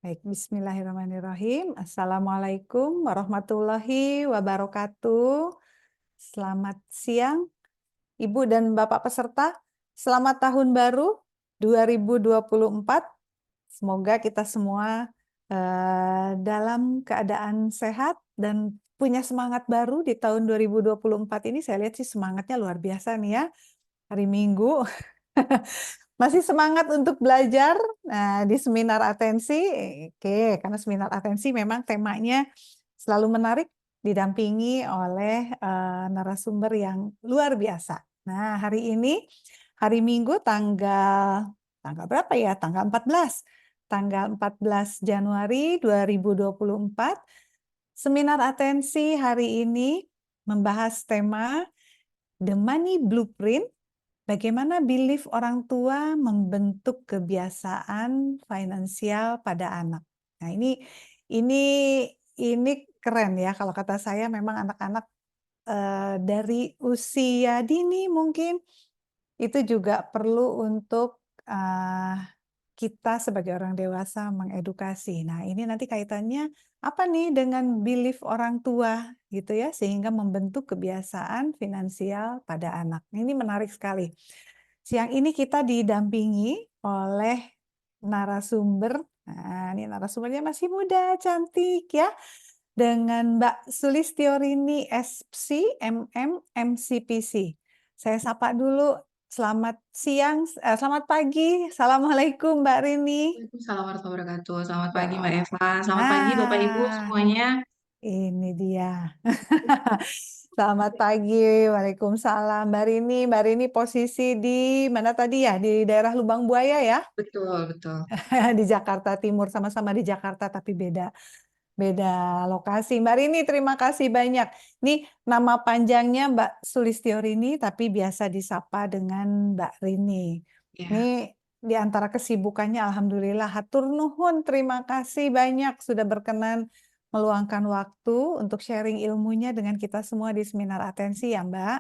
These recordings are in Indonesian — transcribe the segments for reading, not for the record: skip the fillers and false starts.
Baik, bismillahirrahmanirrahim. Assalamualaikum warahmatullahi wabarakatuh. Selamat siang, Ibu dan Bapak peserta. Selamat tahun baru 2024. Semoga kita semua dalam keadaan sehat dan punya semangat baru di tahun 2024 ini. Saya lihat sih semangatnya luar biasa nih ya. Hari Minggu masih semangat untuk belajar di seminar atensi. Oke, karena seminar atensi memang temanya selalu menarik, didampingi oleh narasumber yang luar biasa. Nah, hari ini hari Minggu tanggal berapa ya? Tanggal 14. Tanggal 14 Januari 2024. Seminar atensi hari ini membahas tema The Money Blueprint. Bagaimana belief orang tua membentuk kebiasaan finansial pada anak. Nah, ini ini keren ya kalau kata saya. Memang anak-anak dari usia dini mungkin itu juga perlu untuk kita sebagai orang dewasa mengedukasi. Nah, ini nanti kaitannya apa nih dengan belief orang tua gitu ya, sehingga membentuk kebiasaan finansial pada anak. Ini menarik sekali. Siang ini kita didampingi oleh narasumber. Nah, ini narasumbernya masih muda, cantik ya. Dengan Mbak Sulistiorini SPSI, MM, MCPC. Saya sapa dulu. Selamat siang, selamat pagi. Assalamualaikum Mbak Rini. Waalaikumsalam warahmatullahi wabarakatuh. Selamat pagi Mbak Ya. Eva. Selamat pagi Bapak Ibu Nah, semuanya. ini dia. Selamat pagi, Waalaikumsalam. Mbak Rini, posisi di mana tadi ya? Di daerah Lubang Buaya ya? Betul, betul. Di Jakarta Timur, sama-sama di Jakarta tapi beda beda lokasi. Mbak Rini, terima kasih banyak. Nih nama panjangnya Mbak Sulistiorini, tapi biasa disapa dengan Mbak Rini. Ya, Nih di antara kesibukannya, alhamdulillah, hatur nuhun, terima kasih banyak sudah berkenan meluangkan waktu untuk sharing ilmunya dengan kita semua di seminar atensi ya Mbak.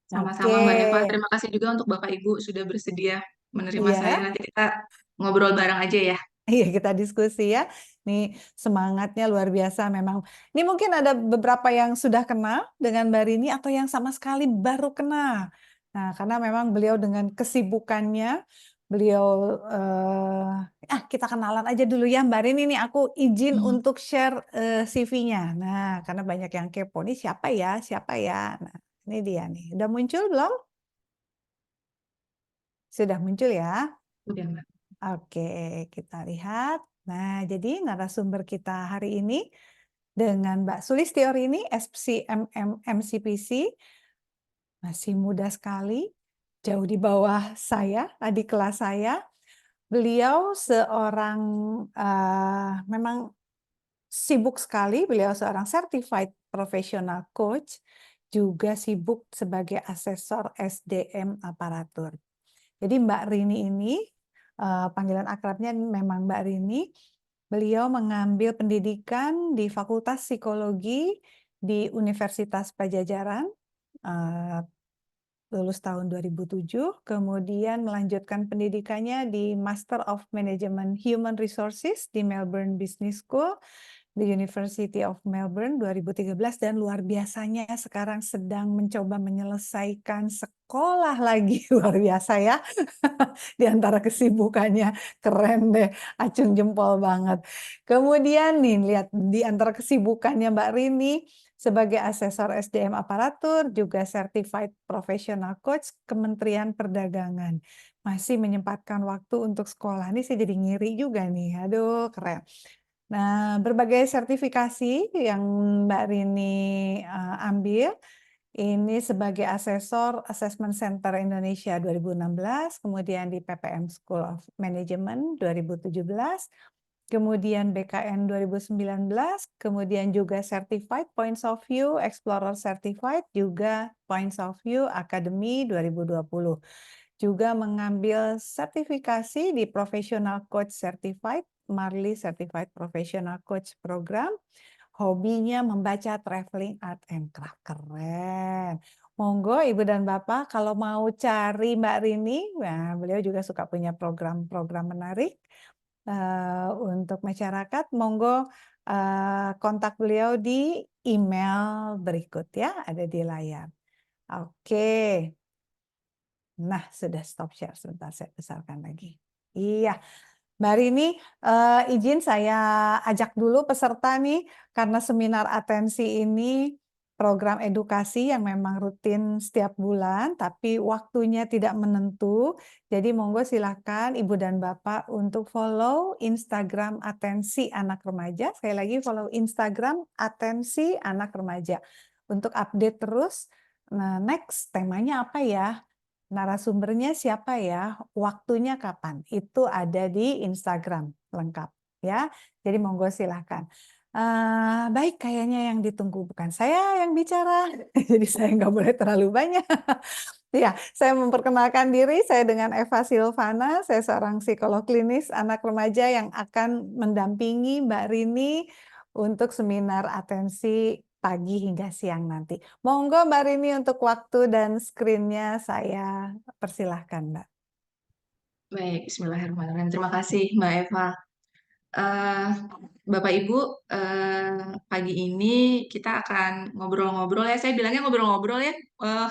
sama-sama Oke, Mbak Eva. Terima kasih juga untuk Bapak Ibu sudah bersedia menerima saya. iya. Nanti kita ngobrol bareng aja ya. Iya, kita diskusi ya. Nih semangatnya luar biasa memang. Ini mungkin ada beberapa yang sudah kenal dengan Mbak Rini atau yang sama sekali baru kenal. Nah, karena memang beliau dengan kesibukannya, beliau kita kenalan aja dulu ya Mbak Rini. Nih aku izin Hmm, untuk share CV-nya. Nah, karena banyak yang kepo nih siapa ya, siapa ya. Nah, ini dia nih. Udah muncul belum? Sudah muncul ya. udah Mbak. Oke, kita lihat. Nah, jadi narasumber kita hari ini dengan Mbak Sulistiorini, SPSI MCPC, masih muda sekali, jauh di bawah saya, adik kelas saya. Beliau seorang memang sibuk sekali, beliau seorang certified professional coach, juga sibuk sebagai asesor SDM aparatur. Jadi Mbak Rini ini, panggilan akrabnya memang Mbak Rini, beliau mengambil pendidikan di Fakultas Psikologi di Universitas Pajajaran, eh, lulus tahun 2007, kemudian melanjutkan pendidikannya di Master of Management Human Resources di Melbourne Business School, di University of Melbourne 2013, dan luar biasanya sekarang sedang mencoba menyelesaikan sekolah lagi. Luar biasa ya. Di antara kesibukannya, keren deh, acung jempol banget. Kemudian nih lihat di antara kesibukannya Mbak Rini sebagai asesor SDM aparatur, juga certified professional coach Kementerian Perdagangan. Masih menyempatkan waktu untuk sekolah. Ini saya jadi ngiri juga nih. Aduh, keren. Nah, berbagai sertifikasi yang Mbak Rini ambil ini sebagai asesor Assessment Center Indonesia 2016, kemudian di PPM School of Management 2017, kemudian BKN 2019, kemudian juga Certified Points of View, Explorer Certified, juga Points of View Academy 2020. Juga mengambil sertifikasi di Professional Coach Certified, Marley Certified Professional Coach Program. Hobinya membaca, traveling, art and craft. Keren. Monggo Ibu dan Bapak kalau mau cari Mbak Rini, nah beliau juga suka punya program-program menarik. Untuk masyarakat, monggo kontak beliau di email berikut ya, ada di layar. Oke. Nah, sudah stop share sebentar, saya besarkan lagi. Iya, Mbak Rini, izin saya ajak dulu peserta nih, karena seminar atensi ini program edukasi yang memang rutin setiap bulan, tapi waktunya tidak menentu. Jadi monggo silakan Ibu dan Bapak untuk follow Instagram Atensi Anak Remaja. Sekali lagi follow Instagram Atensi Anak Remaja. Untuk update terus, nah next temanya apa ya? Narasumbernya siapa ya? Waktunya kapan? Itu ada di Instagram lengkap ya. Jadi monggo silahkan. Baik, kayaknya yang ditunggu bukan saya yang bicara, jadi saya nggak boleh terlalu banyak. Ya, saya memperkenalkan diri, saya dengan Eva Silvana, saya seorang psikolog klinis anak remaja yang akan mendampingi Mbak Rini untuk seminar atensi pagi hingga siang nanti. Monggo Mbak Rini untuk waktu dan screen-nya saya persilahkan, Mbak. Baik, Bismillahirrahmanirrahim. Terima kasih, Mbak Eva. Eh, Bapak Ibu, pagi ini kita akan ngobrol-ngobrol ya. Saya bilangnya ngobrol-ngobrol ya. Eh,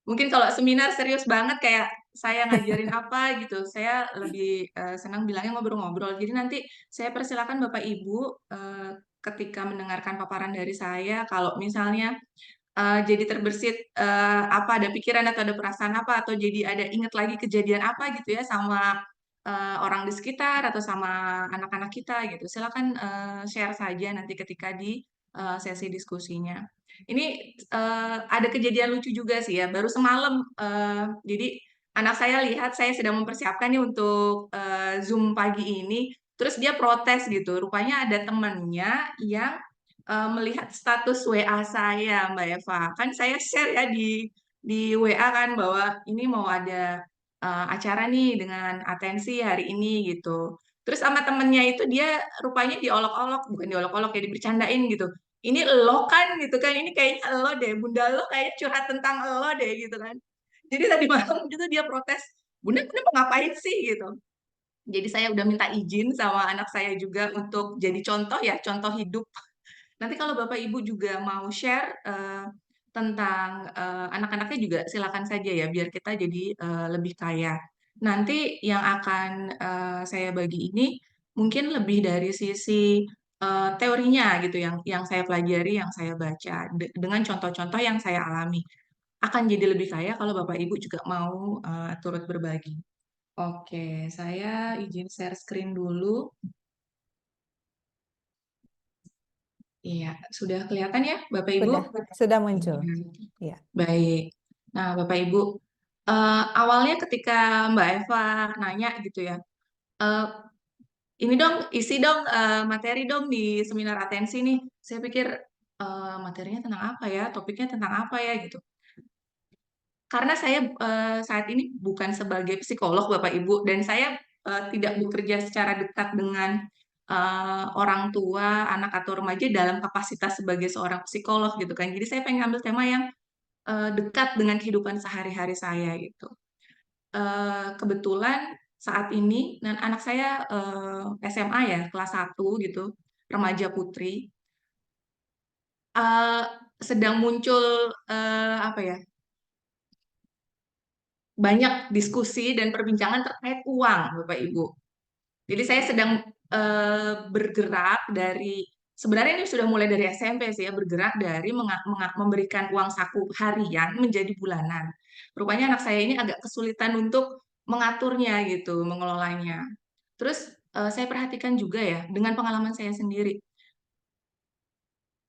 Mungkin kalau seminar serius banget kayak saya ngajarin apa gitu, saya lebih senang bilangnya ngobrol-ngobrol. Jadi nanti saya persilakan Bapak Ibu ketika mendengarkan paparan dari saya, kalau misalnya jadi terbersit apa ada pikiran atau ada perasaan apa atau jadi ada ingat lagi kejadian apa gitu ya sama orang di sekitar atau sama anak-anak kita gitu. Silakan share saja nanti ketika di sesi diskusinya. Ini ada kejadian lucu juga sih ya. Baru semalam jadi anak saya lihat saya sedang mempersiapkan nih untuk Zoom pagi ini. Terus dia protes gitu. Rupanya ada temannya yang melihat status WA saya, Mbak Eva. Kan saya share ya di WA kan bahwa ini mau ada acara nih dengan atensi hari ini gitu. Terus sama temennya itu dia rupanya diolok-olok, bukan diolok-olok ya dibercandain gitu. Ini lo kan gitu kan, ini kayaknya lo deh, bunda lo kayak curhat tentang lo deh gitu kan. Jadi tadi malam gitu dia protes, bunda bunda mau ngapain sih gitu. Jadi saya udah minta izin sama anak saya juga untuk jadi contoh ya, contoh hidup. Nanti kalau Bapak Ibu juga mau share tentang anak-anaknya juga silakan saja ya, biar kita jadi lebih kaya. Nanti yang akan saya bagi ini mungkin lebih dari sisi teorinya gitu, yang saya pelajari, yang saya baca, dengan contoh-contoh yang saya alami. Akan jadi lebih kaya kalau Bapak Ibu juga mau turut berbagi. Oke, saya izin share screen dulu. Iya, sudah kelihatan ya, Bapak Ibu? Sudah muncul. Iya. Ya, Baik. Nah, Bapak Ibu, awalnya ketika Mbak Eva nanya gitu ya, eh, ini dong, isi dong materi dong di seminar atensi nih. Saya pikir materinya tentang apa ya, topiknya tentang apa ya gitu. Karena saya saat ini bukan sebagai psikolog Bapak Ibu dan saya tidak bekerja secara dekat dengan orang tua, anak atau remaja dalam kapasitas sebagai seorang psikolog gitu kan. Jadi saya pengen ambil tema yang dekat dengan kehidupan sehari-hari saya gitu. Kebetulan saat ini dan anak saya SMA ya, kelas 1 gitu, remaja putri, eh, sedang muncul apa ya? Banyak diskusi dan perbincangan terkait uang, Bapak Ibu. Jadi saya sedang bergerak dari sebenarnya ini sudah mulai dari SMP sih ya, bergerak dari memberikan uang saku harian menjadi bulanan. Rupanya anak saya ini agak kesulitan untuk mengaturnya gitu, mengelolanya. Terus saya perhatikan juga ya dengan pengalaman saya sendiri,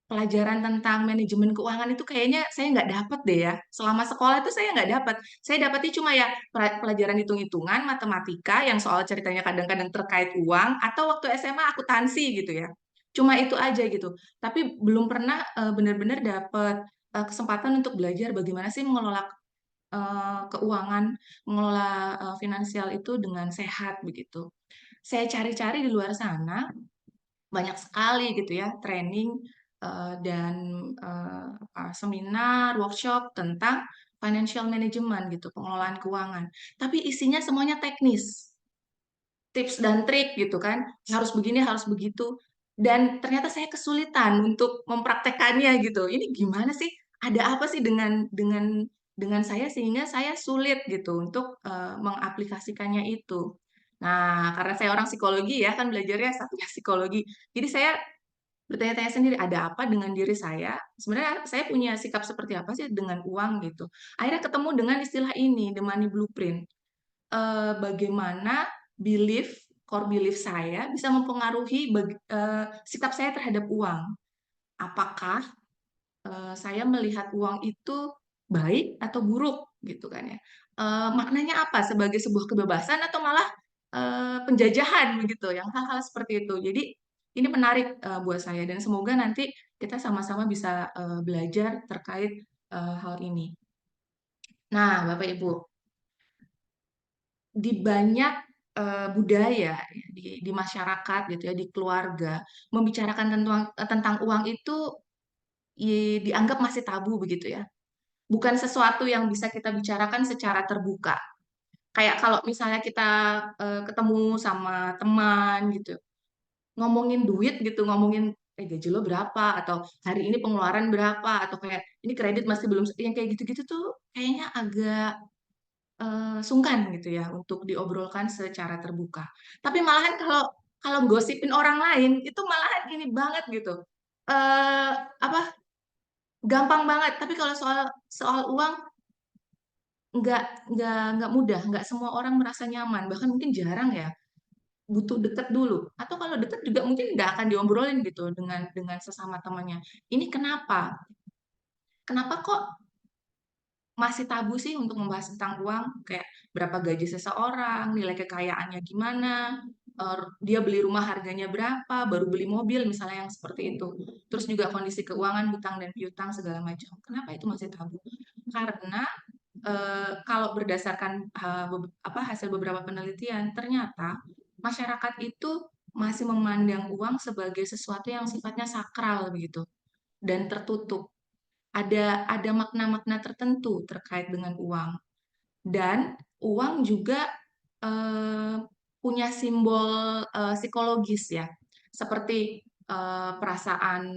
pelajaran tentang manajemen keuangan itu kayaknya saya nggak dapat deh ya. Selama sekolah itu saya nggak dapat. Saya dapatnya cuma ya pelajaran hitung-hitungan, matematika, yang soal ceritanya kadang-kadang terkait uang, atau waktu SMA akuntansi gitu ya. Cuma itu aja gitu. Tapi belum pernah benar-benar dapat kesempatan untuk belajar bagaimana sih mengelola keuangan, mengelola finansial itu dengan sehat begitu. Saya cari-cari di luar sana, banyak sekali gitu ya training dan seminar, workshop tentang financial management gitu, pengelolaan keuangan. Tapi isinya semuanya teknis. tips dan trik gitu kan, harus begini, harus begitu. Dan ternyata saya kesulitan untuk mempraktekannya gitu. Ini gimana sih? Ada apa sih dengan saya sehingga saya sulit gitu untuk mengaplikasikannya itu. Nah, karena saya orang psikologi ya kan belajarnya satunya psikologi. Jadi saya bertanya-tanya sendiri, ada apa dengan diri saya? Sebenarnya saya punya sikap seperti apa sih dengan uang gitu. Akhirnya ketemu dengan istilah ini, the money blueprint. Bagaimana core belief saya bisa mempengaruhi sikap saya terhadap uang. Apakah saya melihat uang itu baik atau buruk gitu kan ya. Maknanya apa? Sebagai sebuah kebebasan atau malah penjajahan begitu, yang hal-hal seperti itu. Jadi ini menarik buat saya dan semoga nanti kita sama-sama bisa belajar terkait hal ini. Nah, Bapak Ibu, di banyak budaya ya, di masyarakat gitu ya, di keluarga, membicarakan tentang uang itu dianggap masih tabu begitu ya. Bukan sesuatu yang bisa kita bicarakan secara terbuka. Kayak kalau misalnya kita ketemu sama teman gitu, ngomongin duit gitu, ngomongin gaji lo berapa atau hari ini pengeluaran berapa atau kayak ini kredit masih belum yang kayak gitu-gitu tuh kayaknya agak sungkan gitu ya untuk diobrolkan secara terbuka. Tapi malahan kalau kalau gosipin orang lain itu malahan ini banget gitu. Apa gampang banget. Tapi kalau soal soal uang nggak nggak mudah, nggak semua orang merasa nyaman, bahkan mungkin jarang ya, butuh deket dulu. Atau kalau deket juga mungkin nggak akan diobrolin gitu dengan sesama temannya. Ini kenapa? Kenapa kok masih tabu sih untuk membahas tentang uang? Kayak berapa gaji seseorang, nilai kekayaannya gimana, dia beli rumah harganya berapa, baru beli mobil misalnya yang seperti itu. Terus juga kondisi keuangan, hutang dan piutang segala macam. Kenapa itu masih tabu? Karena kalau berdasarkan hasil beberapa penelitian, ternyata masyarakat itu masih memandang uang sebagai sesuatu yang sifatnya sakral begitu dan tertutup. Ada makna-makna tertentu terkait dengan uang dan uang juga eh, punya simbol psikologis ya, seperti perasaan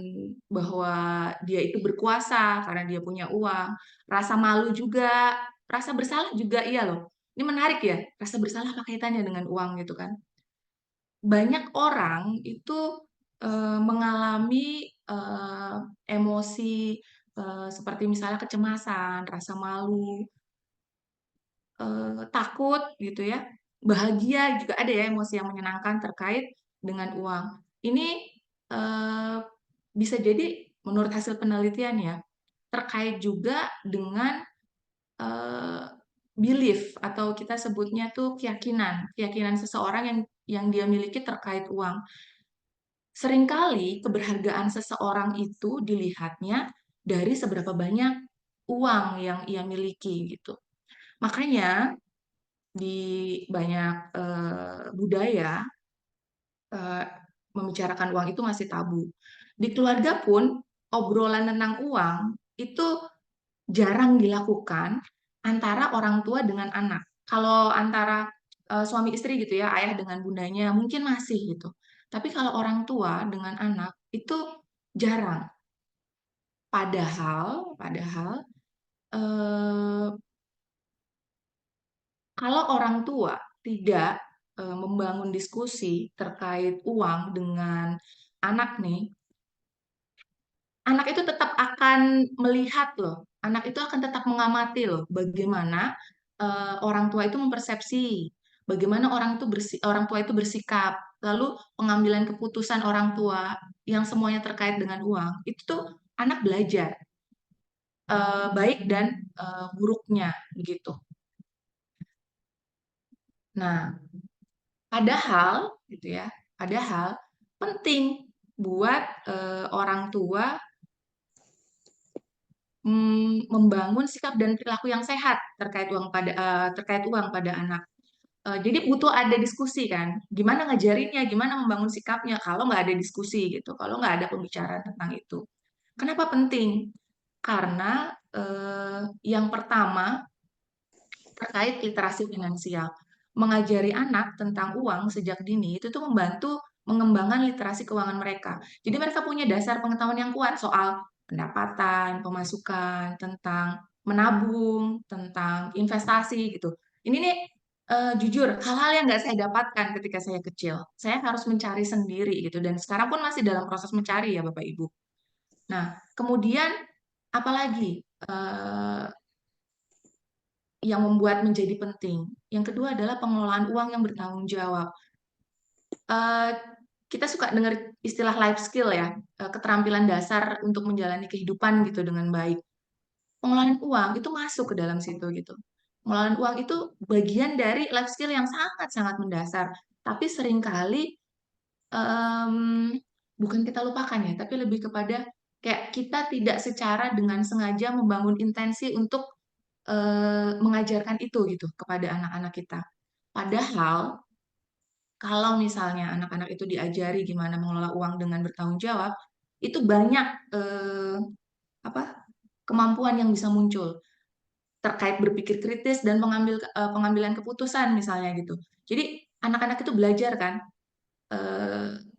bahwa dia itu berkuasa karena dia punya uang, rasa malu juga, rasa bersalah juga iya loh. Ini menarik ya, rasa bersalah apa kaitannya dengan uang gitu kan? Banyak orang itu mengalami emosi seperti misalnya kecemasan, rasa malu, takut gitu ya, bahagia juga ada ya emosi yang menyenangkan terkait dengan uang. Ini eh, bisa jadi menurut hasil penelitian ya, terkait juga dengan eh, belief atau kita sebutnya tuh keyakinan seseorang yang dia miliki terkait uang. Seringkali keberhargaan seseorang itu dilihatnya dari seberapa banyak uang yang ia miliki gitu. Makanya di banyak budaya eh, membicarakan uang itu masih tabu. Di keluarga pun obrolan tentang uang itu jarang dilakukan antara orang tua dengan anak. Kalau antara suami istri gitu ya, ayah dengan bundanya mungkin masih gitu. Tapi kalau orang tua dengan anak itu jarang. Padahal eh, kalau orang tua tidak membangun diskusi terkait uang dengan anak nih, anak itu tetap akan melihat loh, anak itu akan tetap mengamati loh bagaimana orang tua itu mempersepsi, bagaimana orang tua itu bersikap, lalu pengambilan keputusan orang tua yang semuanya terkait dengan uang, itu tuh anak belajar baik dan buruknya begitu. Nah, padahal gitu ya, padahal penting buat orang tua membangun sikap dan perilaku yang sehat terkait uang pada anak. Jadi butuh ada diskusi kan, gimana ngajarinnya, gimana membangun sikapnya kalau nggak ada diskusi gitu, kalau nggak ada pembicaraan tentang itu. Kenapa penting? Karena yang pertama terkait literasi finansial. mengajari anak tentang uang sejak dini itu tuh membantu mengembangkan literasi keuangan mereka. Jadi mereka punya dasar pengetahuan yang kuat soal pendapatan, pemasukan, tentang menabung, tentang investasi gitu. Ini nih jujur hal-hal yang nggak saya dapatkan ketika saya kecil. Saya harus mencari sendiri gitu dan sekarang pun masih dalam proses mencari ya Bapak Ibu. Nah, kemudian apalagi yang membuat menjadi penting. Yang kedua adalah pengelolaan uang yang bertanggung jawab. Eh, kita suka dengar istilah life skill ya, keterampilan dasar untuk menjalani kehidupan gitu dengan baik. Pengelolaan uang itu masuk ke dalam situ gitu. Pengelolaan uang itu bagian dari life skill yang sangat-sangat mendasar. Tapi seringkali em, bukan kita lupakan ya, tapi lebih kepada kayak kita tidak secara dengan sengaja membangun intensi untuk mengajarkan itu gitu kepada anak-anak kita. Padahal kalau misalnya anak-anak itu diajari gimana mengelola uang dengan bertanggung jawab, itu banyak apa kemampuan yang bisa muncul terkait berpikir kritis dan pengambilan keputusan misalnya gitu. Jadi anak-anak itu belajar kan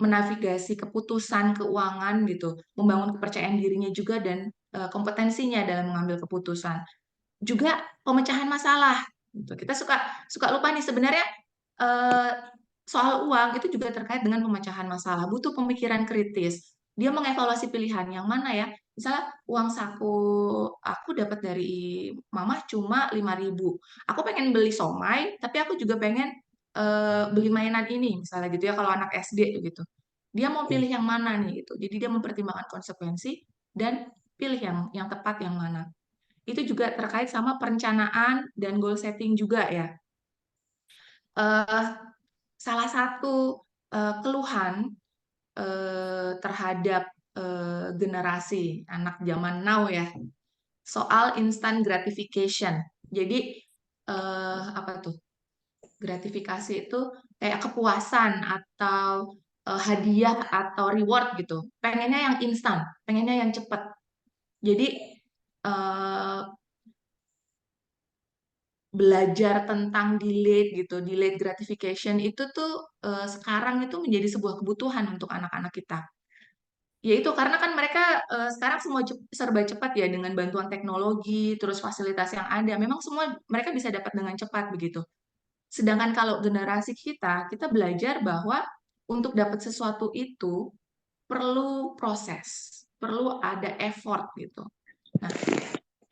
menavigasi keputusan keuangan gitu, membangun kepercayaan dirinya juga dan kompetensinya dalam mengambil keputusan. Juga pemecahan masalah gitu. Kita suka suka lupa nih sebenarnya eh, soal uang itu juga terkait dengan pemecahan masalah, butuh pemikiran kritis. Dia mengevaluasi pilihan yang mana ya. Misalnya uang saku aku dapat dari mama cuma 5.000. Aku pengen beli somai, tapi aku juga pengen beli mainan ini misalnya gitu ya kalau anak SD gitu. Dia mau pilih yang mana nih gitu. Jadi dia mempertimbangkan konsekuensi dan pilih yang tepat yang mana. Itu juga terkait sama perencanaan dan goal setting juga ya. Eh, Salah satu keluhan terhadap generasi anak zaman now ya, soal instant gratification. Jadi apa tuh? Gratifikasi itu kayak kepuasan atau hadiah atau reward gitu. Pengennya yang instan, pengennya yang cepat. Jadi eh, belajar tentang delayed gitu, delayed gratification itu tuh sekarang itu menjadi sebuah kebutuhan untuk anak-anak kita. Yaitu karena kan mereka sekarang semua serba cepat ya dengan bantuan teknologi, terus fasilitas yang ada, memang semua mereka bisa dapat dengan cepat begitu. Sedangkan kalau generasi kita belajar bahwa untuk dapat sesuatu itu perlu proses, perlu ada effort gitu. Nah,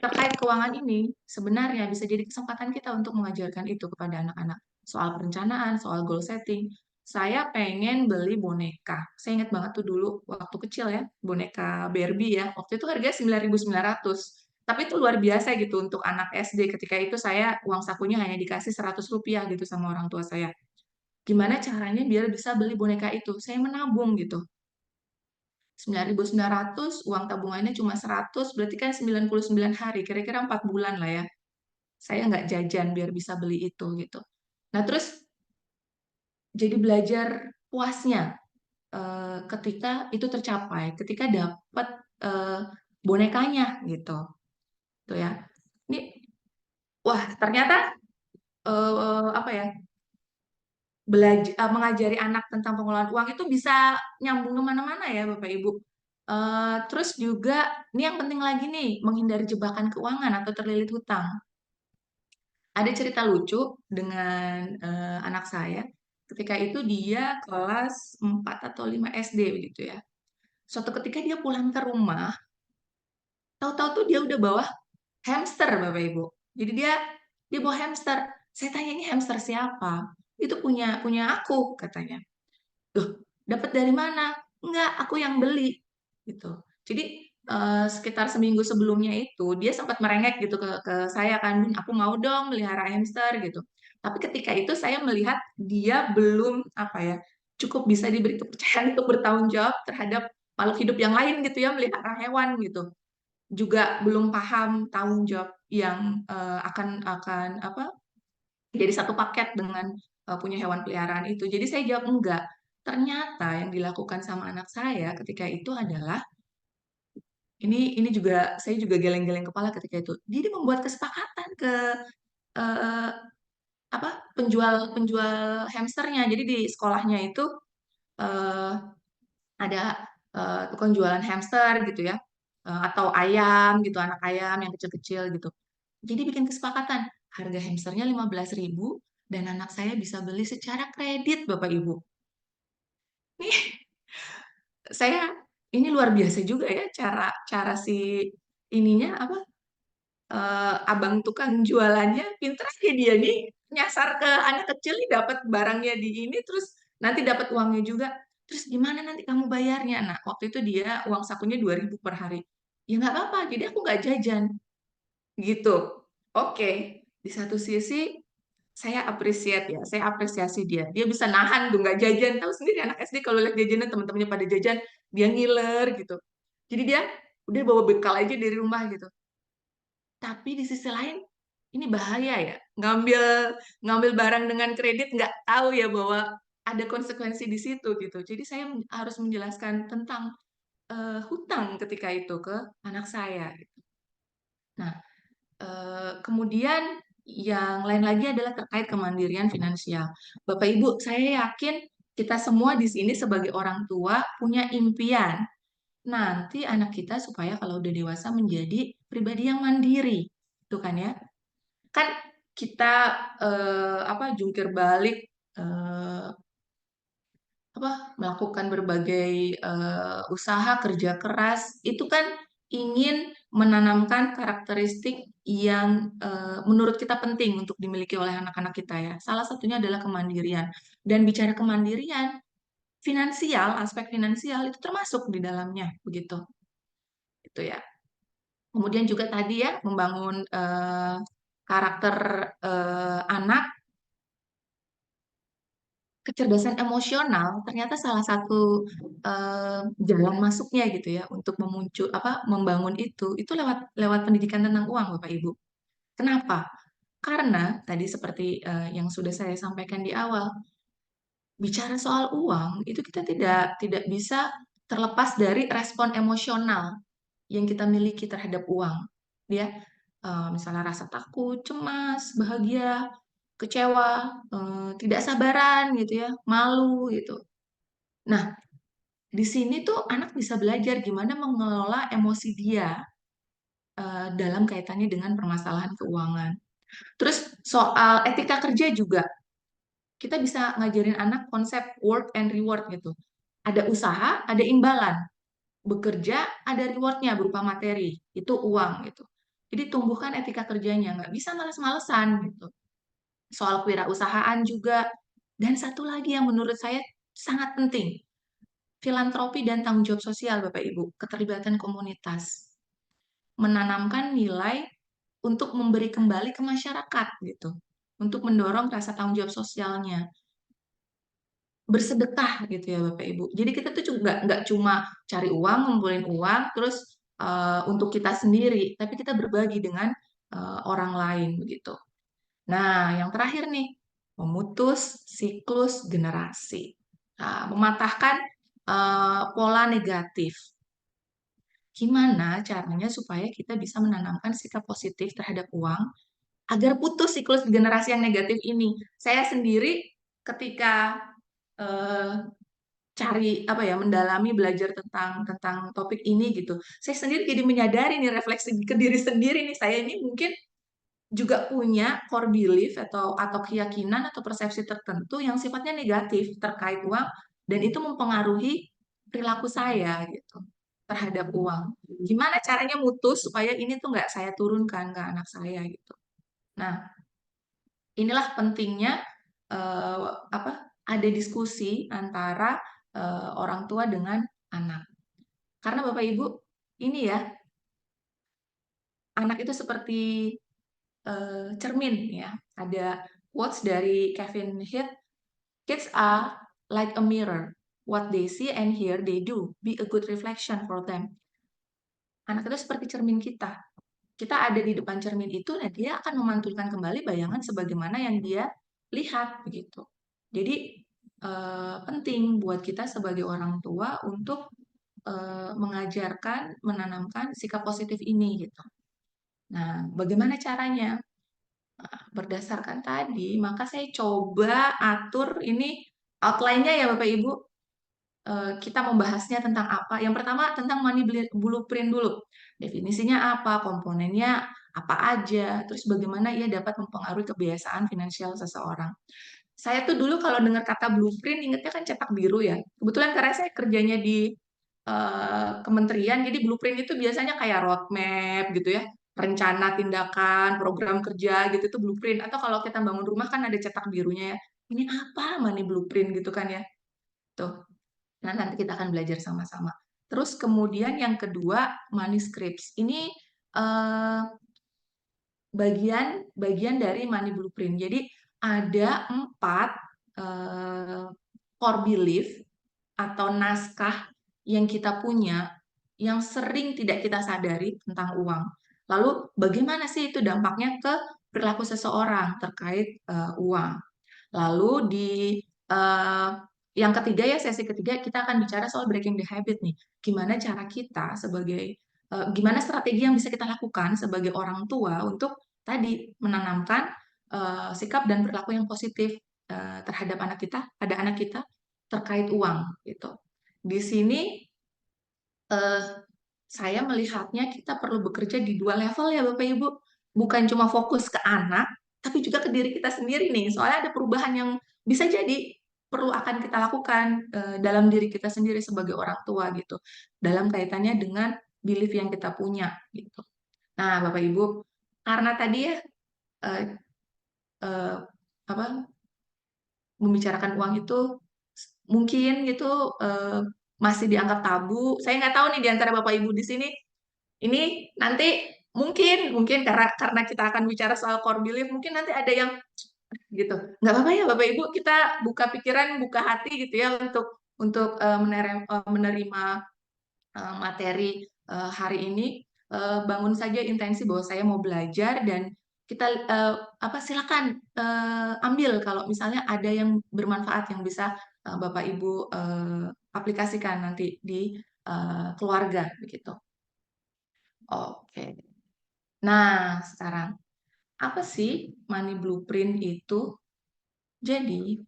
terkait keuangan ini, sebenarnya bisa jadi kesempatan kita untuk mengajarkan itu kepada anak-anak. Soal perencanaan, soal goal setting. Saya pengen beli boneka. Saya ingat banget tuh dulu waktu kecil ya, boneka Barbie ya. Waktu itu harganya 9.900. Tapi itu luar biasa gitu untuk anak SD. Ketika itu saya uang sakunya hanya dikasih 100 rupiah gitu sama orang tua saya. Gimana caranya biar bisa beli boneka itu? Saya menabung gitu. 9.900 uang tabungannya cuma 100, berarti kan 99 hari, kira-kira 4 bulan lah ya. Saya nggak jajan biar bisa beli itu gitu. Nah terus jadi belajar puasnya ketika itu tercapai, ketika dapat eh, bonekanya gitu, tuh ya. Ini wah ternyata apa ya mengajari anak tentang pengelolaan uang itu bisa nyambung kemana-mana ya Bapak Ibu. Terus juga ini yang penting lagi nih menghindari jebakan keuangan atau terlilit hutang. Ada cerita lucu dengan anak saya. Ketika itu dia kelas 4 atau 5 SD begitu ya. Suatu ketika dia pulang ke rumah, tahu-tahu tuh dia udah bawa hamster Bapak Ibu. Jadi dia bawa hamster. Saya tanya ini hamster siapa? Itu punya punya aku katanya. Loh, dapat dari mana? Enggak, aku yang beli gitu. Jadi sekitar seminggu sebelumnya itu dia sempat merengek gitu ke saya kan, "Bun, aku mau dong melihara hamster gitu." Tapi ketika itu saya melihat dia belum apa ya, cukup bisa diberi kepercayaan untuk bertanggung jawab terhadap makhluk hidup yang lain gitu ya, melihara hewan gitu. Juga belum paham tanggung jawab yang akan apa jadi satu paket dengan punya hewan peliharaan itu. Jadi saya jawab enggak. Ternyata yang dilakukan sama anak saya ketika itu adalah ini juga saya juga geleng-geleng kepala ketika itu. Dia membuat kesepakatan ke eh, penjual penjual hamsternya. Jadi di sekolahnya itu eh, ada tukang jualan hamster gitu ya, atau ayam gitu, anak ayam yang kecil-kecil gitu. Jadi bikin kesepakatan, harga hamsternya 15.000 dan anak saya bisa beli secara kredit, Bapak Ibu. Nih, saya ini luar biasa juga ya cara cara si ininya abang tukang jualannya pinter aja dia nih nyasar ke anak kecil nih dapat barangnya di ini terus nanti dapat uangnya juga. Terus gimana nanti kamu bayarnya? Nah, waktu itu dia uang sakunya 2.000 per hari. Ya nggak apa-apa, jadi aku nggak jajan gitu. Oke, di satu sisi saya appreciate ya, saya apresiasi dia. Dia bisa nahan tuh nggak jajan. Tahu sendiri anak SD kalau lihat jajanan teman-temannya pada jajan, dia ngiler gitu. Jadi dia udah bawa bekal aja dari rumah gitu. Tapi di sisi lain ini bahaya ya. Ngambil ngambil barang dengan kredit nggak tahu ya bahwa ada konsekuensi di situ gitu. Jadi saya harus menjelaskan tentang hutang ketika itu ke anak saya. Nah, kemudian yang lain lagi adalah terkait kemandirian finansial. Bapak Ibu, saya yakin kita semua di sini sebagai orang tua punya impian nanti anak kita supaya kalau udah dewasa menjadi pribadi yang mandiri, itu kan ya? Kan kita jungkir balik eh, melakukan berbagai usaha kerja keras itu kan ingin menanamkan karakteristik yang menurut kita penting untuk dimiliki oleh anak-anak kita ya. Salah satunya adalah kemandirian. Dan bicara kemandirian, finansial, aspek finansial itu termasuk di dalamnya, begitu. Itu ya. Kemudian juga tadi ya membangun karakter anak, kecerdasan emosional ternyata salah satu jalan masuknya gitu ya untuk membangun itu lewat lewat pendidikan tentang uang Bapak Ibu. Kenapa? Karena tadi seperti yang sudah saya sampaikan di awal, bicara soal uang itu kita tidak bisa terlepas dari respon emosional yang kita miliki terhadap uang. Ya, misalnya rasa takut, cemas, bahagia, kecewa, tidak sabaran gitu ya, malu gitu. Nah, di sini tuh anak bisa belajar gimana mengelola emosi dia dalam kaitannya dengan permasalahan keuangan. Terus soal etika kerja juga, kita bisa ngajarin anak konsep work and reward gitu. Ada usaha, ada imbalan. Bekerja, ada rewardnya berupa materi, itu uang gitu. Jadi tumbuhkan etika kerjanya, nggak bisa males-malesan gitu. Soal kewirausahaan juga. Dan satu lagi yang menurut saya sangat penting, filantropi dan tanggung jawab sosial, Bapak Ibu, keterlibatan komunitas, menanamkan nilai untuk memberi kembali ke masyarakat gitu, untuk mendorong rasa tanggung jawab sosialnya, bersedekah gitu ya Bapak Ibu. Jadi kita tuh juga nggak cuma cari uang, ngumpulin uang, terus untuk kita sendiri, tapi kita berbagi dengan orang lain begitu. Nah, yang terakhir nih, memutus siklus generasi. Nah, mematahkan pola negatif. Gimana caranya supaya kita bisa menanamkan sikap positif terhadap uang agar putus siklus generasi yang negatif ini? Saya sendiri ketika eh, cari mendalami belajar tentang tentang topik ini gitu. Saya sendiri jadi menyadari nih refleksi ke diri sendiri nih saya ini mungkin juga punya core belief atau keyakinan atau persepsi tertentu yang sifatnya negatif terkait uang dan itu mempengaruhi perilaku saya gitu terhadap uang. Gimana caranya mutus supaya ini tuh nggak saya turunkan ke anak saya gitu. Nah, inilah pentingnya eh, apa ada diskusi antara orang tua dengan anak. Karena Bapak Ibu, ini ya, anak itu seperti cermin ya. Ada quotes dari Kevin Heath, kids are like a mirror. What they see and hear they do. Be a good reflection for them. Anak itu seperti cermin kita. Kita ada di depan cermin itu, dan dia akan memantulkan kembali bayangan sebagaimana yang dia lihat begitu. Jadi penting buat kita sebagai orang tua untuk mengajarkan, menanamkan sikap positif ini gitu. Nah, bagaimana caranya? Berdasarkan tadi, maka saya coba atur ini outline-nya ya Bapak Ibu. Kita membahasnya tentang apa? Yang pertama tentang money blueprint dulu. Definisinya apa, komponennya apa aja, terus bagaimana ia dapat mempengaruhi kebiasaan finansial seseorang. Saya tuh dulu kalau dengar kata blueprint ingetnya kan cetak biru ya. Kebetulan karena saya kerjanya di kementerian, jadi blueprint itu biasanya kayak roadmap gitu ya, rencana tindakan, program kerja gitu itu blueprint. Atau kalau kita bangun rumah kan ada cetak birunya ya. Ini apa money blueprint gitu kan ya. Tuh. Nah, nanti kita akan belajar sama-sama. Terus kemudian yang kedua, manuscripts. Ini eh, bagian dari money blueprint. Jadi ada 4 eh, core belief atau naskah yang kita punya yang sering tidak kita sadari tentang uang. Lalu bagaimana sih itu dampaknya ke perilaku seseorang terkait uang? Lalu di eh, yang ketiga ya, sesi ketiga kita akan bicara soal breaking the habit nih. Gimana cara kita gimana strategi yang bisa kita lakukan sebagai orang tua untuk tadi menanamkan sikap dan perilaku yang positif terhadap pada anak kita terkait uang gitu. Di sini eh, saya melihatnya kita perlu bekerja di 2 level ya Bapak Ibu. Bukan cuma fokus ke anak, tapi juga ke diri kita sendiri nih. Soalnya ada perubahan yang bisa jadi perlu akan kita lakukan dalam diri kita sendiri sebagai orang tua gitu. Dalam kaitannya dengan belief yang kita punya gitu. Nah, Bapak Ibu, karena tadi ya eh, eh, apa membicarakan uang itu mungkin gitu masih dianggap tabu. Saya nggak tahu nih di antara Bapak Ibu di sini ini nanti mungkin karena kita akan bicara soal core belief, mungkin nanti ada yang gitu. Nggak apa-apa ya Bapak Ibu, kita buka pikiran, buka hati gitu ya untuk menerima materi hari ini. Bangun saja intensi bahwa saya mau belajar dan kita silakan ambil kalau misalnya ada yang bermanfaat yang bisa Bapak Ibu aplikasikan nanti di keluarga begitu. Oke. Nah, sekarang apa sih money blueprint itu? Jadi,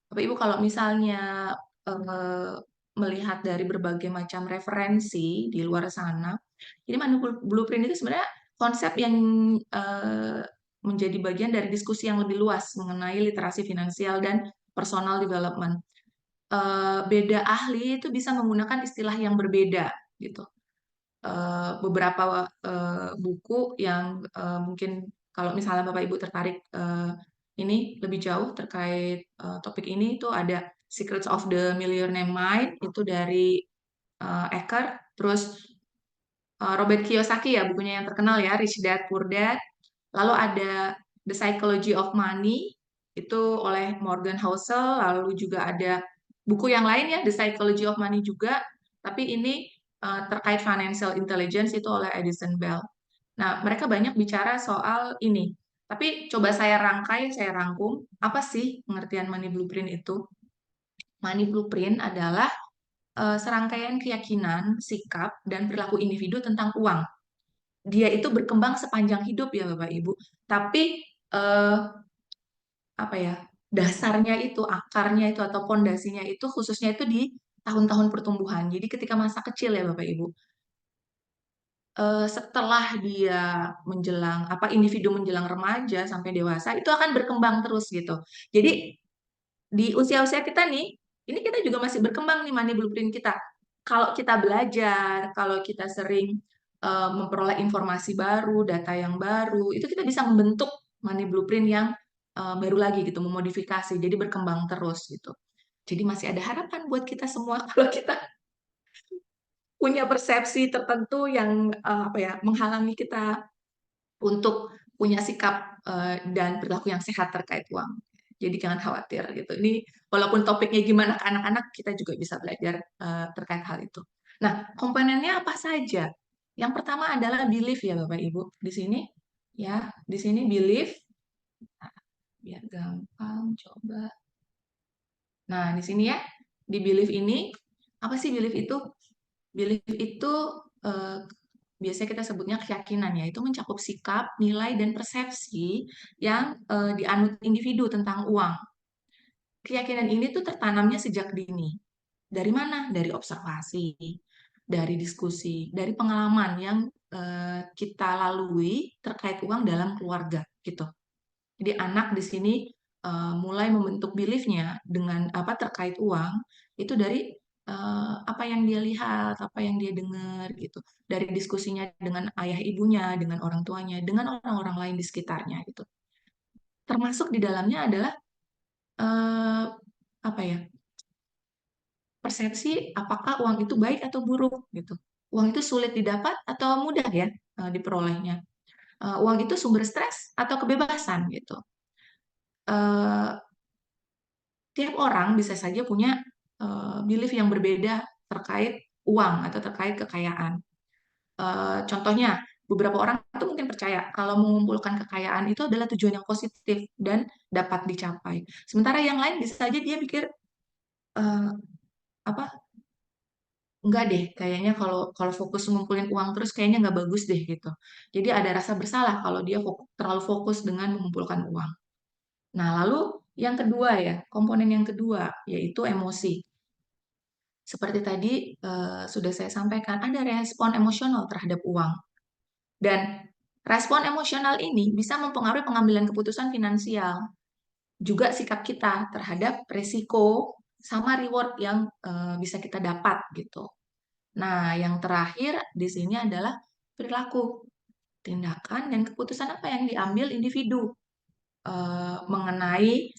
Bapak Ibu kalau misalnya eh, melihat dari berbagai macam referensi di luar sana, jadi money blueprint itu sebenarnya konsep yang eh, menjadi bagian dari diskusi yang lebih luas mengenai literasi finansial dan personal development. Beda ahli itu bisa menggunakan istilah yang berbeda gitu. Beberapa buku yang mungkin kalau misalnya Bapak Ibu tertarik ini lebih jauh terkait topik ini itu ada Secrets of the Millionaire Mind itu dari Eker, terus Robert Kiyosaki ya bukunya yang terkenal ya Rich Dad Poor Dad, lalu ada The Psychology of Money itu oleh Morgan Housel, lalu juga ada buku yang lain ya The Psychology of Money juga, tapi ini terkait financial intelligence itu oleh Edison Bell. Nah, mereka banyak bicara soal ini. Tapi coba saya rangkum, apa sih pengertian money blueprint itu? Money blueprint adalah serangkaian keyakinan, sikap, dan perilaku individu tentang uang. Dia itu berkembang sepanjang hidup ya Bapak Ibu. Tapi eh, apa ya? Dasarnya itu, akarnya itu atau pondasinya itu khususnya itu di tahun-tahun pertumbuhan. Jadi ketika masa kecil ya Bapak Ibu. Setelah dia individu menjelang remaja sampai dewasa itu akan berkembang terus gitu. Jadi di usia-usia kita nih, ini kita juga masih berkembang nih money blueprint kita. Kalau kita belajar, kalau kita sering memperoleh informasi baru, data yang baru, itu kita bisa membentuk money blueprint yang baru lagi gitu, memodifikasi, jadi berkembang terus gitu. Jadi masih ada harapan buat kita semua kalau kita punya persepsi tertentu yang menghalangi kita untuk punya sikap dan perilaku yang sehat terkait uang. Jadi jangan khawatir gitu. Ini walaupun topiknya gimana ke anak-anak, kita juga bisa belajar terkait hal itu. Nah, komponennya apa saja? Yang pertama adalah belief ya Bapak Ibu. Di sini ya, di sini belief. Nah, biar gampang coba. Nah, di sini ya, di belief ini apa sih belief itu? Belief itu eh, biasanya kita sebutnya keyakinan ya, itu mencakup sikap, nilai, dan persepsi yang dianut individu tentang uang. Keyakinan ini tuh tertanamnya sejak dini. Dari mana? Dari observasi, dari diskusi, dari pengalaman yang kita lalui terkait uang dalam keluarga gitu. Jadi anak di sini mulai membentuk beliefnya dengan apa terkait uang itu dari apa yang dia lihat, apa yang dia dengar gitu, dari diskusinya dengan ayah ibunya, dengan orang tuanya, dengan orang-orang lain di sekitarnya gitu. Termasuk di dalamnya adalah eh, apa ya persepsi apakah uang itu baik atau buruk gitu. Uang itu sulit didapat atau mudah ya diperolehnya. Uang itu sumber stres atau kebebasan gitu. Eh, Tiap orang bisa saja punya belief yang berbeda terkait uang atau terkait kekayaan. Contohnya, beberapa orang itu mungkin percaya kalau mengumpulkan kekayaan itu adalah tujuan yang positif dan dapat dicapai. Sementara yang lain bisa saja dia pikir eh, apa enggak deh, kayaknya kalau kalau fokus ngumpulin uang terus kayaknya nggak bagus deh gitu. Jadi ada rasa bersalah kalau dia terlalu fokus dengan mengumpulkan uang. Nah, lalu yang kedua ya, komponen yang kedua yaitu emosi. Seperti tadi sudah saya sampaikan, ada respon emosional terhadap uang. Dan respon emosional ini bisa mempengaruhi pengambilan keputusan finansial, juga sikap kita terhadap resiko sama reward yang bisa kita dapat gitu. Nah, yang terakhir di sini adalah perilaku, tindakan, dan keputusan apa yang diambil individu mengenai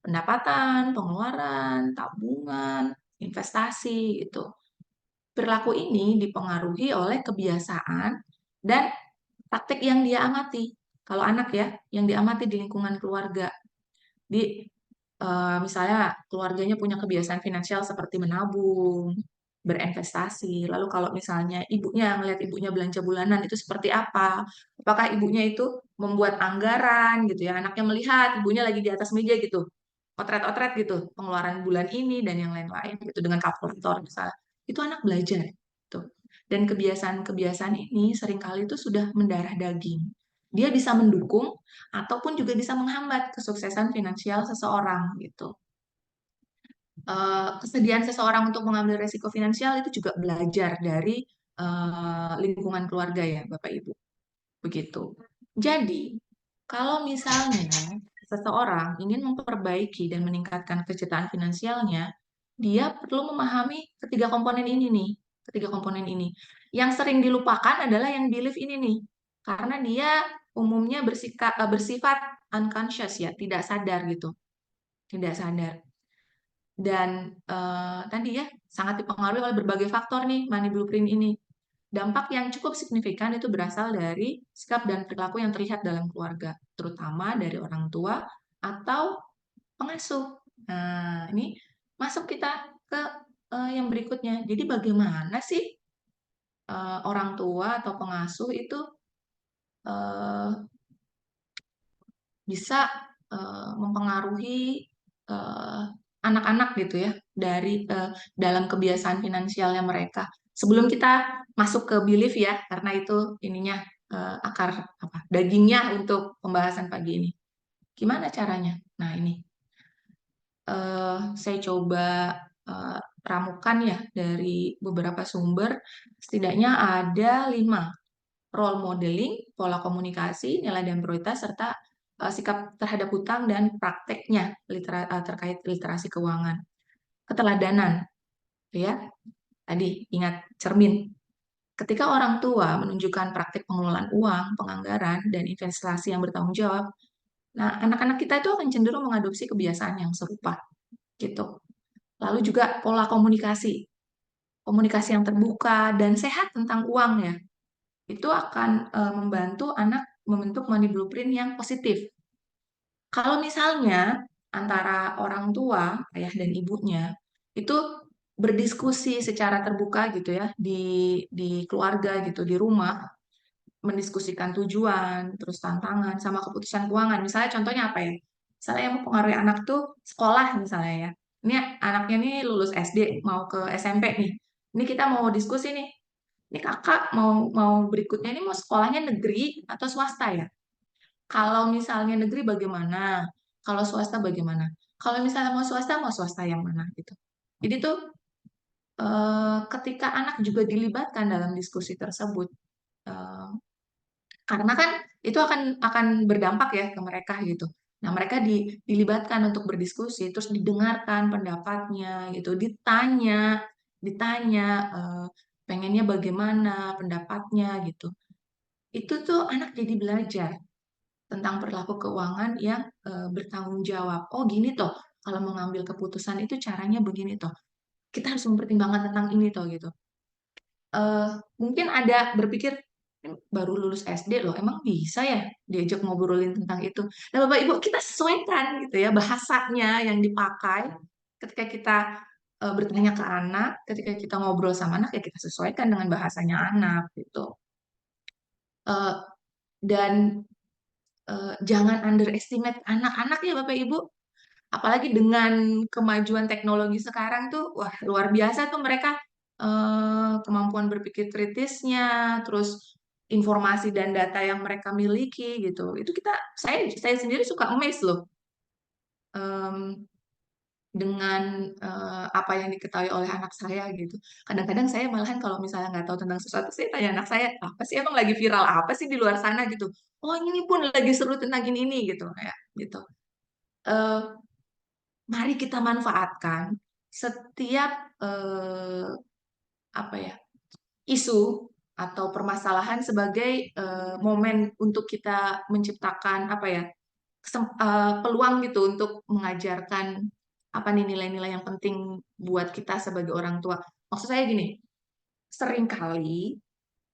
pendapatan, pengeluaran, tabungan, investasi itu. Perilaku ini dipengaruhi oleh kebiasaan dan praktek yang dia amati. Kalau anak ya, yang diamati di lingkungan keluarga. Di misalnya keluarganya punya kebiasaan finansial seperti menabung, berinvestasi. Lalu kalau misalnya ibunya melihat ibunya belanja bulanan itu seperti apa? Apakah ibunya itu membuat anggaran gitu ya? Anaknya melihat ibunya lagi di atas meja gitu, otret-otret gitu, pengeluaran bulan ini dan yang lain-lain gitu dengan kalkulator misalnya. Itu anak belajar gitu. Dan kebiasaan-kebiasaan ini seringkali itu sudah mendarah daging. Dia bisa mendukung ataupun juga bisa menghambat kesuksesan finansial seseorang gitu. Kesediaan seseorang untuk mengambil resiko finansial itu juga belajar dari lingkungan keluarga ya, Bapak Ibu. Begitu. Jadi, kalau misalnya seseorang ingin memperbaiki dan meningkatkan kecerdasan finansialnya, dia perlu memahami ketiga komponen ini nih, ketiga komponen ini. Yang sering dilupakan adalah yang belief ini nih, karena dia umumnya bersifat unconscious ya, tidak sadar gitu, tidak sadar. Dan tadi ya sangat dipengaruhi oleh berbagai faktor nih money blueprint ini. Dampak yang cukup signifikan itu berasal dari sikap dan perilaku yang terlihat dalam keluarga, terutama dari orang tua atau pengasuh. Nah, ini masuk kita ke yang berikutnya. Jadi bagaimana sih orang tua atau pengasuh itu eh, bisa mempengaruhi eh, anak-anak gitu ya dari dalam kebiasaan finansialnya mereka. Sebelum kita masuk ke belief ya, karena itu ininya akar apa dagingnya untuk pembahasan pagi ini. Gimana caranya? Nah ini saya coba ramukan ya dari beberapa sumber. Setidaknya ada 5 role modeling, pola komunikasi, nilai dan prioritas, serta sikap terhadap hutang dan prakteknya terkait literasi keuangan. Keteladanan, ya. Tadi ingat cermin. Ketika orang tua menunjukkan praktek pengelolaan uang, penganggaran, dan investasi yang bertanggung jawab, nah anak-anak kita itu akan cenderung mengadopsi kebiasaan yang serupa, gitu. Lalu juga pola komunikasi, komunikasi yang terbuka dan sehat tentang uang ya itu akan membantu anak membentuk money blueprint yang positif. Kalau misalnya antara orang tua, ayah dan ibunya, itu berdiskusi secara terbuka gitu ya di keluarga gitu di rumah, mendiskusikan tujuan, terus tantangan sama keputusan keuangan. Misalnya contohnya apa ya? Misalnya yang mempengaruhi anak tuh sekolah misalnya ya. Ini anaknya nih lulus SD mau ke SMP nih. Ini kita mau diskusi nih ini kakak mau mau berikutnya ini mau sekolahnya negeri atau swasta ya? Kalau misalnya negeri bagaimana? Kalau swasta bagaimana? Kalau misalnya mau swasta yang mana gitu. Jadi tuh ketika anak juga dilibatkan dalam diskusi tersebut, eh, karena kan itu akan berdampak ya ke mereka gitu. Nah, mereka dilibatkan untuk berdiskusi, terus didengarkan pendapatnya gitu, ditanya eh, pengennya bagaimana pendapatnya gitu. Itu tuh anak jadi belajar tentang perilaku keuangan yang bertanggung jawab. Oh, gini toh, kalau mengambil keputusan itu caranya begini toh. Kita harus mempertimbangkan tentang ini toh gitu. eh, Mungkin ada berpikir, "Ini baru lulus SD loh, emang bisa ya diajak ngobrolin tentang itu?" Nah, Bapak Ibu, kita sesuaikan gitu ya bahasanya yang dipakai ketika kita bertanya ke anak, ketika kita ngobrol sama anak ya kita sesuaikan dengan bahasanya anak gitu. Eh, dan jangan underestimate anak-anak ya Bapak Ibu. Apalagi dengan kemajuan teknologi sekarang tuh, wah luar biasa tuh mereka kemampuan berpikir kritisnya, terus informasi dan data yang mereka miliki gitu. Itu saya sendiri suka amazed loh em, dengan apa yang diketahui oleh anak saya gitu. Kadang-kadang saya malahan kalau misalnya nggak tahu tentang sesuatu, saya tanya anak saya, apa sih emang lagi viral apa sih di luar sana gitu. Oh ini pun lagi seru tentang ini gitu kayak gitu. Eh, Mari kita manfaatkan setiap eh, apa ya isu atau permasalahan sebagai momen untuk kita menciptakan apa ya peluang gitu untuk mengajarkan apa nih nilai-nilai yang penting buat kita sebagai orang tua. Maksud saya gini, seringkali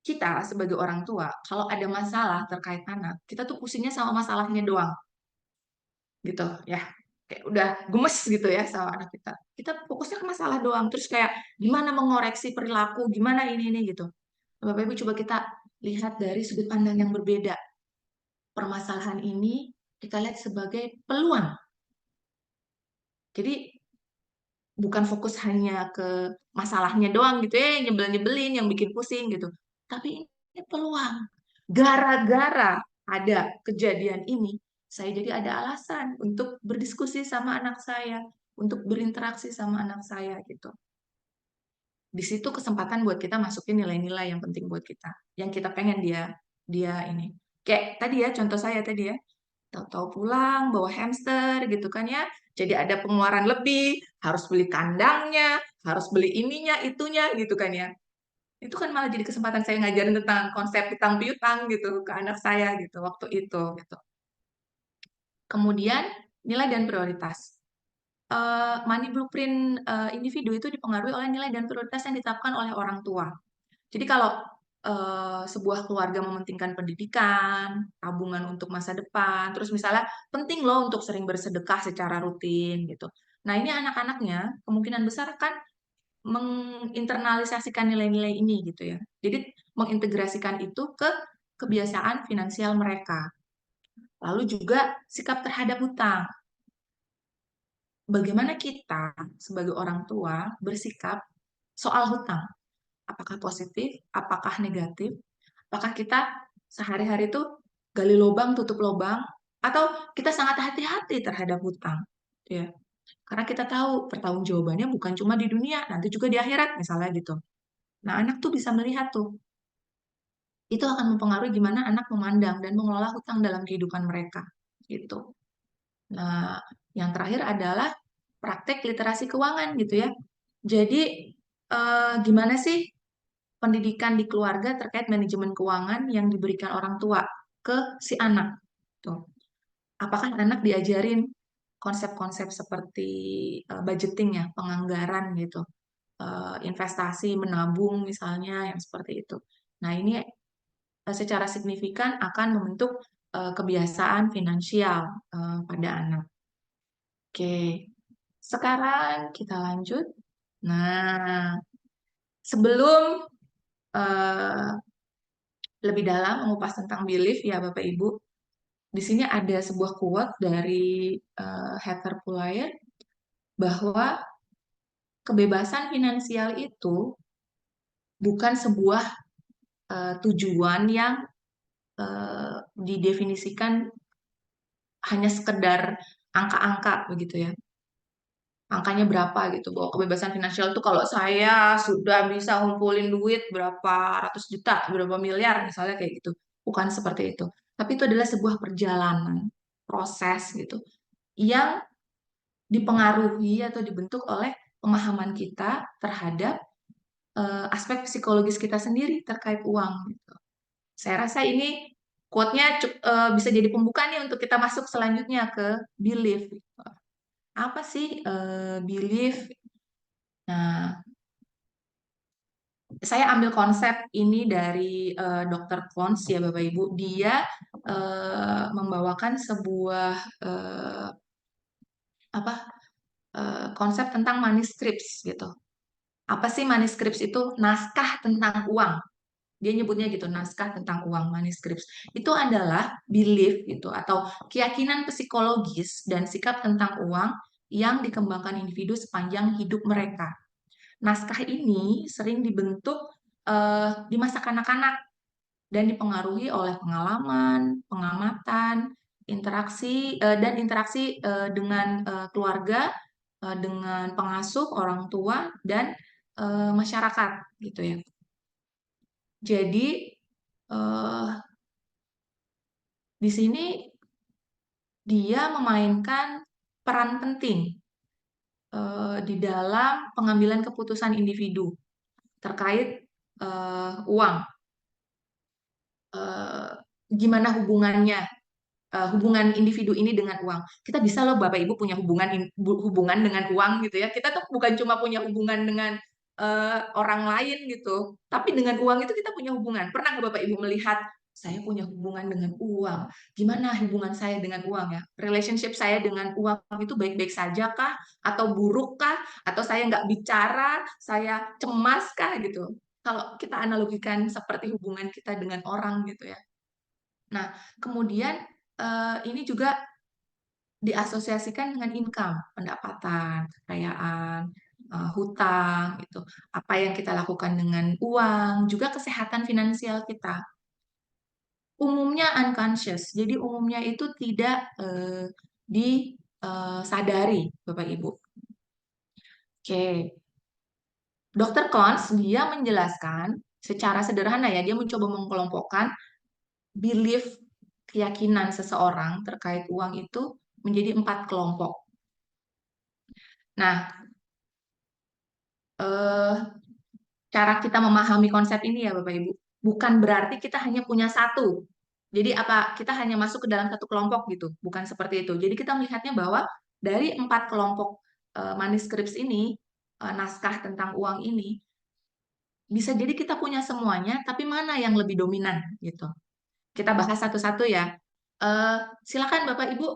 kita sebagai orang tua kalau ada masalah terkait anak, kita tuh pusingnya sama masalahnya doang gitu ya, kayak udah gemes gitu ya sama anak kita fokusnya ke masalah doang, terus kayak gimana mengoreksi perilaku, gimana ini gitu. Bapak Ibu, coba kita lihat dari sudut pandang yang berbeda. Permasalahan ini kita lihat sebagai peluang. Jadi bukan fokus hanya ke masalahnya doang gitu ya, yang nyebelin-nyebelin, yang bikin pusing gitu. Tapi ini peluang. Gara-gara ada kejadian ini, saya jadi ada alasan untuk berdiskusi sama anak saya, untuk berinteraksi sama anak saya gitu. Di situ kesempatan buat kita masukin nilai-nilai yang penting buat kita, yang kita pengen dia dia ini. Kayak tadi ya, contoh saya tadi ya, tahu-tahu pulang bawa hamster gitu kan ya. Jadi ada pengeluaran lebih, harus beli kandangnya, harus beli ininya, itunya gitu kan ya. Itu kan malah jadi kesempatan saya ngajarin tentang konsep hutang piutang gitu ke anak saya gitu waktu itu gitu. Kemudian nilai dan prioritas. Money blueprint individu itu dipengaruhi oleh nilai dan prioritas yang ditetapkan oleh orang tua. Jadi kalau sebuah keluarga mementingkan pendidikan, tabungan untuk masa depan, terus misalnya penting loh untuk sering bersedekah secara rutin gitu. Nah, ini anak-anaknya kemungkinan besar akan menginternalisasikan nilai-nilai ini gitu ya. Jadi mengintegrasikan itu ke kebiasaan finansial mereka. Lalu juga sikap terhadap hutang. Bagaimana kita sebagai orang tua bersikap soal hutang? Apakah positif? Apakah negatif? Apakah kita sehari-hari itu gali lubang, tutup lubang, atau kita sangat hati-hati terhadap hutang, ya? Karena kita tahu pertanggungjawabannya bukan cuma di dunia, nanti juga di akhirat misalnya gitu. Nah, anak tuh bisa melihat tuh, itu akan mempengaruhi gimana anak memandang dan mengelola hutang dalam kehidupan mereka, gitu. Nah, yang terakhir adalah praktek literasi keuangan gitu ya. Jadi, gimana sih pendidikan di keluarga terkait manajemen keuangan yang diberikan orang tua ke si anak. Tuh. Apakah anak diajarin konsep-konsep seperti budgeting ya, penganggaran gitu, investasi, menabung misalnya yang seperti itu. Nah, ini secara signifikan akan membentuk kebiasaan finansial pada anak. Oke, sekarang kita lanjut. Nah, sebelum eh, lebih dalam mengupas tentang belief ya Bapak Ibu. Di sini ada sebuah quote dari Heather Pullayer bahwa kebebasan finansial itu bukan sebuah tujuan yang didefinisikan hanya sekedar angka-angka begitu ya. Angkanya berapa gitu, bahwa kebebasan finansial itu kalau saya sudah bisa ngumpulin duit berapa ratus juta, berapa miliar misalnya kayak gitu. Bukan seperti itu. Tapi itu adalah sebuah perjalanan, proses gitu, yang dipengaruhi atau dibentuk oleh pemahaman kita terhadap aspek psikologis kita sendiri terkait uang gitu. Saya rasa ini quote-nya bisa jadi pembuka nih untuk kita masuk selanjutnya ke belief. Apa sih belief? Nah, saya ambil konsep ini dari Dr. Klons ya Bapak Ibu. Dia membawakan sebuah apa konsep tentang manuscripts gitu. Apa sih manuscripts itu? Naskah tentang uang. Dia nyebutnya gitu, naskah tentang uang, manuscripts. Itu adalah belief gitu atau keyakinan psikologis dan sikap tentang uang yang dikembangkan individu sepanjang hidup mereka. Naskah ini sering dibentuk di masa kanak-kanak dan dipengaruhi oleh pengalaman, pengamatan, interaksi dengan keluarga, dengan pengasuh, orang tua, dan masyarakat gitu ya. Jadi eh, di sini dia memainkan peran penting di dalam pengambilan keputusan individu terkait uang. Eh, Gimana hubungan individu ini dengan uang. Kita bisa loh Bapak Ibu punya hubungan dengan uang gitu ya. Kita tuh bukan cuma punya hubungan dengan orang lain gitu, tapi dengan uang itu kita punya hubungan. Pernah nggak Bapak Ibu melihat saya punya hubungan dengan uang? Gimana hubungan saya dengan uang ya? Relationship saya dengan uang itu baik-baik saja kah? Atau buruk kah? Atau saya nggak bicara, saya cemas kah gitu? Kalau kita analogikan seperti hubungan kita dengan orang gitu ya. Nah, kemudian ini juga diasosiasikan dengan income, pendapatan, kekayaan, hutang, gitu. Apa yang kita lakukan dengan uang, juga kesehatan finansial kita. Umumnya unconscious, jadi umumnya itu tidak disadari, Bapak Ibu. Oke, Dr. Klons dia menjelaskan secara sederhana ya, dia mencoba mengkelompokkan belief keyakinan seseorang terkait uang itu menjadi 4 kelompok. Nah, eh, cara kita memahami konsep ini ya Bapak Ibu, bukan berarti kita hanya punya satu. Jadi apa kita hanya masuk ke dalam satu kelompok gitu, bukan seperti itu. Jadi kita melihatnya bahwa dari 4 kelompok manuscripts ini, naskah tentang uang ini, bisa jadi kita punya semuanya, tapi mana yang lebih dominan gitu. Kita bahas satu-satu ya. Eh, Silakan Bapak Ibu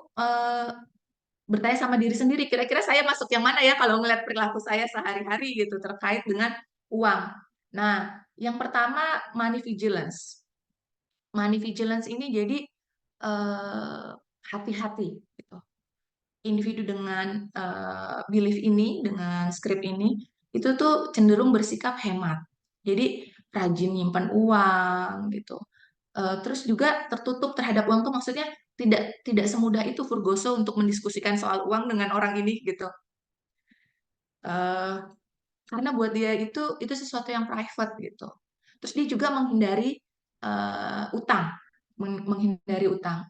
bertanya sama diri sendiri, kira-kira saya masuk yang mana ya kalau ngeliat perilaku saya sehari-hari gitu terkait dengan uang. Nah, yang pertama money vigilance. Money vigilance ini jadi eh, hati-hati gitu. Individu dengan belief ini, dengan script ini, itu tuh cenderung bersikap hemat. Jadi rajin nyimpan uang gitu. Terus juga tertutup terhadap uang tuh maksudnya tidak tidak semudah itu Furgoso untuk mendiskusikan soal uang dengan orang ini gitu. Eh, karena buat dia itu sesuatu yang private gitu. Terus dia juga menghindari utang, menghindari utang.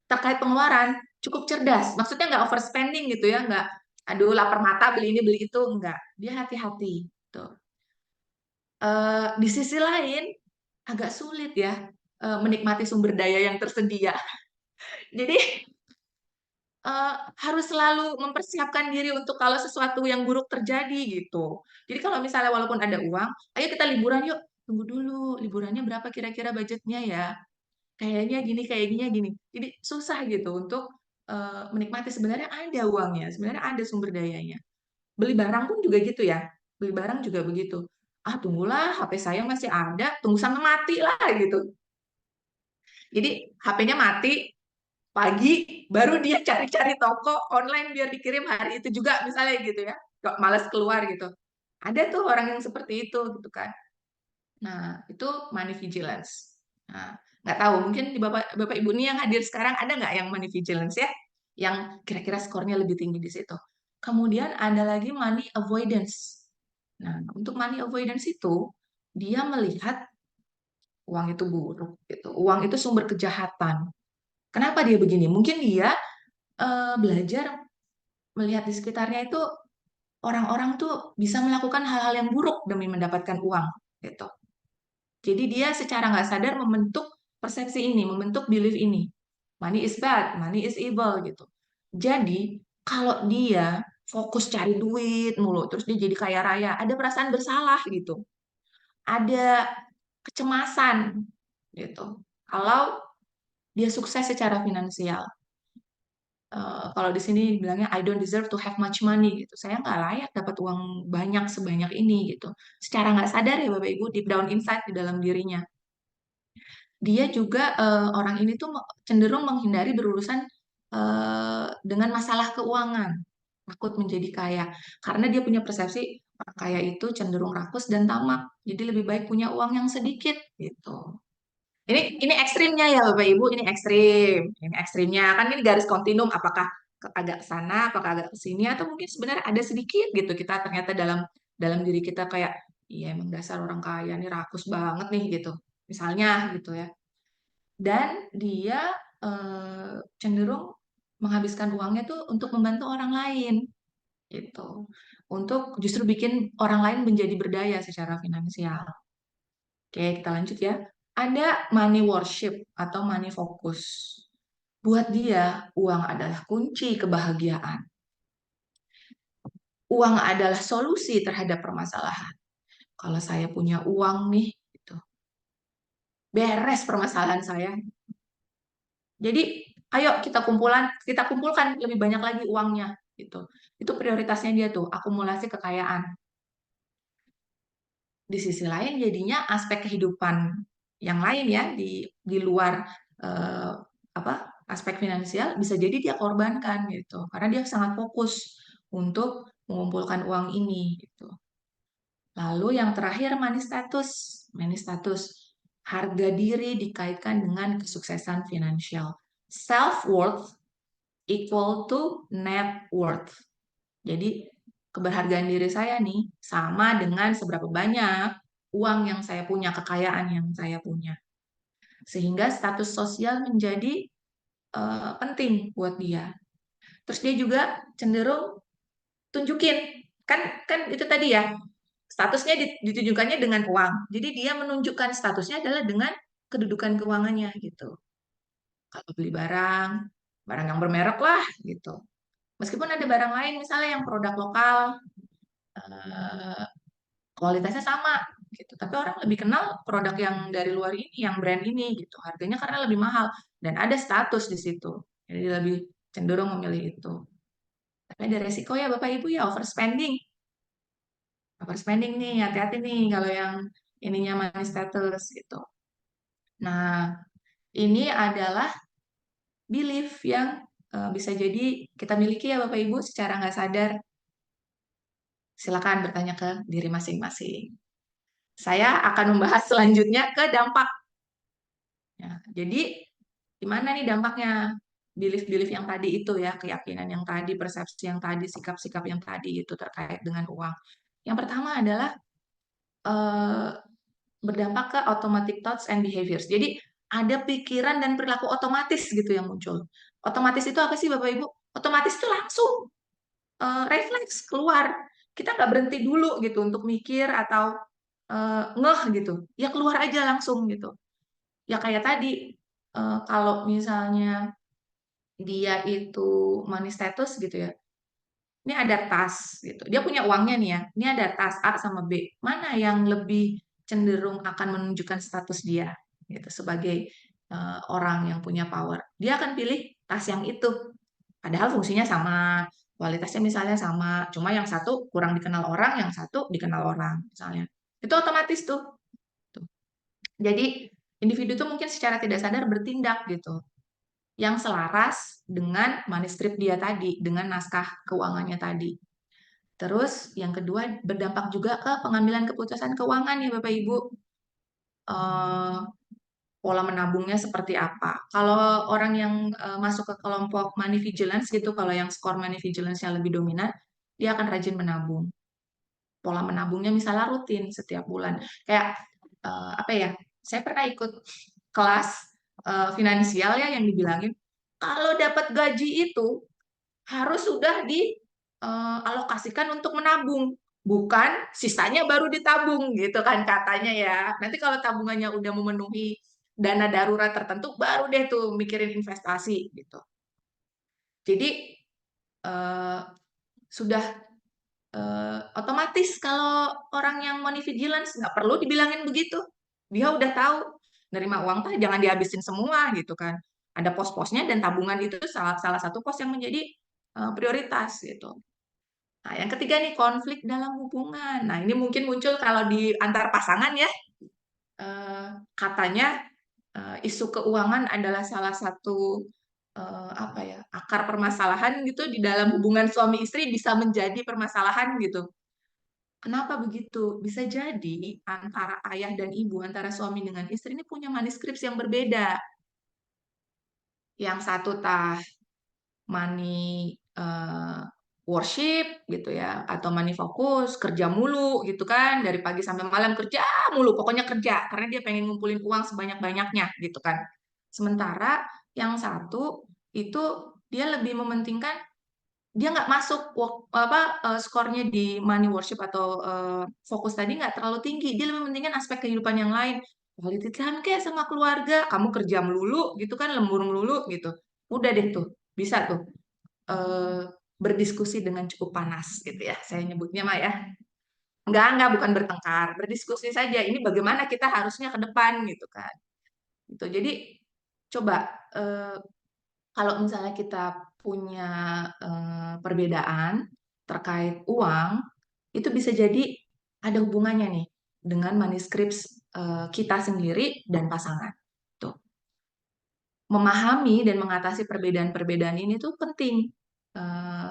Terkait pengeluaran cukup cerdas, maksudnya nggak overspending gitu ya, nggak aduh lapar mata beli ini beli itu, nggak. Dia hati-hati. Tuh. Di sisi lain agak sulit ya menikmati sumber daya yang tersedia. Jadi eh, harus selalu mempersiapkan diri untuk kalau sesuatu yang buruk terjadi gitu. Jadi kalau misalnya walaupun ada uang, ayo kita liburan yuk. Tunggu dulu, liburannya berapa kira-kira budgetnya ya? Kayaknya gini, kayaknya gini. Jadi susah gitu untuk menikmati. Sebenarnya ada uangnya, sebenarnya ada sumber dayanya. Beli barang pun juga gitu ya. Beli barang juga begitu. Ah, tunggulah, HP saya masih ada, tunggu sampai mati lah gitu. Jadi HP-nya mati, pagi baru dia cari-cari toko online biar dikirim hari itu juga misalnya gitu ya, kok malas keluar gitu, ada tuh orang yang seperti itu gitu kan. Nah, itu money vigilance. Nah, nggak tahu, mungkin di Bapak Ibu nih yang hadir sekarang ada nggak yang money vigilance ya? Yang kira-kira skornya lebih tinggi di situ. Kemudian ada lagi money avoidance. Nah, untuk money avoidance itu, dia melihat uang itu buruk, gitu. Uang itu sumber kejahatan. Kenapa dia begini? Mungkin dia belajar melihat di sekitarnya itu orang-orang tuh bisa melakukan hal-hal yang buruk demi mendapatkan uang, gitu. Jadi dia secara nggak sadar membentuk persepsi ini, membentuk belief ini. Money is bad, money is evil gitu. Jadi kalau dia fokus cari duit mulu, terus dia jadi kaya raya, ada perasaan bersalah gitu, ada kecemasan gitu. Kalau dia sukses secara finansial, kalau di sini bilangnya I don't deserve to have much money gitu. Saya nggak layak dapat uang banyak sebanyak ini gitu. Secara nggak sadar ya Bapak Ibu, deep down inside di dalam dirinya. Dia juga orang ini tuh cenderung menghindari berurusan dengan masalah keuangan, takut menjadi kaya karena dia punya persepsi orang kaya itu cenderung rakus dan tamak, jadi lebih baik punya uang yang sedikit gitu. Ini ekstrimnya ya Bapak Ibu, ini ekstrimnya kan ini garis kontinum, apakah agak ke sana, apakah agak ke sini, atau mungkin sebenarnya ada sedikit gitu kita ternyata dalam dalam diri kita kayak iya emang dasar orang kaya nih rakus banget nih gitu, misalnya gitu ya. Dan dia cenderung menghabiskan uangnya tuh untuk membantu orang lain gitu. Untuk justru bikin orang lain menjadi berdaya secara finansial. Oke, kita lanjut ya. Ada money worship atau money focus. Buat dia, uang adalah kunci kebahagiaan. Uang adalah solusi terhadap permasalahan. Kalau saya punya uang nih, gitu, beres permasalahan saya. Jadi, ayo kita kumpulkan lebih banyak lagi uangnya gitu. Itu prioritasnya dia tuh, akumulasi kekayaan. Di sisi lain jadinya aspek kehidupan yang lain ya di luar eh, apa aspek finansial bisa jadi dia korbankan gitu. Karena dia sangat fokus untuk mengumpulkan uang ini gitu. Lalu yang terakhir money status. Money status. Harga diri dikaitkan dengan kesuksesan finansial. Self-worth equal to net worth. Jadi keberhargaan diri saya nih sama dengan seberapa banyak uang yang saya punya, kekayaan yang saya punya. Sehingga status sosial menjadi penting buat dia. Terus dia juga cenderung tunjukin, kan kan itu tadi ya, statusnya ditunjukkannya dengan uang. Jadi dia menunjukkan statusnya adalah dengan kedudukan keuangannya gitu. Kalau beli barang, barang yang bermerek lah gitu. Meskipun ada barang lain misalnya yang produk lokal, eh, kualitasnya sama gitu. Tapi orang lebih kenal produk yang dari luar ini, yang brand ini gitu. Harganya karena lebih mahal dan ada status di situ. Jadi lebih cenderung memilih itu. Tapi ada resiko ya Bapak Ibu ya overspending. Overspending nih, hati-hati nih kalau yang ininya money status gitu. Nah, ini adalah belief yang bisa jadi kita miliki ya Bapak Ibu secara nggak sadar. Silakan bertanya ke diri masing-masing. Saya akan membahas selanjutnya ke dampak. Ya, jadi gimana nih dampaknya? Belief-belief yang tadi itu ya, keyakinan yang tadi, persepsi yang tadi, sikap-sikap yang tadi itu terkait dengan uang. Yang pertama adalah eh, berdampak ke automatic thoughts and behaviors. Jadi ada pikiran dan perilaku otomatis gitu yang muncul. Otomatis itu apa sih Bapak Ibu? Otomatis itu langsung refleks keluar. Kita nggak berhenti dulu gitu untuk mikir atau ngeh gitu. Ya keluar aja langsung gitu. Ya kayak tadi, kalau misalnya dia itu money status gitu ya. Ini ada tas gitu. Dia punya uangnya nih ya. Ini ada tas A sama B. Mana yang lebih cenderung akan menunjukkan status dia gitu sebagai orang yang punya power. Dia akan pilih tas yang itu. Padahal fungsinya sama, kualitasnya misalnya sama. Cuma yang satu kurang dikenal orang, yang satu dikenal orang misalnya. Itu otomatis tuh. Tuh. Jadi individu tuh mungkin secara tidak sadar bertindak gitu yang selaras dengan money strip dia tadi, dengan naskah keuangannya tadi. Terus yang kedua berdampak juga ke pengambilan keputusan keuangan ya Bapak Ibu. eh, pola menabungnya seperti apa. Kalau orang yang masuk ke kelompok money vigilance gitu, kalau yang skor money vigilance-nya lebih dominan, dia akan rajin menabung. Pola menabungnya misalnya rutin setiap bulan. Kayak apa ya? Saya pernah ikut kelas finansial ya yang dibilangin kalau dapat gaji itu harus sudah dialokasikan untuk menabung, bukan sisanya baru ditabung gitu kan katanya ya. Nanti kalau tabungannya udah memenuhi dana darurat tertentu, baru deh tuh mikirin investasi gitu. Jadi eh, sudah otomatis kalau orang yang money vigilance nggak perlu dibilangin begitu. Dia udah tahu nerima uang tuh jangan dihabisin semua gitu kan. Ada pos-posnya dan tabungan itu salah salah satu pos yang menjadi prioritas gitu. Nah, yang ketiga nih konflik dalam hubungan. Nah, ini mungkin muncul kalau di antar pasangan ya. Katanya isu keuangan adalah salah satu apa ya akar permasalahan gitu di dalam hubungan suami istri bisa menjadi permasalahan gitu. Kenapa begitu? Bisa jadi antara ayah dan ibu, antara suami dengan istri ini punya manuskrip yang berbeda. Yang satu tah money worship gitu ya atau money fokus kerja mulu gitu kan dari pagi sampai malam kerja mulu pokoknya kerja karena dia pengen ngumpulin uang sebanyak-banyaknya gitu kan sementara yang satu itu dia lebih mementingkan dia nggak masuk skornya di money worship atau fokus tadi nggak terlalu tinggi dia lebih mementingkan aspek kehidupan yang lain quality time kayak sama keluarga kamu kerja melulu gitu kan lembur melulu gitu udah deh tuh bisa tuh eh, berdiskusi dengan cukup panas gitu ya. Saya nyebutnya mah ya. Enggak, bukan bertengkar, berdiskusi saja. Ini bagaimana kita harusnya ke depan gitu kan. Gitu. Jadi coba kalau misalnya kita punya perbedaan terkait uang, itu bisa jadi ada hubungannya nih dengan manuskrip kita sendiri dan pasangan. Tuh. Memahami dan mengatasi perbedaan-perbedaan ini tuh penting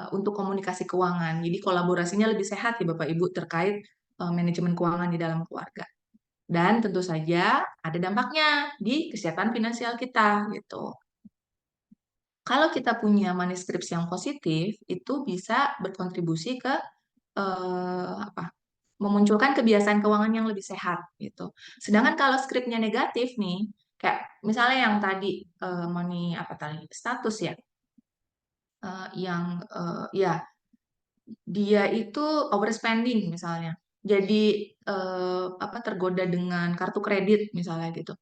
untuk komunikasi keuangan. Jadi kolaborasinya lebih sehat ya Bapak Ibu terkait manajemen keuangan di dalam keluarga. Dan tentu saja ada dampaknya di kesehatan finansial kita gitu. Kalau kita punya manuskrip yang positif, itu bisa berkontribusi ke apa? Memunculkan kebiasaan keuangan yang lebih sehat gitu. Sedangkan kalau skripnya negatif nih, kayak misalnya yang tadi money apa tadi status ya, yang ya dia itu overspending misalnya, jadi apa tergoda dengan kartu kredit misalnya gitu.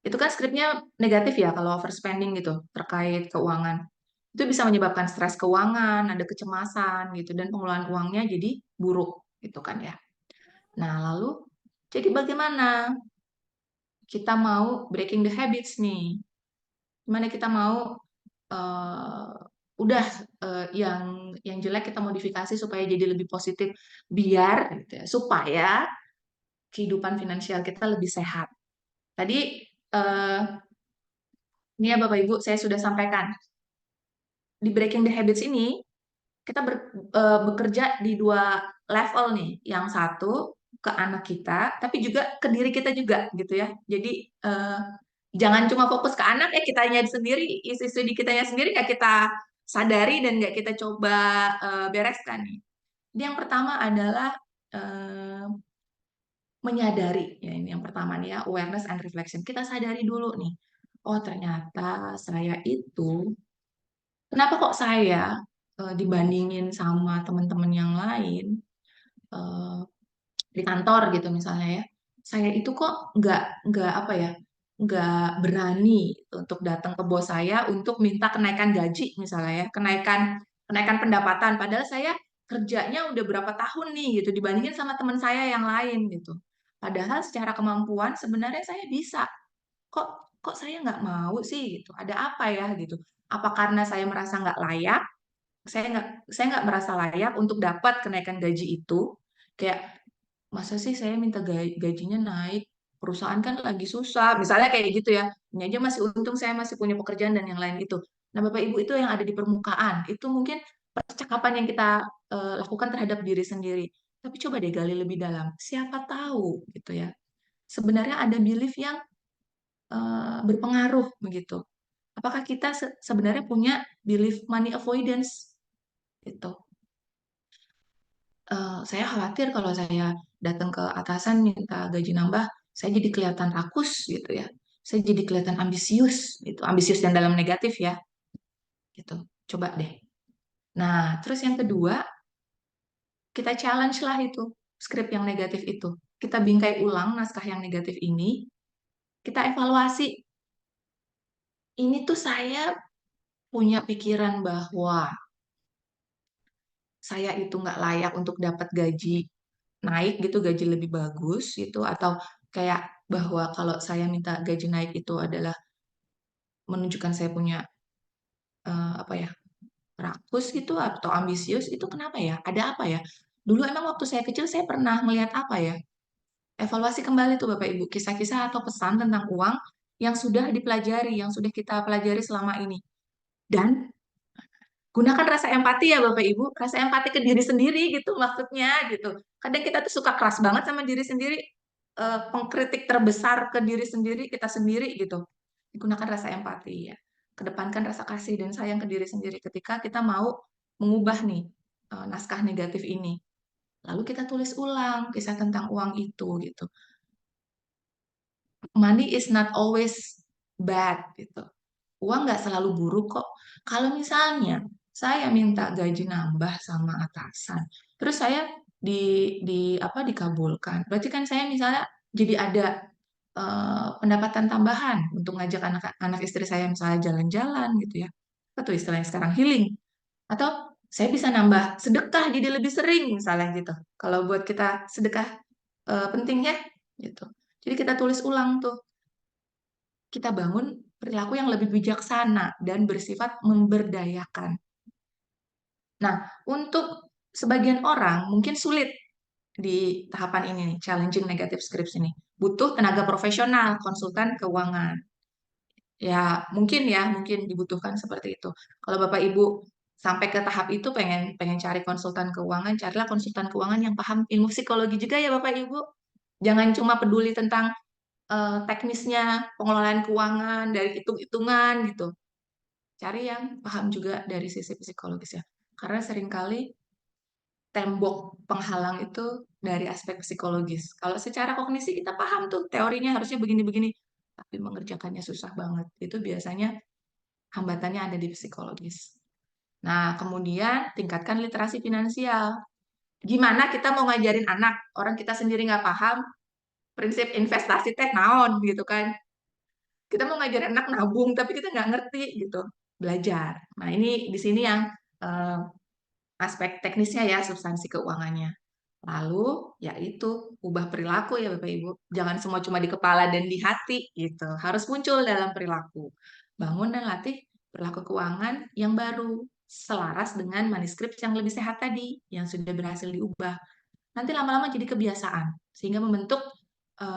Itu kan skripnya negatif ya kalau overspending gitu terkait keuangan. Itu bisa menyebabkan stres keuangan, ada kecemasan gitu dan pengelolaan uangnya jadi buruk gitu kan ya. Nah, lalu jadi bagaimana kita mau breaking the habits nih? Gimana kita mau eh, udah yang jelek kita modifikasi supaya jadi lebih positif biar gitu ya, supaya kehidupan finansial kita lebih sehat. Tadi eh, ini ya Bapak Ibu saya sudah sampaikan di breaking the habits ini kita bekerja di dua level nih. Yang satu ke anak kita, tapi juga ke diri kita juga gitu ya. Jadi jangan cuma fokus ke anak ya kitanya sendiri, isi di kitanya sendiri nggak kita sadari dan nggak kita coba bereskan nih. Jadi yang pertama adalah eh, menyadari ya ini yang pertama nih ya awareness and reflection. Kita sadari dulu nih. Oh ternyata saya itu kenapa kok saya dibandingin sama teman-teman yang lain eh, di kantor gitu misalnya ya, saya itu kok nggak apa ya, nggak berani untuk datang ke bos saya untuk minta kenaikan gaji misalnya ya, kenaikan kenaikan pendapatan. Padahal saya kerjanya udah berapa tahun nih gitu dibandingin sama teman saya yang lain gitu. Padahal secara kemampuan sebenarnya saya bisa. Kok kok saya nggak mau sih gitu. Ada apa ya gitu. Apa karena saya merasa nggak layak? Saya nggak merasa layak untuk dapat kenaikan gaji itu. Kayak masa sih saya minta gajinya naik? Perusahaan kan lagi susah. Misalnya kayak gitu ya. Ini aja masih untung saya masih punya pekerjaan dan yang lain itu. Nah, Bapak Ibu itu yang ada di permukaan. Itu mungkin percakapan yang kita lakukan terhadap diri sendiri. Tapi coba deh gali lebih dalam. Siapa tahu gitu ya. sebenarnya ada belief yang berpengaruh begitu. Apakah kita sebenarnya punya belief money avoidance itu? Saya khawatir kalau saya datang ke atasan minta gaji nambah, saya jadi kelihatan rakus gitu ya. Saya jadi kelihatan ambisius gitu, ambisius yang dalam negatif ya, gitu. Coba deh. Nah, terus yang kedua, kita challenge lah itu skrip yang negatif itu. Kita bingkai ulang naskah yang negatif ini, kita evaluasi. Ini tuh saya punya pikiran bahwa saya itu nggak layak untuk dapat gaji naik gitu, gaji lebih bagus gitu, atau kayak bahwa kalau saya minta gaji naik itu adalah menunjukkan saya punya apa ya, rakus gitu atau ambisius, itu kenapa ya? Ada apa ya? Dulu emang waktu saya kecil saya pernah melihat apa ya? Evaluasi kembali tuh Bapak Ibu, kisah-kisah atau pesan tentang uang yang sudah dipelajari, yang sudah kita pelajari selama ini. Dan gunakan rasa empati ya Bapak Ibu, rasa empati ke diri sendiri gitu maksudnya gitu. Kadang kita tuh suka keras banget sama diri sendiri, pengkritik terbesar ke diri sendiri, kita sendiri gitu. Gunakan rasa empati ya. Kedepankan rasa kasih dan sayang ke diri sendiri ketika kita mau mengubah nih naskah negatif ini. Lalu kita tulis ulang kisah tentang uang itu gitu. Money is not always bad gitu. Uang nggak selalu buruk kok. Kalau misalnya saya minta gaji nambah sama atasan, terus saya di apa dikabulkan. Berarti kan saya misalnya jadi ada pendapatan tambahan untuk ngajak anak istri saya misalnya jalan-jalan gitu ya. Atau istilahnya sekarang healing. Atau saya bisa nambah sedekah jadi lebih sering misalnya gitu. Kalau buat kita sedekah pentingnya gitu. Jadi kita tulis ulang tuh, kita bangun perilaku yang lebih bijaksana dan bersifat memberdayakan. Nah, untuk sebagian orang mungkin sulit di tahapan ini nih, challenging negative scripts ini. Butuh tenaga profesional, konsultan keuangan. Ya, mungkin dibutuhkan seperti itu. Kalau Bapak Ibu sampai ke tahap itu pengen pengen cari konsultan keuangan, carilah konsultan keuangan yang paham ilmu psikologi juga ya Bapak Ibu. Jangan cuma peduli tentang teknisnya pengelolaan keuangan dari hitung-hitungan gitu. Cari yang paham juga dari sisi psikologis ya. Karena seringkali tembok penghalang itu dari aspek psikologis. Kalau secara kognisi kita paham tuh teorinya harusnya begini-begini, tapi mengerjakannya susah banget. Itu biasanya hambatannya ada di psikologis. Nah, kemudian tingkatkan literasi finansial. Gimana kita mau ngajarin anak, orang kita sendiri nggak paham, prinsip investasi teh naon gitu kan. Kita mau ngajarin anak nabung, tapi kita nggak ngerti gitu. Belajar. Nah, ini di sini yang eh, aspek teknisnya ya, substansi keuangannya. Lalu, yaitu ubah perilaku ya Bapak Ibu. Jangan semua cuma di kepala dan di hati gitu. Harus muncul dalam perilaku. Bangun dan latih perilaku keuangan yang baru, selaras dengan manuskrip yang lebih sehat tadi, yang sudah berhasil diubah. Nanti lama-lama jadi kebiasaan, sehingga membentuk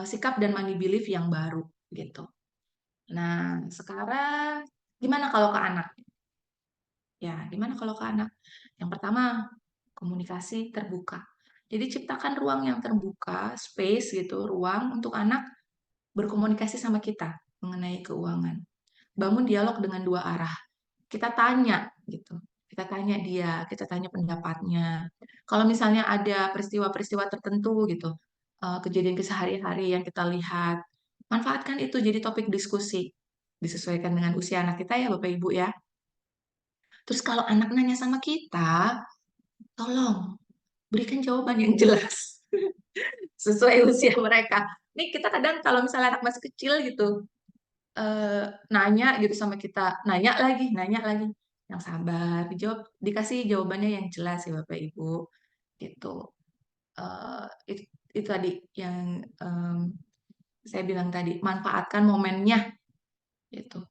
sikap dan money belief yang baru gitu. Nah, sekarang gimana kalau ke anak? Ya, gimana kalau ke anak? Yang pertama, komunikasi terbuka. Jadi ciptakan ruang yang terbuka, space gitu, ruang untuk anak berkomunikasi sama kita mengenai keuangan. Bangun dialog dengan dua arah. Kita tanya gitu. Kita tanya dia, kita tanya pendapatnya. Kalau misalnya ada peristiwa-peristiwa tertentu gitu, kejadian kesehari-hari yang kita lihat, manfaatkan itu jadi topik diskusi. Disesuaikan dengan usia anak kita ya Bapak Ibu ya. Terus kalau anak nanya sama kita, tolong berikan jawaban yang jelas sesuai usia mereka. Nih kita kadang kalau misalnya anak masih kecil gitu, nanya gitu sama kita, nanya lagi, yang sabar, dijawab, dikasih jawabannya yang jelas ya Bapak Ibu, gitu. Eh, itu, itu tadi yang saya bilang tadi, manfaatkan momennya, gitu.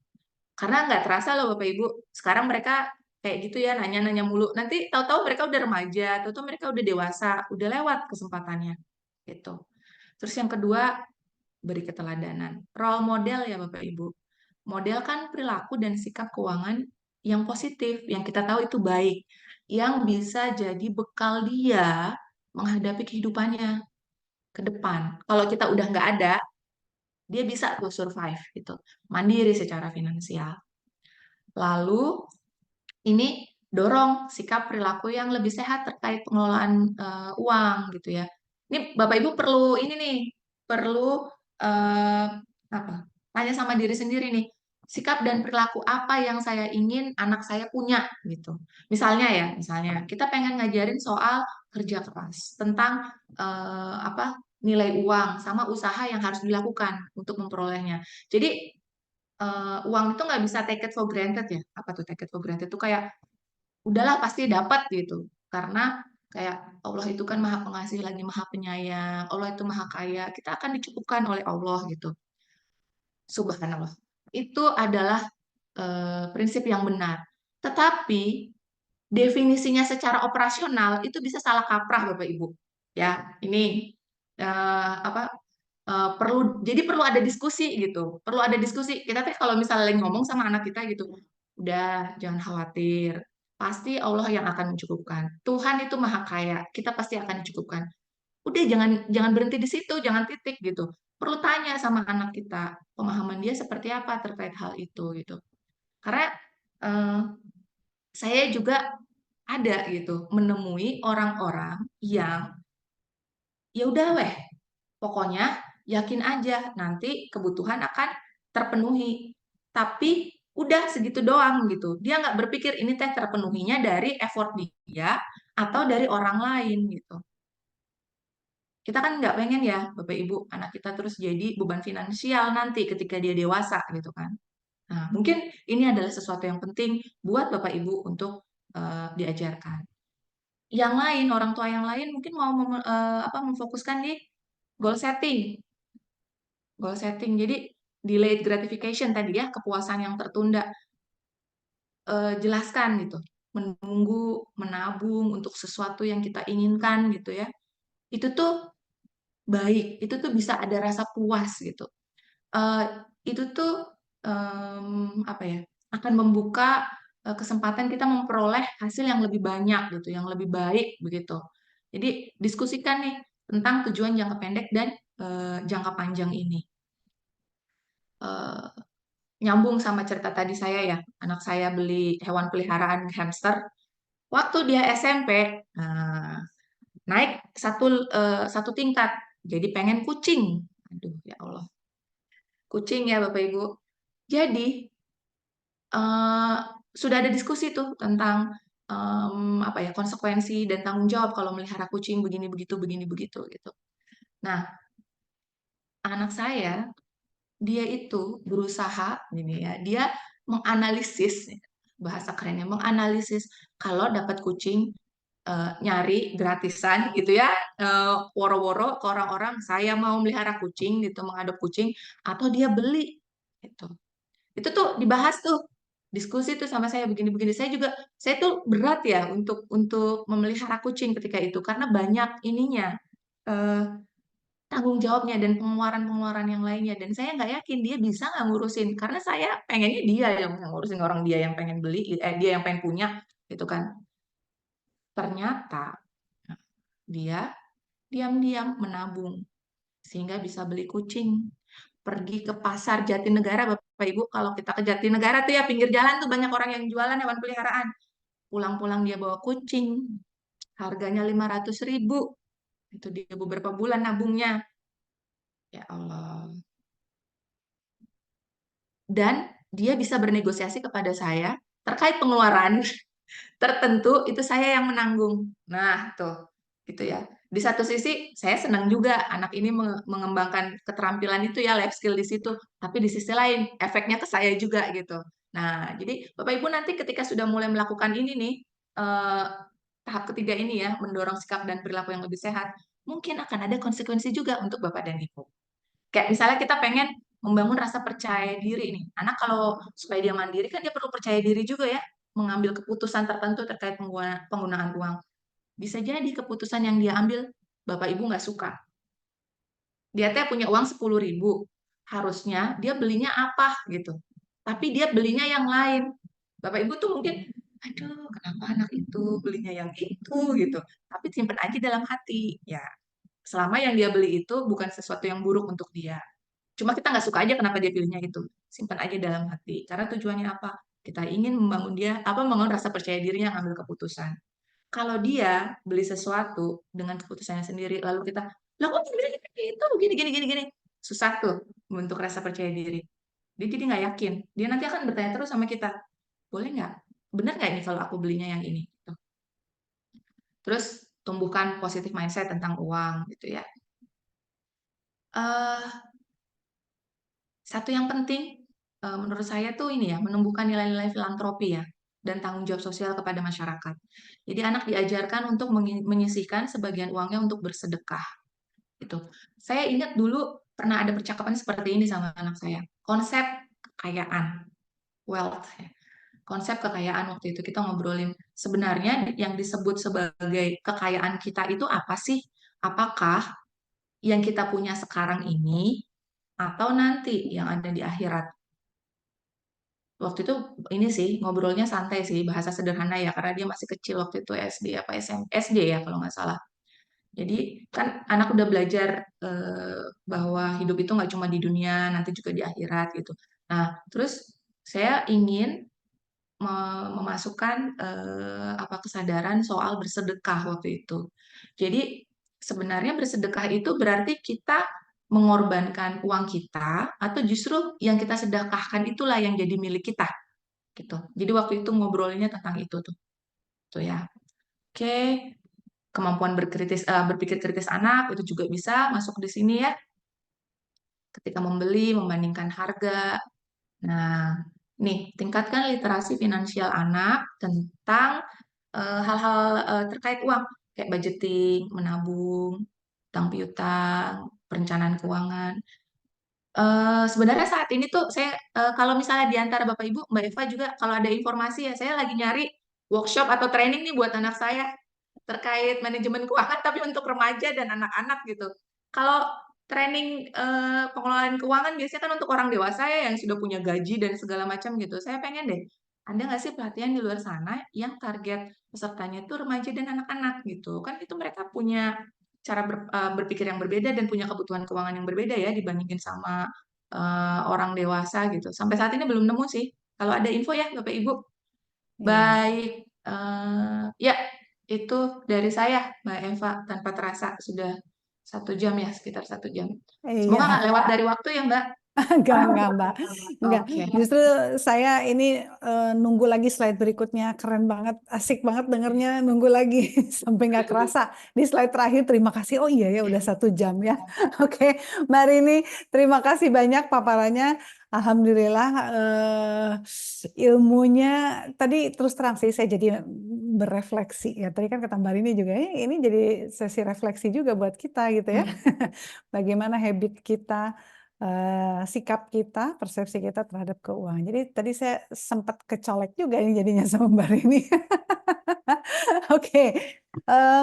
Karena nggak terasa loh Bapak Ibu, sekarang mereka kayak gitu ya, nanya-nanya mulu. Nanti tahu-tahu mereka udah remaja, tahu-tahu mereka udah dewasa, udah lewat kesempatannya, gitu. Terus yang kedua, beri keteladanan. Role model ya Bapak Ibu. Modelkan perilaku dan sikap keuangan yang positif, yang kita tahu itu baik, yang bisa jadi bekal dia menghadapi kehidupannya ke depan. Kalau kita udah nggak ada, dia bisa tuh survive gitu, mandiri secara finansial. Lalu ini dorong sikap perilaku yang lebih sehat terkait pengelolaan uang gitu ya. Ini Bapak Ibu perlu ini nih, perlu eh, apa? Tanya sama diri sendiri nih, sikap dan perilaku apa yang saya ingin anak saya punya gitu. Misalnya kita pengen ngajarin soal kerja keras, tentang apa? Nilai uang sama usaha yang harus dilakukan untuk memperolehnya. Jadi uang itu nggak bisa take it for granted ya. Apa tuh take it for granted? Itu kayak udahlah pasti dapat gitu. Karena kayak Allah itu kan maha pengasih lagi maha penyayang, Allah itu maha kaya, kita akan dicukupkan oleh Allah gitu. Subhanallah. Itu adalah prinsip yang benar. Tetapi definisinya secara operasional itu bisa salah kaprah Bapak Ibu. Ya, ini apa perlu ada diskusi gitu, perlu ada diskusi kita teh kalau misalnya lagi ngomong sama anak kita gitu, udah jangan khawatir, pasti Allah yang akan mencukupkan, Tuhan itu maha kaya, kita pasti akan dicukupkan. Udah jangan jangan berhenti di situ, jangan titik gitu, perlu tanya sama anak kita pemahaman dia seperti apa terkait hal itu gitu. Karena eh, saya juga ada gitu menemui orang-orang yang ya udah weh, pokoknya yakin aja nanti kebutuhan akan terpenuhi. Tapi udah segitu doang gitu. Dia nggak berpikir ini teh terpenuhinya dari effort dia atau dari orang lain gitu. Kita kan nggak pengen ya Bapak Ibu anak kita terus jadi beban finansial nanti ketika dia dewasa gitu kan. Nah, mungkin ini adalah sesuatu yang penting buat Bapak Ibu untuk diajarkan. Yang lain, orang tua yang lain mungkin mau memfokuskan di goal setting. Goal setting. Jadi delayed gratification tadi ya, kepuasan yang tertunda. Jelaskan gitu. Menunggu, menabung untuk sesuatu yang kita inginkan gitu ya. Itu tuh baik, itu tuh bisa ada rasa puas gitu. Eh, itu tuh apa ya? Akan membuka kesempatan kita memperoleh hasil yang lebih banyak gitu, yang lebih baik begitu. Jadi diskusikan nih tentang tujuan jangka pendek dan jangka panjang ini. Eh, Nyambung sama cerita tadi saya ya, anak saya beli hewan peliharaan hamster. Waktu dia SMP, nah, naik satu tingkat, jadi pengen kucing. Aduh, ya Allah, kucing ya Bapak Ibu. Jadi eh, sudah ada diskusi tuh tentang apa ya konsekuensi dan tanggung jawab kalau melihara kucing begini begitu gitu. Nah, anak saya dia itu berusaha gini ya, dia menganalisis bahasa kerennya menganalisis kalau dapat kucing nyari gratisan gitu ya woro-woro ke orang-orang saya mau melihara kucing gitu mengadop kucing atau dia beli gitu. Itu tuh dibahas tuh diskusi tuh sama saya begini-begini saya tuh berat ya untuk memelihara kucing ketika itu karena banyak ininya eh, tanggung jawabnya dan pengeluaran-pengeluaran yang lainnya dan saya nggak yakin dia bisa nggak ngurusin karena saya pengennya dia yang ngurusin orang dia yang pengen beli dia yang pengen punya gitu kan ternyata dia diam-diam menabung sehingga bisa beli kucing pergi ke pasar Jatinegara Bapak Ibu kalau kita ke Jatinegara tuh ya pinggir jalan tuh banyak orang yang jualan hewan peliharaan pulang-pulang dia bawa kucing harganya 500.000 itu dia beberapa bulan nabungnya ya Allah dan dia bisa bernegosiasi kepada saya terkait pengeluaran tertentu itu saya yang menanggung. Nah, tuh, gitu ya. Di satu sisi saya senang juga anak ini mengembangkan keterampilan itu ya life skill di situ, tapi di sisi lain efeknya ke saya juga gitu. Nah, jadi Bapak Ibu nanti ketika sudah mulai melakukan ini nih eh, tahap ketiga ini ya, mendorong sikap dan perilaku yang lebih sehat, mungkin akan ada konsekuensi juga untuk Bapak dan Ibu. Kayak misalnya kita pengen membangun rasa percaya diri nih. Anak kalau supaya dia mandiri kan dia perlu percaya diri juga ya, mengambil keputusan tertentu terkait penggunaan uang. Bisa jadi keputusan yang dia ambil Bapak Ibu nggak suka. Dia teh punya uang 10.000, harusnya dia belinya apa gitu. Tapi dia belinya yang lain. Bapak Ibu tuh mungkin, aduh kenapa anak itu belinya yang itu gitu. Tapi simpen aja dalam hati. Ya, selama yang dia beli itu bukan sesuatu yang buruk untuk dia. Cuma kita nggak suka aja kenapa dia pilihnya itu. Simpan aja dalam hati. Karena tujuannya apa? Kita ingin membangun dia, membangun rasa percaya dirinya ngambil keputusan. Kalau dia beli sesuatu dengan keputusannya sendiri, lalu kita, lah kok belinya kayak gitu, gini, gini, gini, gini. Susah tuh untuk rasa percaya diri. Dia jadi nggak yakin. Dia nanti akan bertanya terus sama kita, boleh nggak? Bener nggak ini kalau aku belinya yang ini? Gitu. Terus tumbuhkan positif mindset tentang uang gitu ya. eh Satu yang penting menurut saya tuh ini ya, menumbuhkan nilai-nilai filantropi ya dan tanggung jawab sosial kepada masyarakat. Jadi anak diajarkan untuk menyisihkan sebagian uangnya untuk bersedekah. Itu. Saya ingat dulu pernah ada percakapan seperti ini sama anak saya. Konsep kekayaan, wealth ya. Konsep kekayaan waktu itu kita ngobrolin sebenarnya yang disebut sebagai kekayaan kita itu apa sih? Apakah yang kita punya sekarang ini atau nanti yang ada di akhirat? Waktu itu ini sih ngobrolnya santai sih, bahasa sederhana ya karena dia masih kecil waktu itu SD apa SD ya kalau nggak salah. Jadi kan anak udah belajar bahwa hidup itu nggak cuma di dunia, nanti juga di akhirat gitu. Nah, terus saya ingin memasukkan apa kesadaran soal bersedekah waktu itu. Jadi sebenarnya bersedekah itu berarti kita mengorbankan uang kita atau justru yang kita sedekahkan itulah yang jadi milik kita gitu. Jadi waktu itu ngobrolnya tentang itu tuh ya. Oke, kemampuan berpikir kritis anak itu juga bisa masuk di sini ya. Ketika membeli, membandingkan harga. Nah, nih tingkatkan literasi finansial anak tentang hal-hal terkait uang kayak budgeting, menabung, utang piutang, perencanaan keuangan. Sebenarnya saat ini tuh saya kalau misalnya di antara Bapak Ibu, Mbak Eva juga kalau ada informasi ya saya lagi nyari workshop atau training nih buat anak saya terkait manajemen keuangan tapi untuk remaja dan anak-anak gitu. Kalau training pengelolaan keuangan biasanya kan untuk orang dewasa ya yang sudah punya gaji dan segala macam gitu. Saya pengen deh, ada nggak sih pelatihan di luar sana yang target pesertanya itu remaja dan anak-anak gitu. Kan itu mereka punya cara berpikir yang berbeda dan punya kebutuhan keuangan yang berbeda ya dibandingin sama orang dewasa gitu. Sampai saat ini belum nemu sih. Kalau ada info ya Bapak Ibu. Iya. Baik, ya itu dari saya Mbak Eva tanpa terasa sudah 1 jam ya sekitar 1 jam. Semoga Iya. nggak lewat dari waktu ya Mbak. Enggak, Mbak. Enggak. Oke. Justru saya ini nunggu lagi slide berikutnya. Keren banget, asik banget dengernya. Nunggu lagi sampai nggak kerasa. Di slide terakhir, terima kasih. Oh iya ya, udah 1 jam ya. Oke, Mbak Rini, terima kasih banyak paparannya. Alhamdulillah ilmunya tadi terus terang sih saya jadi berefleksi ya. Tadi kan kata Mbak Rini juga ini jadi sesi refleksi juga buat kita gitu ya. Bagaimana habit kita, sikap kita, persepsi kita terhadap keuangan. Jadi tadi saya sempat kecolek juga ini jadinya sama Mbak Rini. Oke,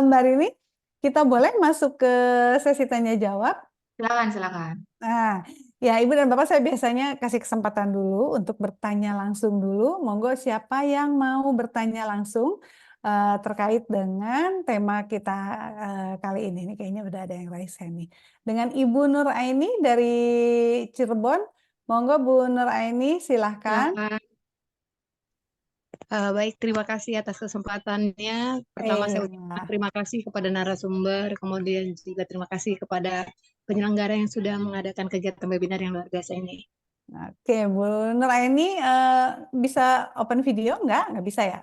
Mbak Rini, kita boleh masuk ke sesi tanya jawab. Silakan, silakan. Nah, ya Ibu dan Bapak saya biasanya kasih kesempatan dulu untuk bertanya langsung dulu. Monggo siapa yang mau bertanya langsung terkait dengan tema kita kali ini. Ini kayaknya udah ada yang raise hand nih. Dengan Ibu Nur Aini dari Cirebon. Monggo Bu Nur Aini silahkan. Silakan. Baik, terima kasih atas kesempatannya. Pertama saya ucapkan terima kasih kepada narasumber, kemudian juga terima kasih kepada penyelenggara yang sudah mengadakan kegiatan webinar yang luar biasa ini. Oke, Bu Nur Aini bisa open video nggak? Nggak bisa ya?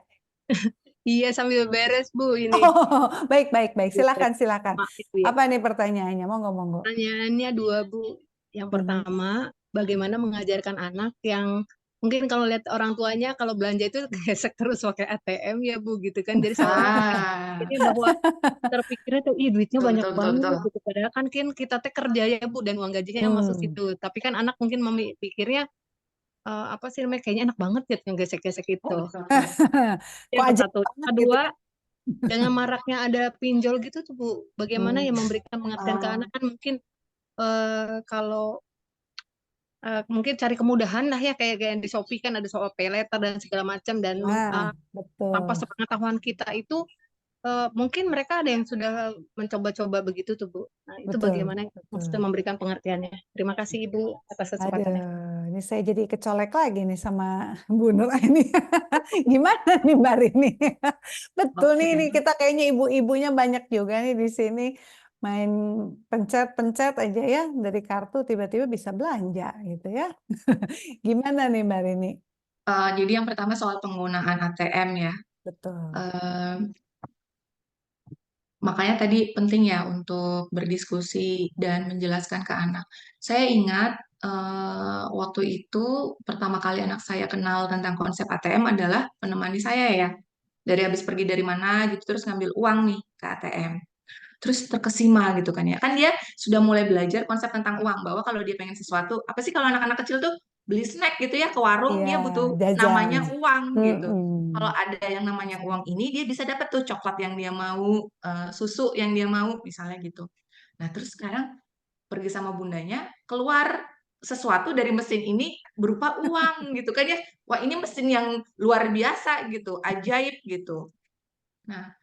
Iya, sambil beres Bu ini. Oh, baik, baik, baik. Silakan, silakan. Maaf, ya. Apa nih pertanyaannya? Monggo, monggo. Pertanyaannya 2 Bu. Yang pertama, bagaimana mengajarkan anak yang mungkin kalau lihat orang tuanya kalau belanja itu gesek terus pakai ATM ya Bu gitu kan. Jadi sama jadi bahwa terpikirnya tuh ih duitnya Betul, banyak betul, betul, banget betul. gitu padahal kan kita teh kerja ya Bu dan uang gajinya masuk situ. Tapi kan anak mungkin pikirnya apa sih namanya kayaknya enak banget ya yang gesek-gesek itu. Kok Yang aja satu, banget gitu kedua ya? dengan maraknya ada pinjol gitu tuh Bu, bagaimana ya memberikan pengertian ke Ah, anak kan mungkin kalau mungkin cari kemudahan lah ya kayak yang di Shopee kan ada soal pay letter dan segala macam dan Nah, tanpa betul. sepengetahuan kita itu mungkin mereka ada yang sudah mencoba-coba begitu tuh Bu. Nah, itu Betul, bagaimana maksudnya betul. memberikan pengertiannya. Terima kasih Ibu atas kesempatannya. Aduh, ini saya jadi kecolek lagi nih sama Bu Nur ini. Gimana nih Mbak Rini? Betul nih, Oke. ini kita kayaknya ibu-ibunya banyak juga nih di sini. Main pencet-pencet aja ya, dari kartu tiba-tiba bisa belanja gitu ya. Gimana nih Mbak Rini? Jadi yang pertama soal penggunaan ATM ya. Betul. Eh, Makanya tadi penting ya untuk berdiskusi dan menjelaskan ke anak. Saya ingat waktu itu pertama kali anak saya kenal tentang konsep ATM adalah menemani saya ya. Dari habis pergi dari mana gitu terus ngambil uang nih ke ATM. Terus terkesima gitu kan ya. Kan dia sudah mulai belajar konsep tentang uang bahwa kalau dia pengen sesuatu, apa sih kalau anak-anak kecil tuh beli snack gitu ya ke warung Iya, dia butuh jajan. namanya uang gitu. Kalau Mm-mm. ada yang namanya uang ini dia bisa dapat tuh coklat yang dia mau, susu yang dia mau misalnya gitu. Nah, terus sekarang pergi sama bundanya keluar sesuatu dari mesin ini berupa uang gitu kan ya. Wah, ini mesin yang luar biasa gitu, ajaib gitu. Nah,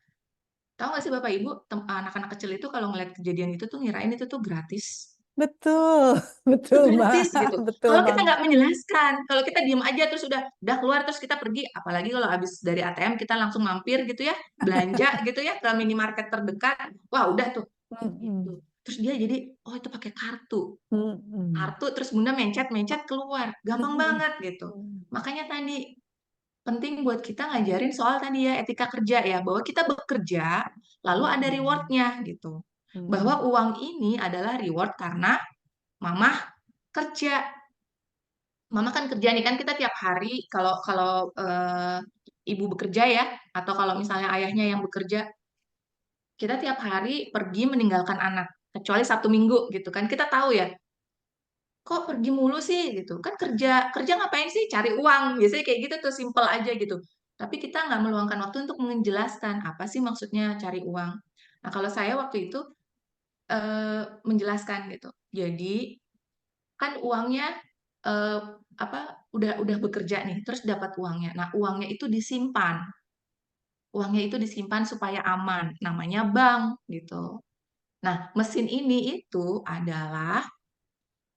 tahu nggak sih Bapak Ibu, anak-anak kecil itu kalau ngeliat kejadian itu tuh ngirain itu tuh gratis. Betul, Itu betul Mbak, gratis gitu. betul Kalau kita banget. nggak menjelaskan, kalau kita diem aja terus udah keluar terus kita pergi, apalagi kalau habis dari ATM kita langsung mampir gitu ya, belanja gitu ya ke minimarket terdekat, wah udah tuh Mm-mm. gitu. Terus dia jadi, oh itu pakai kartu, Mm-mm. kartu terus bunda mencet-mencet keluar, gampang Mm-mm. banget gitu. Makanya tadi penting buat kita ngajarin soal tadi ya etika kerja ya, bahwa kita bekerja lalu ada rewardnya gitu. Bahwa Mm-mm. uang ini adalah reward karena mama kerja. Mama kan kerja nih kan kita tiap hari kalau kalau ibu bekerja ya atau kalau misalnya ayahnya yang bekerja, kita tiap hari pergi meninggalkan anak kecuali Sabtu Minggu gitu kan. Kita tahu ya, kok pergi mulu sih gitu. Kan kerja kerja ngapain sih? Cari uang. Biasanya kayak gitu tuh simple aja gitu. Tapi kita nggak meluangkan waktu untuk menjelaskan apa sih maksudnya cari uang. Nah, kalau saya waktu itu menjelaskan gitu. Jadi kan uangnya eh, apa udah bekerja nih terus dapat uangnya. Nah, uangnya itu disimpan. Uangnya itu disimpan supaya aman. Namanya bank gitu. Nah, mesin ini itu adalah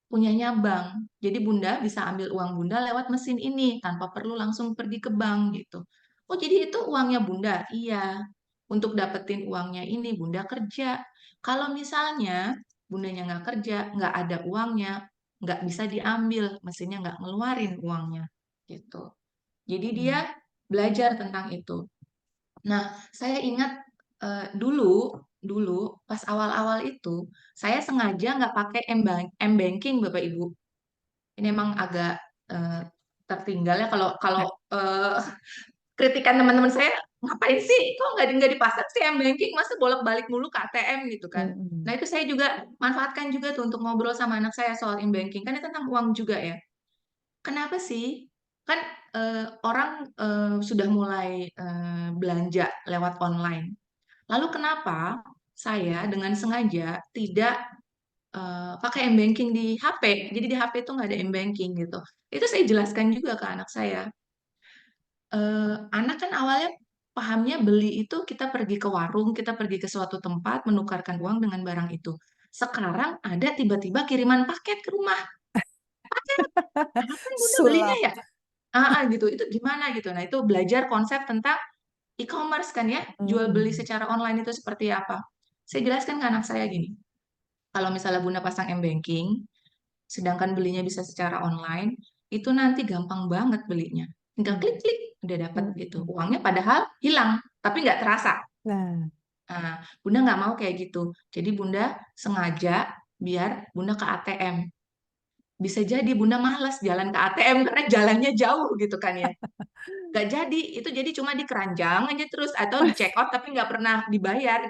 punyanya bank. Jadi Bunda bisa ambil uang Bunda lewat mesin ini tanpa perlu langsung pergi ke bank gitu. Oh, jadi itu uangnya Bunda? Iya. Untuk dapetin uangnya ini Bunda kerja. Kalau misalnya Bundanya nggak kerja, nggak ada uangnya, nggak bisa diambil, mesinnya nggak ngeluarin uangnya gitu. Jadi dia Mm. belajar tentang itu. Nah, saya ingat dulu dulu pas awal-awal itu saya sengaja nggak pakai m-banking Bapak Ibu. Ini emang agak eh, tertinggal ya kalau kalau kritikan teman-teman saya, ngapain sih kok nggak dipasang sih m-banking, masa bolak-balik mulu ke ATM gitu kan. Nah, Mm-mm. itu saya juga manfaatkan juga tuh untuk ngobrol sama anak saya soal m-banking kan itu tentang uang juga ya. Kenapa sih? Kan orang sudah mulai belanja lewat online. Lalu kenapa saya dengan sengaja tidak pakai m-banking di HP? Jadi di HP itu nggak ada m-banking gitu. Itu saya jelaskan juga ke anak saya. Anak kan awalnya pahamnya beli itu kita pergi ke warung, kita pergi ke suatu tempat menukarkan uang dengan barang itu. Sekarang ada tiba-tiba kiriman paket ke rumah. Kapan Bunda belinya Sulap. ya? Gitu. Itu gimana gitu. Nah, itu belajar konsep tentang e-commerce kan ya, jual beli Mm-mm. secara online itu seperti apa. Saya jelaskan ke anak saya gini, kalau misalnya Bunda pasang m-banking, sedangkan belinya bisa secara online, itu nanti gampang banget belinya. Tinggal klik-klik, udah dapat gitu. Mm-mm. Uangnya padahal hilang, tapi nggak terasa. Nah, Nah, Bunda nggak mau kayak gitu. Jadi Bunda sengaja biar Bunda ke ATM. Bisa jadi Bunda malas jalan ke ATM karena jalannya jauh gitu kan ya. Nggak jadi, itu jadi cuma di keranjang aja terus atau di check out tapi nggak pernah dibayar.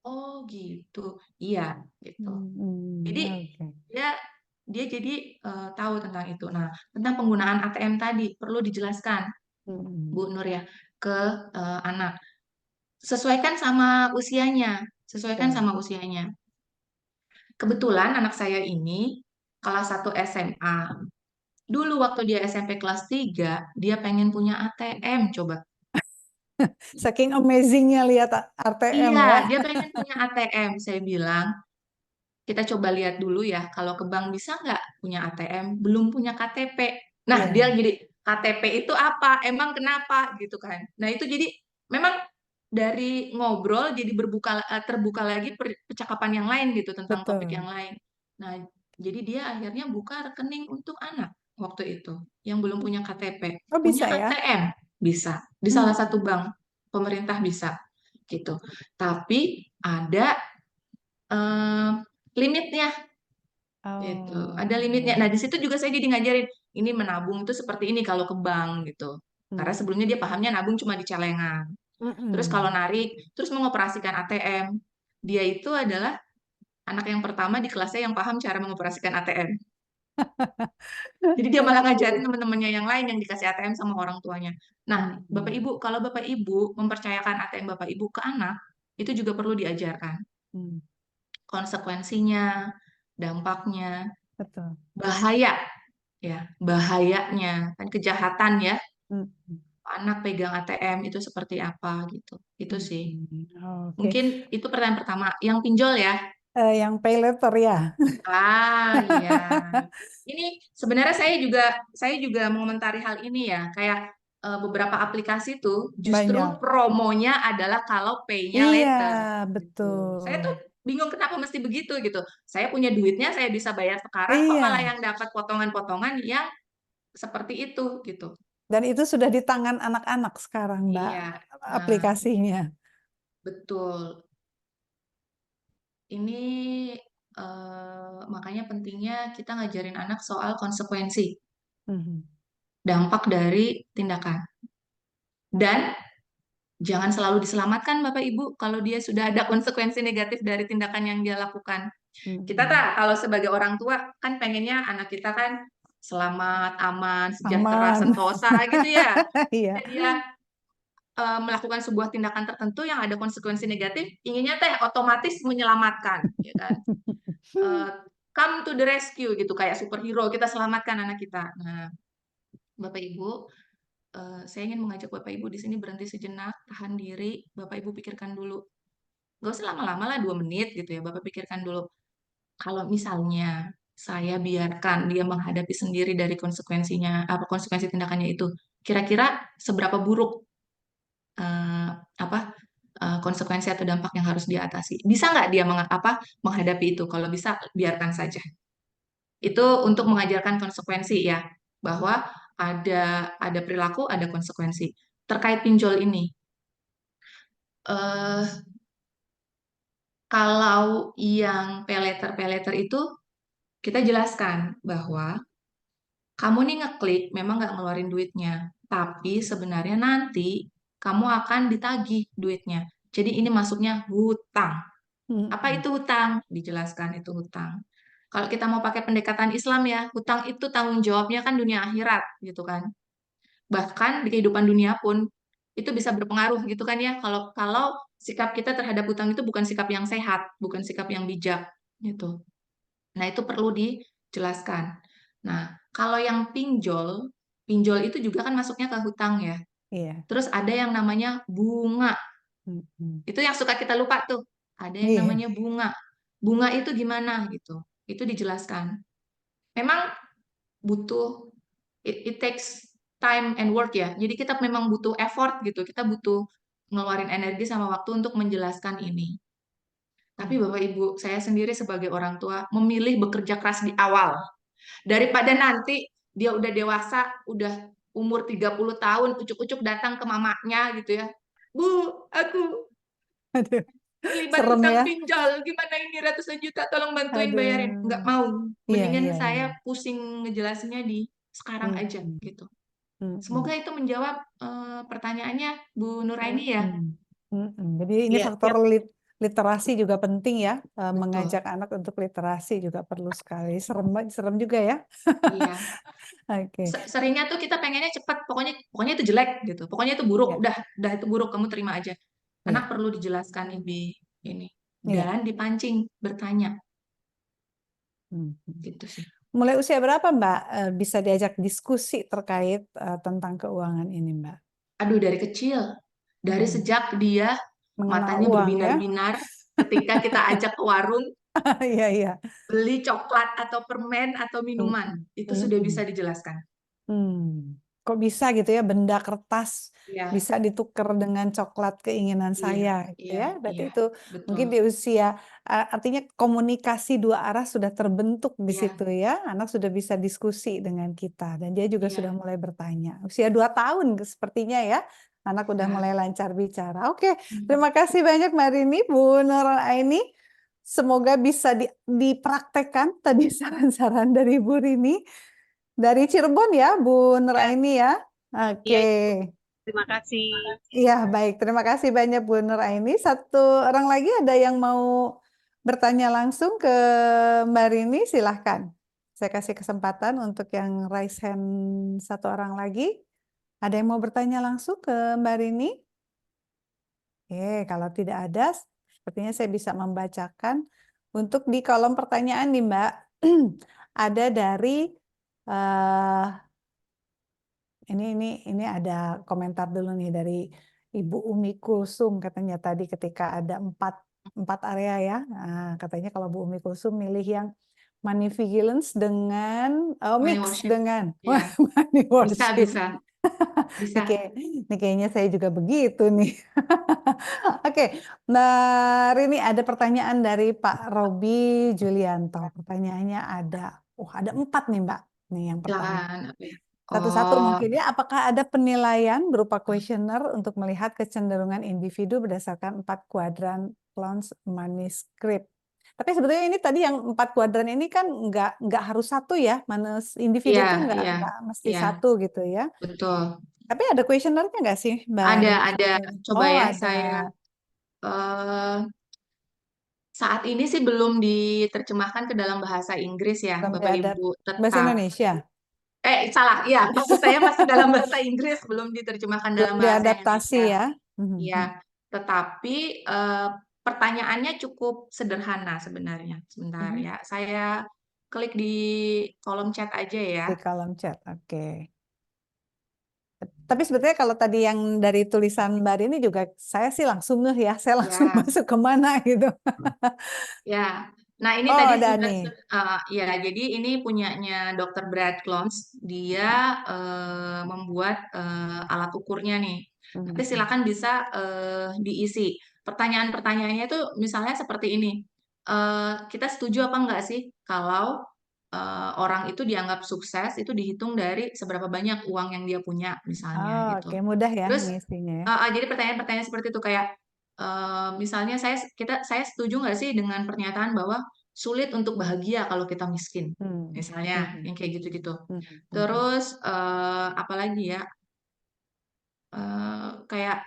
Oh gitu, iya gitu. Jadi oke. dia dia jadi tahu tentang itu. Nah, tentang penggunaan ATM tadi perlu dijelaskan Bu Mm-mm. Nur ya ke anak. Sesuaikan sama usianya, sesuaikan Betul. sama usianya. Kebetulan anak saya ini kelas 1 SMA. Dulu waktu dia SMP kelas 3 dia pengen punya ATM coba. Saking amazingnya lihat ATM Iya, ya. dia pengen punya ATM. Saya bilang, kita coba lihat dulu ya, kalau ke bank bisa nggak punya ATM, belum punya KTP. Nah, Iya, dia jadi, KTP itu apa? Emang kenapa? Gitu kan. Nah, itu jadi, memang dari ngobrol jadi terbuka lagi percakapan yang lain gitu, tentang topik yang betul. lain. Nah, jadi dia akhirnya buka rekening untuk anak waktu itu, yang belum punya KTP. Oh Punya bisa ya? ATM, bisa. Di salah Hmm. satu bank, pemerintah bisa. Gitu. Tapi ada eh, limitnya gitu. Ada limitnya. Oh. Nah, di situ juga saya jadi ngajarin ini menabung itu seperti ini kalau ke bank gitu. Karena Hmm. sebelumnya dia pahamnya nabung cuma di celengan. Terus kalau Mm-mm. narik, terus mengoperasikan ATM, dia itu adalah anak yang pertama di kelasnya yang paham cara mengoperasikan ATM. Jadi dia malah ngajarin teman-temannya yang lain yang dikasih ATM sama orang tuanya. Nah, Bapak Mm-mm. Ibu, kalau Bapak Ibu mempercayakan ATM Bapak Ibu ke anak, itu juga perlu diajarkan Hmm. konsekuensinya, dampaknya, Betul. bahaya ya, bahayanya kan kejahatan ya, Mm-mm. anak pegang ATM itu seperti apa gitu. Itu sih. Mm-mm. Oke. Mungkin itu pertanyaan pertama. Yang pinjol ya. Yang pay letter ya. Ah, iya. Ini sebenarnya saya juga mengomentari hal ini ya. Kayak beberapa aplikasi tuh justru Banyak. promonya adalah kalau pay-nya Iya, later gitu. Saya tuh betul. bingung kenapa mesti begitu gitu. Saya punya duitnya, saya bisa bayar sekarang kok malah Iya. yang dapat potongan-potongan yang seperti itu gitu. Dan itu sudah di tangan anak-anak sekarang, Mbak, Iya. Nah, aplikasinya. betul. Ini makanya pentingnya kita ngajarin anak soal konsekuensi, Mhm. dampak dari tindakan. Dan jangan selalu diselamatkan Bapak Ibu kalau dia sudah ada konsekuensi negatif dari tindakan yang dia lakukan. Kita Mhm. kalau sebagai orang tua kan pengennya anak kita kan selamat, aman, sejahtera, Aman. sentosa gitu ya. Iya. Ketika dia melakukan sebuah tindakan tertentu yang ada konsekuensi negatif, inginnya teh otomatis menyelamatkan, ya kan? Eh, come to the rescue gitu, kayak superhero, kita selamatkan anak kita. Nah, Bapak Ibu, saya ingin mengajak Bapak Ibu di sini berhenti sejenak, tahan diri, Bapak Ibu pikirkan dulu. Gak usah lama-lama lah, 2 menit gitu ya, Bapak pikirkan dulu. Kalau misalnya saya biarkan dia menghadapi sendiri dari konsekuensinya, apa konsekuensi tindakannya itu, kira-kira seberapa buruk eh, apa konsekuensi atau dampak yang harus dia atasi. Bisa nggak dia menghadapi itu? Kalau bisa, biarkan saja. Itu untuk mengajarkan konsekuensi ya, bahwa ada perilaku, ada konsekuensi. Terkait pinjol ini, eh, kalau yang pay-letter itu kita jelaskan bahwa kamu nih ngeklik memang nggak ngeluarin duitnya, tapi sebenarnya nanti kamu akan ditagih duitnya. Jadi ini masuknya hutang. Apa Mhm. itu hutang? Dijelaskan itu hutang. Kalau kita mau pakai pendekatan Islam ya, hutang itu tanggung jawabnya kan dunia akhirat gitu kan. Bahkan di kehidupan dunia pun itu bisa berpengaruh gitu kan ya. Kalau kalau sikap kita terhadap hutang itu bukan sikap yang sehat, bukan sikap yang bijak gitu. Nah, itu perlu dijelaskan. Nah, kalau yang pinjol, pinjol itu juga kan masuknya ke hutang ya. Iya. Terus ada yang namanya bunga. Mhm. Itu yang suka kita lupa tuh. Ada yang Iya. namanya bunga. Bunga itu gimana gitu. Itu dijelaskan. Memang butuh it takes time and work ya. Jadi kita memang butuh effort gitu. Kita butuh ngeluarin energi sama waktu untuk menjelaskan ini. Tapi Mhm. Bapak Ibu, saya sendiri sebagai orang tua memilih bekerja keras di awal. Daripada nanti dia udah dewasa, udah umur 30 tahun, ucuk-ucuk datang ke mamanya gitu ya. Bu, aku Aduh, terlibat serem utang ya. pinjol, gimana ini ratusan juta, tolong bantuin bayarin. Nggak Aduh. mau. Iya, Mendingan iya, iya. saya pusing ngejelasinnya di sekarang aja Mhm. gitu. Semoga Mhm. itu menjawab pertanyaannya Bu Nuraini ya. Mhm. Mhm. Jadi ini Iya, faktor siap. literasi juga penting ya. Betul. Mengajak anak untuk literasi juga perlu sekali. Serem, serem juga ya. Iya. Oke. Seringnya tuh kita pengennya cepat, pokoknya pokoknya itu jelek gitu. Pokoknya itu buruk, Ya, udah itu buruk, kamu terima aja. Anak ya, perlu dijelaskan lebih ini ya. dan dipancing bertanya Mhm. gitu sih. Mulai usia berapa Mbak bisa diajak diskusi terkait tentang keuangan ini Mbak? Aduh, dari kecil. Dari sejak dia Mengenal matanya uang ya. berbinar-binar ketika kita ajak ke warung Iya, iya. beli coklat atau permen atau minuman, Mm, itu mm, sudah mm. bisa dijelaskan. Kok bisa gitu ya, benda kertas Iya, bisa ditukar dengan coklat keinginan iya, saya gitu iya, ya. Berarti iya, itu betul. mungkin di usia, artinya komunikasi dua arah sudah terbentuk di Iya, situ ya. Anak sudah bisa diskusi dengan kita dan dia juga sudah iya, mulai bertanya. Usia 2 tahun sepertinya ya, anak udah iya. mulai lancar bicara. Oke, Hmm. terima kasih banyak Mbak Rini, Bu Nurul Aini. Semoga bisa dipraktekkan tadi saran-saran dari Bu Rini. Dari Cirebon ya, Bu Ya, Nuraini ya. iya Oke. Ibu. Terima kasih. Iya, baik. Terima kasih banyak Bu Nuraini. Satu orang lagi ada yang mau bertanya langsung ke Mbak Rini, silahkan. Saya kasih kesempatan untuk yang raise hand satu orang lagi. Ada yang mau bertanya langsung ke Mbak Rini? Kalau tidak ada, sepertinya saya bisa membacakan. Untuk di kolom pertanyaan nih Mbak, ada dari eh, ini ada komentar dulu nih dari Ibu Umi Kulsum, katanya tadi ketika ada empat area ya. Nah, katanya kalau Bu Umi Kulsum milih yang money vigilance dengan Money mix worship. dengan Iya, money bisa, worship. bisa, bisa. Ini kayaknya saya juga begitu nih. Oke, nah ini ada pertanyaan dari Pak Robi Julianto. Pertanyaannya ada 4 nih Mbak. Nih yang pertama. Silakan. Apa ya? Satu-satu Oh, mungkin ya, apakah ada penilaian berupa kuesioner untuk melihat kecenderungan individu berdasarkan 4 kuadran Clown's manuscript? Tapi sebetulnya ini tadi yang 4 kuadran ini kan nggak harus satu ya, individu iya, tuh nggak iya, nggak mesti iya, satu gitu ya. betul. Tapi ada kuesionernya nggak sih, Mbak Rini? Ada. Coba Oh ya, ada, saya eh, saat ini sih belum diterjemahkan ke dalam bahasa Inggris ya, belum Bapak ada Ibu. bahasa Tetap, Indonesia, salah, ya, maksud saya masih dalam bahasa Inggris, belum diterjemahkan belum dalam bahasa diadaptasi Indonesia. ya. Ya, tetapi pertanyaannya cukup sederhana sebenarnya. Sebentar Mhm. ya, saya klik di kolom chat aja ya. Di kolom chat, oke. Tapi sebetulnya kalau tadi yang dari tulisan Mbak Rini juga saya sih langsung ngeh ya, saya langsung Ya, masuk ke mana gitu. ya. Nah, ini Oh tadi ada sudah, nih. ya, jadi ini punyanya Dr. Brad Clones. Dia membuat alat ukurnya nih. Nanti Mhm. silakan bisa diisi. Pertanyaan-pertanyaannya itu misalnya seperti ini. Kita setuju apa enggak sih kalau orang itu dianggap sukses itu dihitung dari seberapa banyak uang yang dia punya misalnya Oh, gitu. oke mudah ya Terus ngisinya ya. jadi pertanyaan-pertanyaan seperti itu kayak misalnya saya setuju nggak sih dengan pernyataan bahwa sulit untuk bahagia kalau kita miskin, Hmm. misalnya Mhm. yang kayak gitu-gitu. Mhm. Mhm. Terus apalagi ya, kayak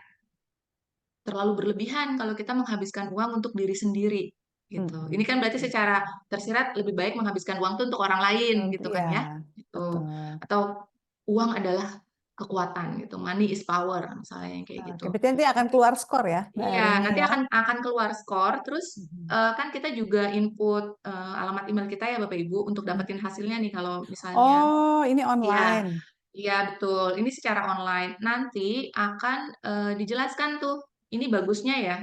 terlalu berlebihan kalau kita menghabiskan uang untuk diri sendiri gitu. Ini Mhm. kan berarti secara tersirat lebih baik menghabiskan uang itu untuk orang lain gitu Ya, kan ya. Gitu. betul. Atau uang adalah kekuatan gitu. Money is power misalnya yang kayak Oke, gitu. berarti nanti akan keluar skor ya, Mbak Iya, Rini nanti ya. akan keluar skor. Terus Mhm. kan kita juga input alamat email kita ya Bapak Ibu untuk dapetin hasilnya nih kalau misalnya. Oh, ini Iya, online. iya betul. Ini secara online. Nanti akan dijelaskan tuh. Ini bagusnya ya.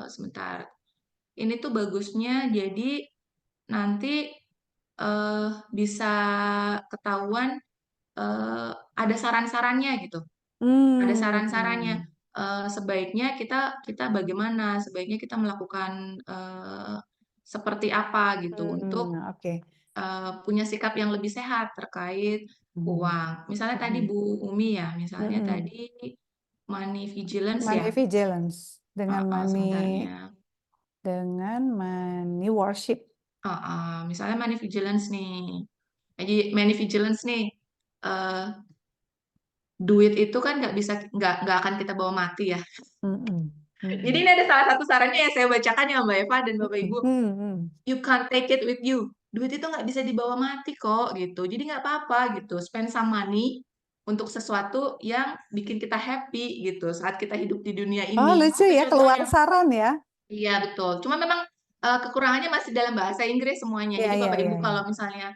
Sebentar. Ini tuh bagusnya jadi nanti bisa ketahuan ada saran-sarannya gitu. Ada saran-sarannya. Hmm. Sebaiknya kita kita bagaimana? Sebaiknya kita melakukan seperti apa gitu untuk Oke. punya sikap yang lebih sehat terkait Mhm. uang. Misalnya tadi Mhm. Bu Umi ya, misalnya Mhm. tadi money vigilance Money ya. vigilance dengan Sebentar money ya. worship. Misalnya money vigilance nih. Jadi money vigilance nih. eh, Duit itu kan nggak akan kita bawa mati ya. Mhm. Jadi Mhm. ini ada salah satu sarannya yang saya bacakan ya Mbak Eva dan Bapak Ibu. Mhm. You can't take it with you. Duit itu nggak bisa dibawa mati kok gitu. Jadi nggak apa-apa gitu. Spend some money untuk sesuatu yang bikin kita happy gitu saat kita hidup di dunia Oh, ini. lucu Itu ya, keluar contohnya. saran ya. Iya betul. Cuma memang kekurangannya masih dalam bahasa Inggris semuanya. Iya, Jadi iya, Bapak iya, Ibu iya. kalau misalnya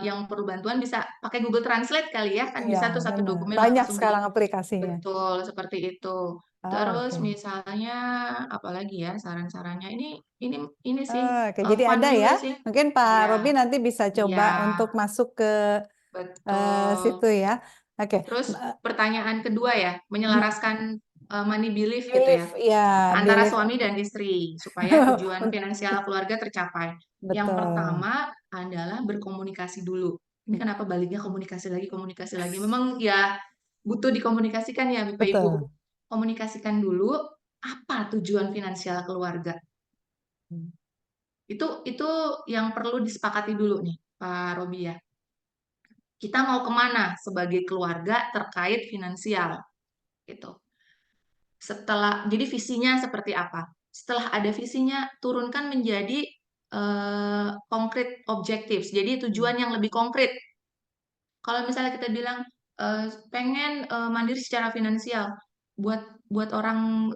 yang perlu bantuan bisa pakai Google Translate kali ya. Kan Iya, bisa tuh satu benar. dokumen Banyak langsung di sekarang aplikasinya. betul seperti itu. Terus Oke. misalnya apalagi ya saran-sarannya ini sih Oke, jadi fun ada ya. juga sih. Mungkin Pak Iya, Robi nanti bisa iya, coba untuk masuk ke situ betul. ya. Oke. Terus pertanyaan kedua ya, Hmm, menyelaraskan money belief gitu belief ya, ya, antara belief. suami dan istri supaya tujuan finansial keluarga tercapai. Yang Betul. pertama adalah berkomunikasi dulu. Ini kenapa baliknya komunikasi lagi. Memang ya butuh dikomunikasikan ya Bapak Ibu. Betul. Komunikasikan dulu apa tujuan finansial keluarga. Itu yang perlu disepakati dulu nih Pak Robi ya. Kita mau kemana sebagai keluarga terkait finansial gitu. Jadi visinya seperti apa? Setelah ada visinya, turunkan menjadi concrete objectives. Jadi tujuan yang lebih konkret. Kalau misalnya kita bilang pengen mandiri secara finansial, buat buat orang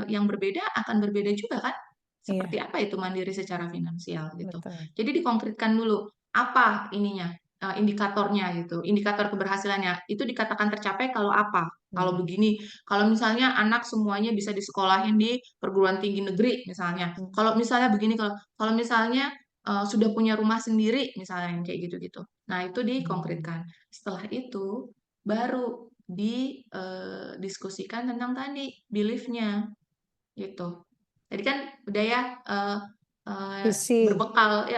yang berbeda akan berbeda juga kan? Seperti Iya, apa itu mandiri secara finansial gitu. betul. Jadi dikonkretkan dulu apa ininya, indikatornya gitu, indikator keberhasilannya. Itu dikatakan tercapai kalau apa? Kalau Hmm. begini, kalau misalnya anak semuanya bisa disekolahin di perguruan tinggi negeri misalnya. Hmm. Kalau misalnya begini, kalau misalnya sudah punya rumah sendiri misalnya yang kayak gitu-gitu. Nah, itu dikonkretkan. Setelah itu baru didiskusikan tentang tadi beliefnya gitu. Tadi kan udah ya Visi. berbekal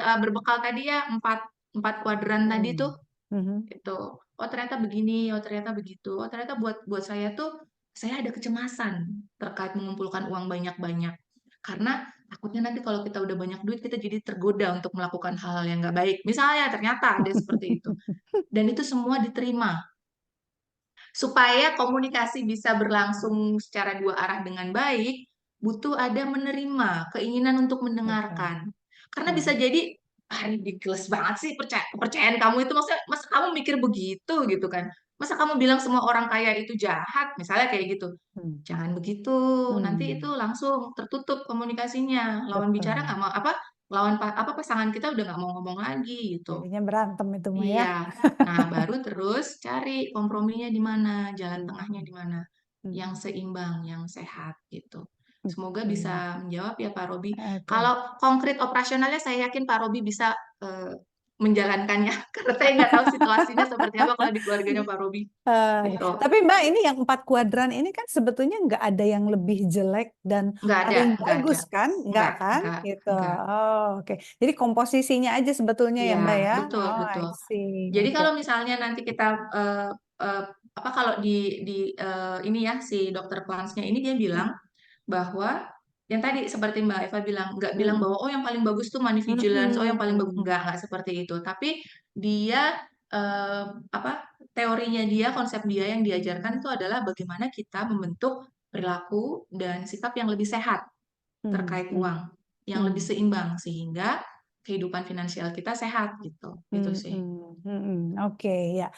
tadi ya empat kuadran tadi tuh Mhm. itu. Oh ternyata begini, oh ternyata begitu. Oh ternyata buat saya tuh saya ada kecemasan terkait mengumpulkan uang banyak-banyak. Karena takutnya nanti kalau kita udah banyak duit kita jadi tergoda untuk melakukan hal-hal yang nggak baik. Misalnya ternyata ada seperti itu. Dan itu semua diterima. Supaya komunikasi bisa berlangsung secara dua arah dengan baik, butuh ada menerima, keinginan untuk Betul. mendengarkan. Karena bisa Hmm. jadi, ridiculous banget sih kepercayaan kamu itu, maksudnya masa kamu mikir begitu gitu kan. Masa kamu bilang semua orang kaya itu jahat, misalnya kayak gitu. Hmm. Jangan begitu, nanti itu Hmm. langsung tertutup komunikasinya. Lawan bicara Betul. nggak mau pasangan kita udah nggak mau ngomong lagi gitu. Jadinya berantem itu mah ya. Iya. Nah, baru terus cari komprominya di mana, jalan tengahnya Hmm. di mana, yang Hmm. seimbang, yang sehat gitu. Semoga Oke. bisa menjawab ya Pak Robi. Oke. Kalau konkret operasionalnya saya yakin Pak Robi bisa menjalankannya karena saya nggak tahu situasinya seperti apa kalau di keluarganya Pak Robi. Gitu. Tapi Mbak, ini yang 4 kuadran ini kan sebetulnya nggak ada yang lebih jelek dan paling Nggak ada, bagus kan? Nggak kan? Gitu. nggak. Oh, oke. Jadi komposisinya aja sebetulnya ya Iya, Mbak ya? betul, Oh, I betul. see. Jadi Oke. kalau misalnya nanti kita eh, apa kalau di ini ya si dokter Klansnya ini dia bilang Hmm. bahwa yang tadi seperti Mbak Eva bilang nggak bilang Mm-mm. bahwa oh yang paling bagus tuh money vigilance, oh yang paling bagus Mm-mm. nggak seperti itu. Tapi dia eh, apa teorinya dia, konsep dia yang diajarkan itu adalah bagaimana kita membentuk perilaku dan sikap yang lebih sehat Mm-mm. terkait uang, yang lebih Mm-mm. seimbang sehingga kehidupan finansial kita sehat gitu. Itu sih. Oke, ya.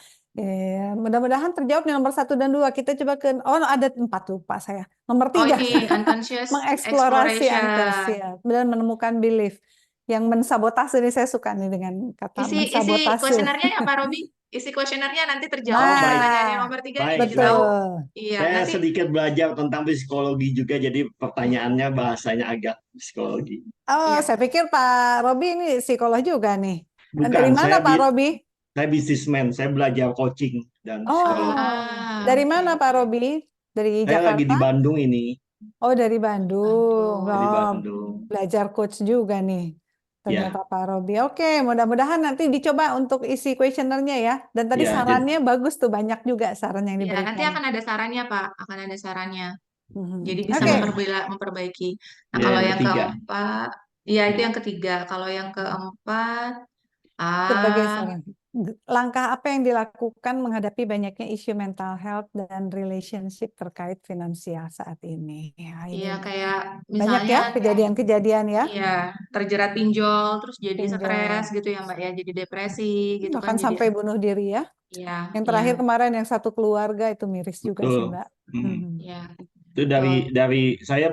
Mudah-mudahan terjawab nih nomor 1 dan 2. Kita coba ke, oh ada 4, lupa saya. Nomor Oh 3, ini unconscious mengeksplorasi exploration. unconscious dan menemukan belief. Yang mensabotase ini saya suka nih dengan kata Isi mensabotase. kuesionernya ya Pak Robi. Isi kuesionernya nanti terjawab Oh, di baik, pertanyaan yang Nah, nomor 3 nih. baik. Dikasih tahu. betul. Iya, Saya nanti sedikit belajar tentang psikologi juga, jadi pertanyaannya bahasanya agak psikologi. Oh, iya. saya pikir Pak Robi ini psikolog juga nih. Dari Bukan, mana Pak Robi? saya bisnismen, saya belajar coaching dan psikologi. Oh, dari Oke, mana Pak oke. Robi? Dari Saya lagi di Jakarta? Bandung ini, Oh, dari Bandung. dari Bandung. Oh, Bandung. belajar coach juga nih. Ternyata Ya, Pak Robi. Oke, mudah-mudahan nanti dicoba untuk isi kuesionernya ya. Dan tadi ya. sarannya bagus tuh, banyak juga saran yang Ya, nanti diberikan. akan ada sarannya, Pak. Akan ada sarannya. Jadi bisa Oke, memperbaiki. Nah, Ya kalau yang yang ketiga. keempat, ya itu Ya. yang ketiga. Kalau yang keempat, sebagai ah, saran. Langkah apa yang dilakukan menghadapi banyaknya isu mental health dan relationship terkait finansial saat ini? Ya, ya ini kayak banyak misalnya ya kejadian-kejadian ya. iya, terjerat pinjol, terus jadi stres Pinjol. gitu ya Mbak ya, jadi depresi gitu kan, Bahkan jadi sampai bunuh diri ya. iya, Yang iya, terakhir kemarin yang satu keluarga itu miris juga sih Betul. Mbak. Hmm. Mhm. iya, Itu betul. dari saya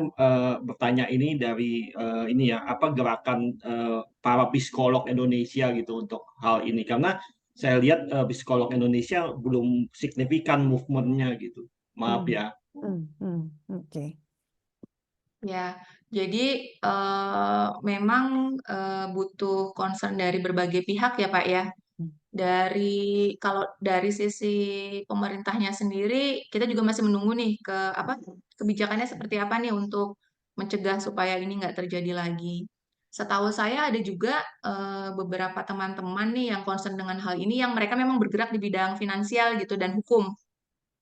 bertanya ini dari ini ya, apa gerakan para psikolog Indonesia gitu untuk hal ini, karena saya lihat psikolog Indonesia belum signifikan movementnya gitu. Maaf Hmm. ya. Oke. Ya, jadi memang butuh concern dari berbagai pihak ya Pak ya. Kalau dari sisi pemerintahnya sendiri, kita juga masih menunggu nih kebijakannya seperti apa nih untuk mencegah supaya ini nggak terjadi lagi. Setahu saya ada juga beberapa teman-teman nih yang concern dengan hal ini yang mereka memang bergerak di bidang finansial gitu dan hukum.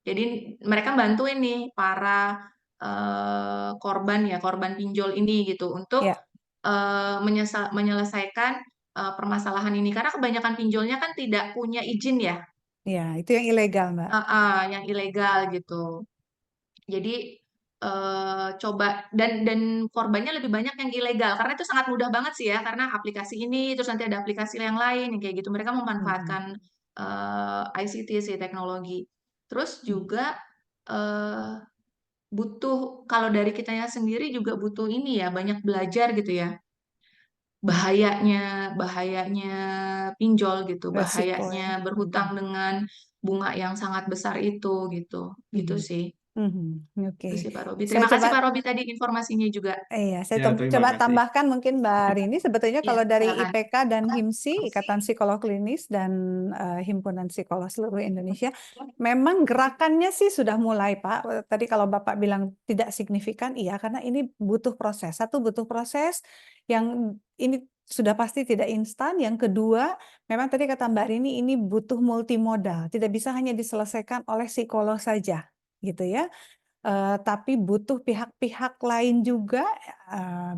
Jadi mereka bantuin nih para korban pinjol ini gitu untuk Ya, menyelesaikan permasalahan ini karena kebanyakan pinjolnya kan tidak punya izin ya, ya, itu yang ilegal, Mbak. yang ilegal gitu. Jadi coba dan korbannya lebih banyak yang ilegal karena itu sangat mudah banget sih ya karena aplikasi ini terus nanti ada aplikasi yang lain yang kayak gitu mereka memanfaatkan ICT sih teknologi. Terus juga eh, kalau dari kitanya sendiri juga butuh ini ya banyak belajar gitu ya bahayanya pinjol gitu Resiko ya. bahayanya berhutang dengan bunga yang sangat besar itu gitu sih. Oke. Itu sih Pak Robi. Saya Terima kasih Pak coba Robi tadi informasinya juga. Iya, saya Ya, terima coba kasih. tambahkan mungkin Mbak Rini, sebetulnya Ya, kalau dari silakan. IPK dan HIMSI, Ikatan Psikolog Klinis dan Himpunan Psikolog Seluruh Indonesia, memang gerakannya sih sudah mulai, Pak. Tadi kalau Bapak bilang tidak signifikan, iya, karena ini butuh proses. Satu, butuh proses yang ini sudah pasti tidak instan. Yang kedua, memang tadi kata Mbak Rini, ini butuh multimodal. Tidak bisa hanya diselesaikan oleh psikolog saja, gitu ya. Tapi butuh pihak-pihak lain juga,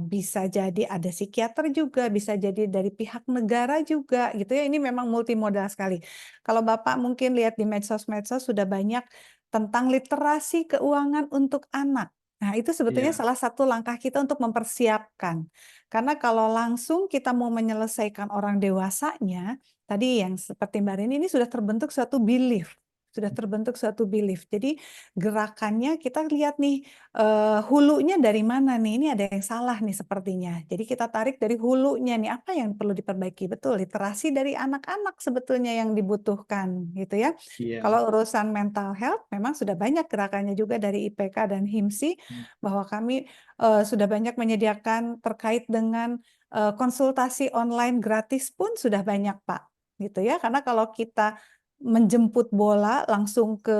bisa jadi ada psikiater juga, bisa jadi dari pihak negara juga, gitu ya. Ini memang multimodal sekali. Kalau Bapak mungkin lihat di medsos-medsos sudah banyak tentang literasi keuangan untuk anak. Nah, itu sebetulnya Iya, salah satu langkah kita untuk mempersiapkan. Karena kalau langsung kita mau menyelesaikan orang dewasanya, tadi yang seperti Mbak Rini, ini sudah terbentuk suatu belief. Sudah terbentuk suatu belief. Jadi gerakannya kita lihat nih hulunya dari mana nih, ini ada yang salah nih sepertinya. Jadi kita tarik dari hulunya nih, apa yang perlu diperbaiki. Betul, literasi dari anak-anak sebetulnya yang dibutuhkan gitu ya. iya. Kalau urusan mental health memang sudah banyak gerakannya juga dari IPK dan HIMSI bahwa kami sudah banyak menyediakan terkait dengan konsultasi online gratis pun sudah banyak Pak gitu ya. Karena kalau kita menjemput bola langsung ke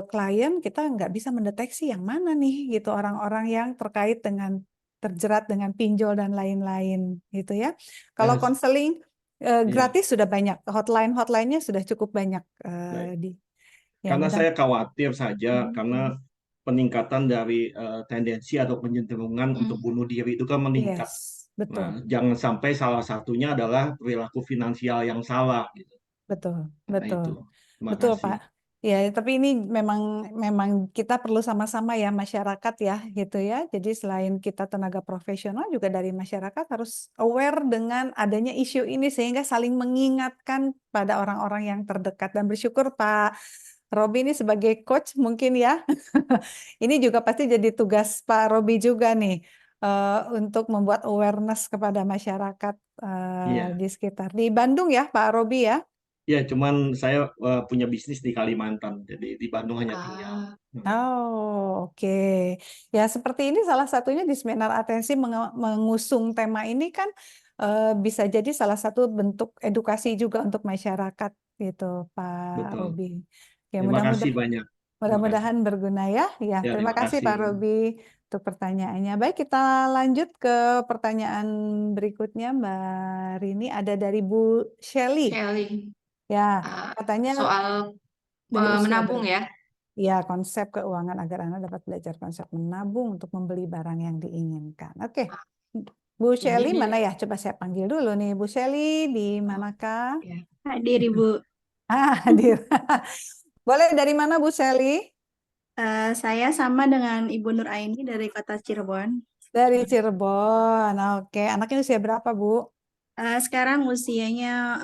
klien, kita nggak bisa mendeteksi yang mana nih gitu orang-orang yang terkait dengan terjerat dengan pinjol dan lain-lain gitu ya. Kalau Eh, konseling iya, gratis sudah banyak, hotline-hotline-nya sudah cukup banyak baik. di ya Karena mudah. saya khawatir saja karena peningkatan dari tendensi atau kecenderungan untuk bunuh diri itu kan meningkat. Yes, betul, Nah, jangan sampai salah satunya adalah perilaku finansial yang salah gitu. betul, Nah, betul. itu. Terima Betul, kasih. Pak. Ya, tapi ini memang kita perlu sama-sama ya masyarakat ya gitu ya. Jadi selain kita tenaga profesional juga dari masyarakat harus aware dengan adanya isu ini sehingga saling mengingatkan pada orang-orang yang terdekat dan bersyukur Pak Robi ini sebagai coach mungkin ya. Ini juga pasti jadi tugas Pak Robi juga nih untuk membuat awareness kepada masyarakat Iya. di sekitar di Bandung ya Pak Robi ya. Ya, cuman saya punya bisnis di Kalimantan, jadi di Bandung hanya tinggal. Oh, oke. Ya, seperti ini salah satunya di seminar atensi mengusung tema ini kan bisa jadi salah satu bentuk edukasi juga untuk masyarakat gitu, Pak Betul. Robi. Ya, Terima kasih banyak. Terima kasih. mudah-mudahan berguna ya. Ya, Ya, terima terima kasih Pak kasih. Robi untuk pertanyaannya. Baik, kita lanjut ke pertanyaan berikutnya, Mbak Rini. Ada dari Bu Shelly. Shelly, Ya, katanya soal dari usia menabung ya. ya, konsep keuangan agar Anda dapat belajar konsep menabung untuk membeli barang yang diinginkan. Oke, Bu Ini Shelly dia. mana ya? Coba saya panggil dulu nih. Bu Shelly, di manakah? Ya. Hadir Ibu. Hadir. Boleh dari mana Bu Shelly? Saya sama dengan Ibu Nur Aini dari kota Cirebon. Dari Cirebon. Oke, anaknya usia berapa, Bu? Sekarang usianya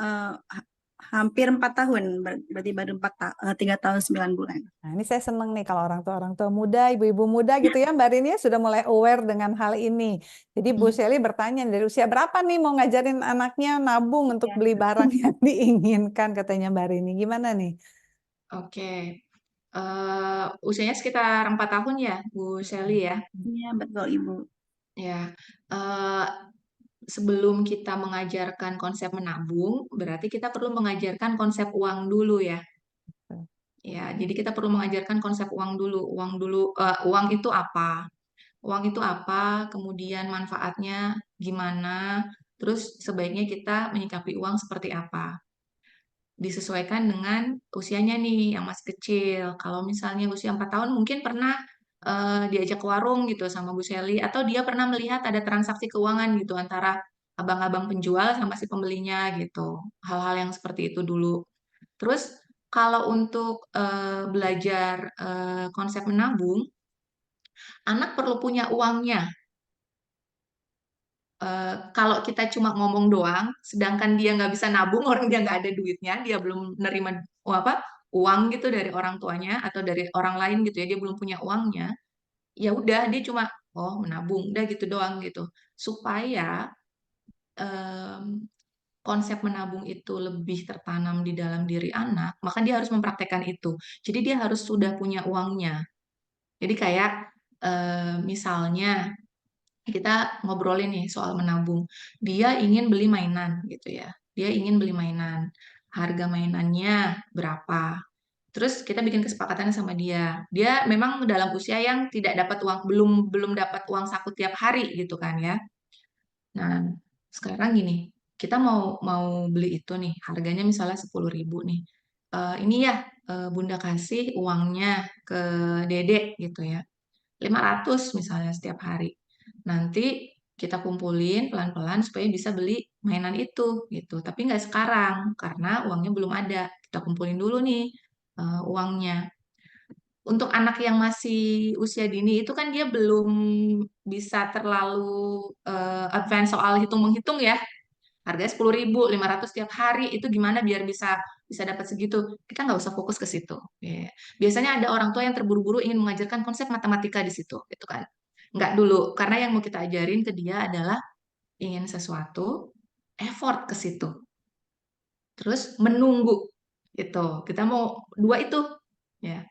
hampir 4 tahun, berarti baru 3 tahun 9 bulan. Nah, ini saya senang nih kalau orang tua muda, ibu-ibu muda gitu ya, Mbak Rini ya, sudah mulai aware dengan hal ini. Jadi Bu Shelly bertanya dari usia berapa nih mau ngajarin anaknya nabung untuk beli barang yang diinginkan katanya Mbak Rini. Gimana nih? Oke. Usianya sekitar 4 tahun ya, Bu Shelly ya. Iya, betul Ibu. Ya, eh, sebelum kita mengajarkan konsep menabung, berarti kita perlu mengajarkan konsep uang dulu ya. Ya, jadi kita perlu mengajarkan konsep uang dulu. Uang itu apa? Uang itu apa? Kemudian manfaatnya gimana? Terus sebaiknya kita menyikapi uang seperti apa? Disesuaikan dengan usianya nih yang masih kecil. Kalau misalnya usia 4 tahun mungkin pernah diajak ke warung gitu sama Bu Shelly atau dia pernah melihat ada transaksi keuangan gitu antara abang-abang penjual sama si pembelinya gitu. Hal-hal yang seperti itu dulu. Terus kalau untuk belajar konsep menabung, anak perlu punya uangnya. Kalau kita cuma ngomong doang, sedangkan dia nggak bisa nabung, orang dia nggak ada duitnya, dia belum nerima uang gitu dari orang tuanya atau dari orang lain gitu ya, dia belum punya uangnya, ya udah dia cuma menabung, udah gitu doang gitu. Supaya em, konsep menabung itu lebih tertanam di dalam diri anak, maka dia harus mempraktekkan itu. Jadi dia harus sudah punya uangnya. Jadi kayak misalnya kita ngobrolin nih soal menabung. Dia ingin beli mainan gitu ya. Dia ingin beli mainan. Harga mainannya berapa? Terus kita bikin kesepakatan sama dia. Dia memang dalam usia yang tidak dapat uang, belum belum dapat uang saku tiap hari gitu kan ya. Nah, sekarang gini, kita mau mau beli itu nih, harganya misalnya 10.000 nih. Ini ya, Bunda kasih uangnya ke Dedek gitu ya. 500 misalnya setiap hari. Nanti kita kumpulin pelan-pelan supaya bisa beli mainan itu gitu. Tapi nggak sekarang karena uangnya belum ada. Kita kumpulin dulu nih uangnya. Untuk anak yang masih usia dini itu kan dia belum bisa terlalu advance soal hitung-menghitung ya. Harganya 10.000, 500 tiap hari itu gimana biar bisa bisa dapat segitu? Kita nggak usah fokus ke situ. Ya. Biasanya ada orang tua yang terburu-buru ingin mengajarkan konsep matematika di situ, gitu kan? Nggak dulu, karena yang mau kita ajarin ke dia adalah ingin sesuatu, effort ke situ, terus menunggu, gitu. Kita mau dua itu, ya,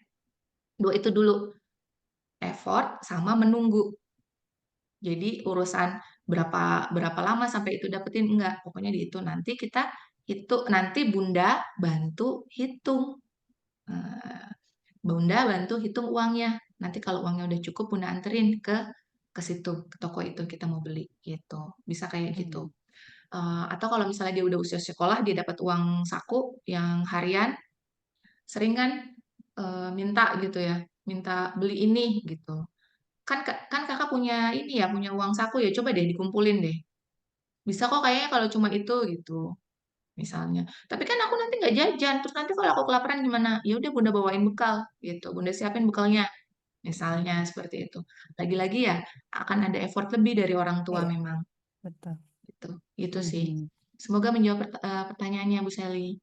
dua itu dulu, effort sama menunggu. Jadi urusan berapa berapa lama sampai itu dapetin enggak, pokoknya di itu nanti kita itu nanti Bunda bantu hitung. Eh, Bunda bantu hitung uangnya. Nanti kalau uangnya udah cukup Bunda anterin ke situ, ke toko itu kita mau beli gitu. Bisa kayak gitu. Atau kalau misalnya dia udah usia sekolah, dia dapat uang saku yang harian, sering kan minta gitu ya, minta beli ini gitu. Kan kakak punya ini ya, punya uang saku ya, coba deh dikumpulin deh. Bisa kok kayaknya kalau cuma itu gitu, misalnya. Tapi kan aku nanti nggak jajan, terus nanti kalau aku kelaparan gimana? Ya udah Bunda bawain bekal gitu, Bunda siapin bekalnya, misalnya seperti itu. Lagi-lagi ya akan ada effort lebih dari orang tua Iya, memang betul. gitu. Gitu sih. Mhm. Semoga menjawab pertanyaannya Bu Sally.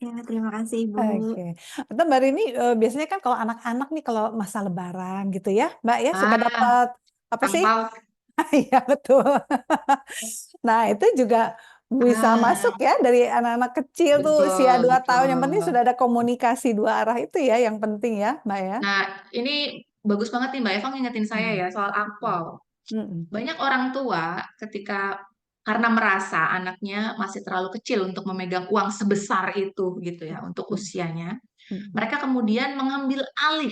Ya, terima kasih Ibu. Oke. Atau Mbak Rini, biasanya kan kalau anak-anak nih kalau masa Lebaran gitu ya, Mbak ya suka dapat apa sih? Angpau. Iya betul. Nah itu juga bisa masuk Ah, ya dari anak-anak kecil tuh usia betul, 2 tahun. Yang penting betul. sudah ada komunikasi dua arah itu ya yang penting ya, Mbak ya. Nah, ini bagus banget nih Mbak Eva ngingetin saya Mhm. ya soal angpau. Mhm. Banyak orang tua ketika karena merasa anaknya masih terlalu kecil untuk memegang uang sebesar itu gitu ya untuk usianya, Mhm. mereka kemudian mengambil alih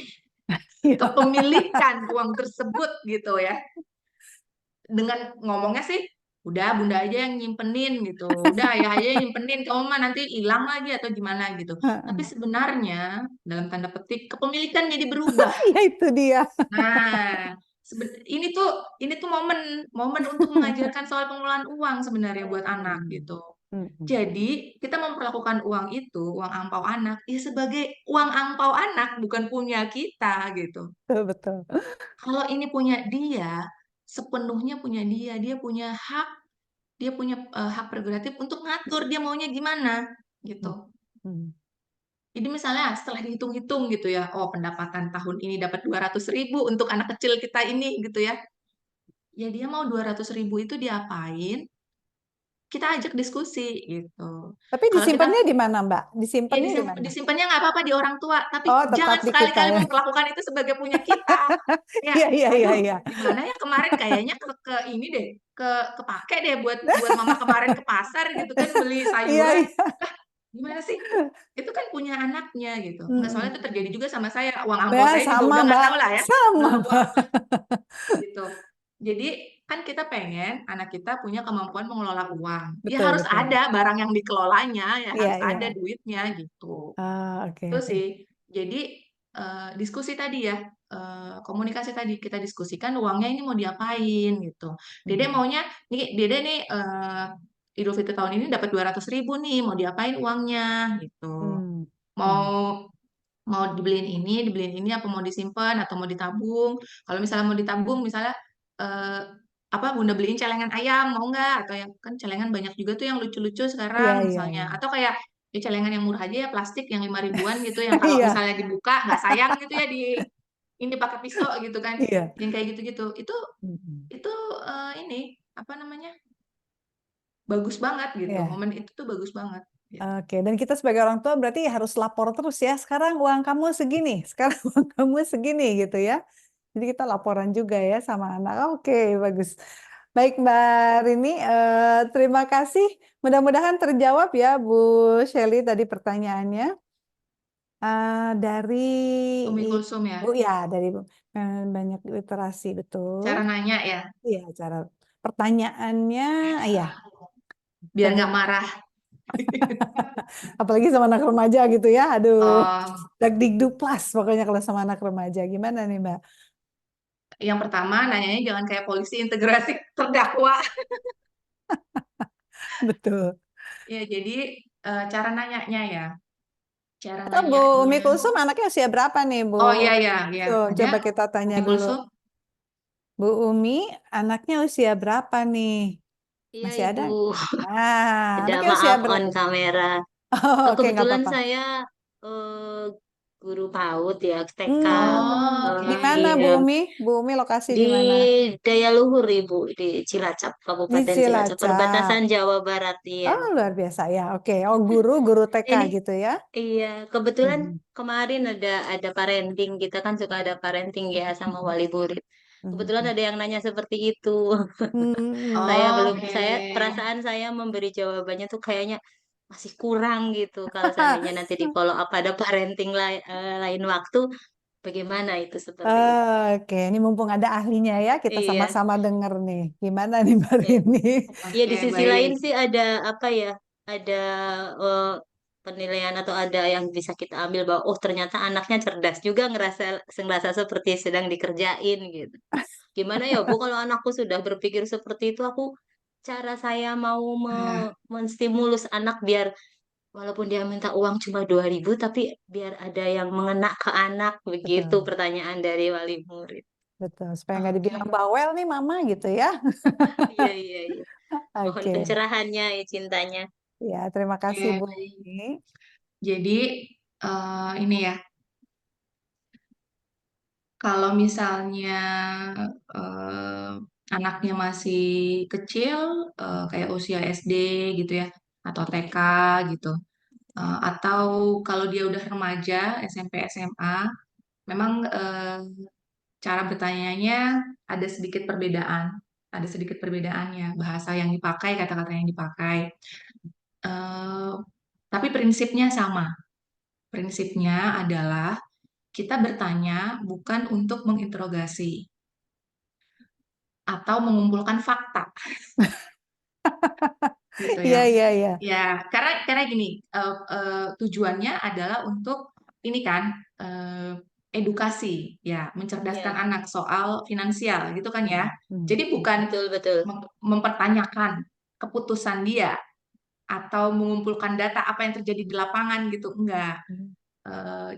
Iya. kepemilikan uang tersebut gitu ya. Dengan ngomongnya sih, udah bunda aja yang nyimpenin gitu, udah ayah aja yang nyimpenin, kamu mah nanti hilang lagi atau gimana gitu. Tapi Heeh. sebenarnya dalam tanda petik kepemilikan jadi berubah. Iya itu dia. Nah, ini tuh momen momen untuk mengajarkan soal pengelolaan uang sebenarnya buat anak gitu. Mhm. Jadi, kita memperlakukan uang itu, uang angpau anak, ya sebagai uang angpau anak, bukan punya kita gitu. Betul betul. Kalau ini punya dia, sepenuhnya punya dia, dia punya hak prerogatif untuk ngatur dia maunya gimana gitu. Mhm. Jadi misalnya setelah dihitung-hitung gitu ya, oh pendapatan tahun ini dapat 200.000 untuk anak kecil kita ini gitu ya. Ya dia mau 200.000 itu diapain, kita ajak diskusi gitu. Tapi Kalau kita disimpannya di mana, Mbak? ya Disimpannya di mana? disimpannya nggak apa-apa di orang tua, tapi Oh, jangan tetap di kita sekali-kali ya. memperlakukan itu sebagai punya kita. Ya, Iya, iya, iya, aduh, iya. gimana ya kemarin kayaknya ke ini deh, kepake deh buat mama kemarin ke pasar gitu kan beli Iya, sayuran. iya. Gimana sih? Itu kan punya anaknya gitu. Nggak, soalnya itu Mm-mm. terjadi juga sama saya. Uang angpau Ya, saya juga sama, udah nggak Mbak. tahu lah ya. Sama, Belum Mbak. gitu. Jadi kan kita pengen anak kita punya kemampuan mengelola uang. Ya Betul, harus betul. ada barang yang dikelolanya, ya Iya, harus iya. ada duitnya gitu. Oke, Itu oke. sih. Jadi diskusi tadi ya, komunikasi tadi kita diskusikan uangnya ini mau diapain gitu. Dede Mm. maunya nih, Dede nih Idul Fitri tahun ini dapat 200.000 nih, mau diapain uangnya gitu. Mm. Mau Mm. mau dibeliin ini apa mau disimpan atau mau ditabung. Kalau misalnya mau ditabung, misalnya eh, apa Bunda beliin celengan ayam mau nggak? Atau yang kan celengan banyak juga tuh yang lucu-lucu Iya, sekarang iya, misalnya. iya. Atau kayak ya celengan yang murah aja ya plastik yang 5 ribuan gitu yang kalau Iya, misalnya dibuka nggak sayang gitu ya ini pakai pisau gitu kan. iya. Yang kayak gitu-gitu. Mm-mm. Itu ini apa namanya? Bagus banget gitu. Iya. Momen itu tuh bagus banget gitu. Oke, dan kita sebagai orang tua berarti harus lapor terus ya. Sekarang uang kamu segini, sekarang uang kamu segini gitu ya. Jadi kita laporan juga ya sama anak. Oke, bagus. Baik Mbak Rini, terima kasih. Mudah-mudahan terjawab ya Bu Shelly tadi pertanyaannya. Dari Umi Kulsum ya. Ibu ya, dari banyak literasi betul. Cara nanya ya, Iya, cara pertanyaannya ya. biar nggak marah. Apalagi sama anak remaja gitu ya. Aduh, Oh, dakdikduk plus pokoknya kalau sama anak remaja. Gimana nih Mbak? yang pertama nanyanya jangan kayak polisi integrasi terdakwa. Betul. Ya, jadi cara nanyanya ya. Cara Atau Bu nanyanya. Umi Kulsum anaknya usia berapa nih Bu? Oh iya ya, ya. Tuh, Ada coba kita tanya Umi dulu. Kulsum. Bu Umi, anaknya usia berapa nih? Iya, Masih ada? Ibu. Nah, Ada anaknya usia maaf on berapa? kamera. Oh, oke, nggak Kebetulan apa-apa. saya guru PAUD ya, TK. Oh, Di oke. mana Bu Iya. Umi? Bu Umi lokasi Di di mana? Daya Luhur, Ibu, di Cilacap, Di Kabupaten Cilacap, Cilacap. perbatasan Jawa Barat. Iya. Oh, luar biasa ya. Oke. Oh, guru TK Ini gitu ya. iya, kebetulan Mhm. kemarin ada parenting, kita kan suka ada parenting ya sama wali murid. Kebetulan Mhm. ada yang nanya seperti itu. Hmm. Saya perasaan saya memberi jawabannya tuh kayaknya masih kurang gitu. Kalau seandainya nanti di follow up pada parenting lain waktu, bagaimana itu seperti itu? Oke, ini mumpung ada ahlinya ya, kita Iya, sama-sama denger nih. Gimana nih Mbak iya. Rini? Iya, Oke, di sisi baik. lain sih ada apa ya? Ada eh, penilaian atau ada yang bisa kita ambil bahwa oh ternyata anaknya cerdas juga ngerasa seperti sedang dikerjain gitu. Gimana ya Bu kalau anakku sudah berpikir seperti itu aku cara saya mau Nah, menstimulus anak biar walaupun dia minta uang cuma 2.000 tapi biar ada yang mengena ke anak begitu Betul, pertanyaan dari wali murid. betul. Supaya nggak dibilang oke. bawel nih Mama gitu ya. Iya iya iya. Mohon Oke, pencerahannya ya cintanya. ya terima kasih Oke, Bu baik. Rini. Jadi ini ya, kalau misalnya eh, anaknya masih kecil, kayak usia SD gitu ya, atau TK gitu, atau kalau dia udah remaja, SMP, SMA, memang cara bertanyanya ada sedikit perbedaan, ada sedikit perbedaannya, bahasa yang dipakai, kata-kata yang dipakai. Eh, tapi prinsipnya sama. Prinsipnya adalah kita bertanya bukan untuk menginterogasi atau mengumpulkan fakta gitu Iya, ya. iya, iya. Ya, karena gini, tujuannya adalah untuk ini kan edukasi ya, mencerdaskan Iya, anak soal finansial gitu kan ya. Jadi bukan betul betul. mempertanyakan keputusan dia atau mengumpulkan data apa yang terjadi di lapangan gitu, enggak. Eh,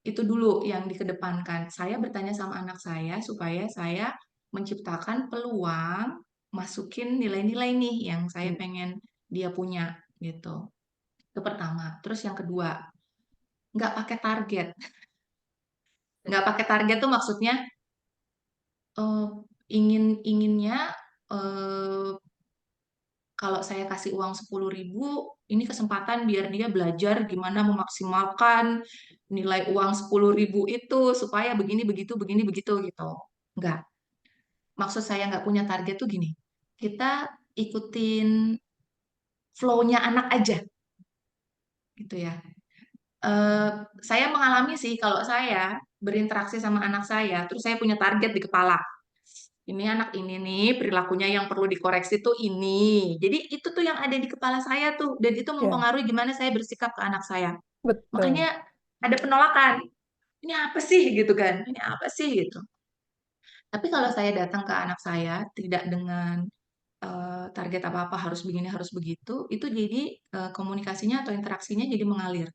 itu dulu yang dikedepankan. Saya bertanya sama anak saya supaya saya menciptakan peluang masukin nilai-nilai nih yang saya pengen dia punya gitu. Itu pertama. Terus yang kedua, nggak pakai target. Nggak pakai target tuh maksudnya ingin inginnya eh, kalau saya kasih uang 10.000, ini kesempatan biar dia belajar gimana memaksimalkan nilai uang 10.000 itu supaya begini begitu gitu. Enggak. Maksud saya nggak punya target tuh gini. Kita ikutin flow-nya anak aja gitu ya. Saya mengalami sih kalau saya berinteraksi sama anak saya, terus saya punya target di kepala. Ini anak ini nih perilakunya yang perlu dikoreksi tuh ini. Jadi itu tuh yang ada di kepala saya tuh, dan itu Ya, mempengaruhi gimana saya bersikap ke anak saya. betul. Makanya ada penolakan. Ini apa sih gitu kan? Ini apa sih gitu. Tapi kalau saya datang ke anak saya tidak dengan target apa-apa harus begini harus begitu, itu jadi komunikasinya atau interaksinya jadi mengalir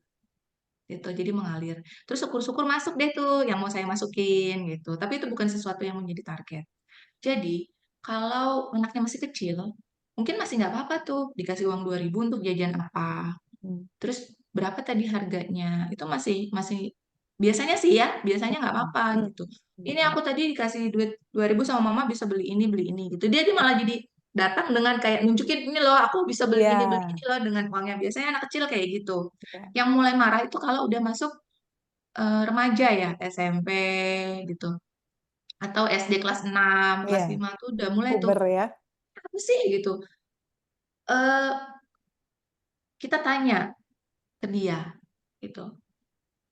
gitu, jadi mengalir. Terus syukur-syukur masuk deh tuh yang mau saya masukin gitu. Tapi itu bukan sesuatu yang menjadi target. Jadi, kalau anaknya masih kecil, mungkin masih nggak apa-apa tuh dikasih uang 2.000 untuk jajan apa. Hmm. Terus berapa tadi harganya? Itu masih masih biasanya sih ya, biasanya nggak apa-apa Hmm. gitu. Ini aku tadi dikasih duit 2.000 sama mama bisa beli ini gitu. Dia malah jadi datang dengan kayak nunjukin ini loh, aku bisa beli ini Ya, loh dengan uangnya. Biasanya anak kecil kayak gitu. ya. Yang mulai marah itu kalau udah masuk remaja ya, SMP gitu. Atau SD kelas 6 kelas Iya, 5 tuh udah mulai tuh, puber ya. apa sih gitu. Eh kita tanya ke dia gitu.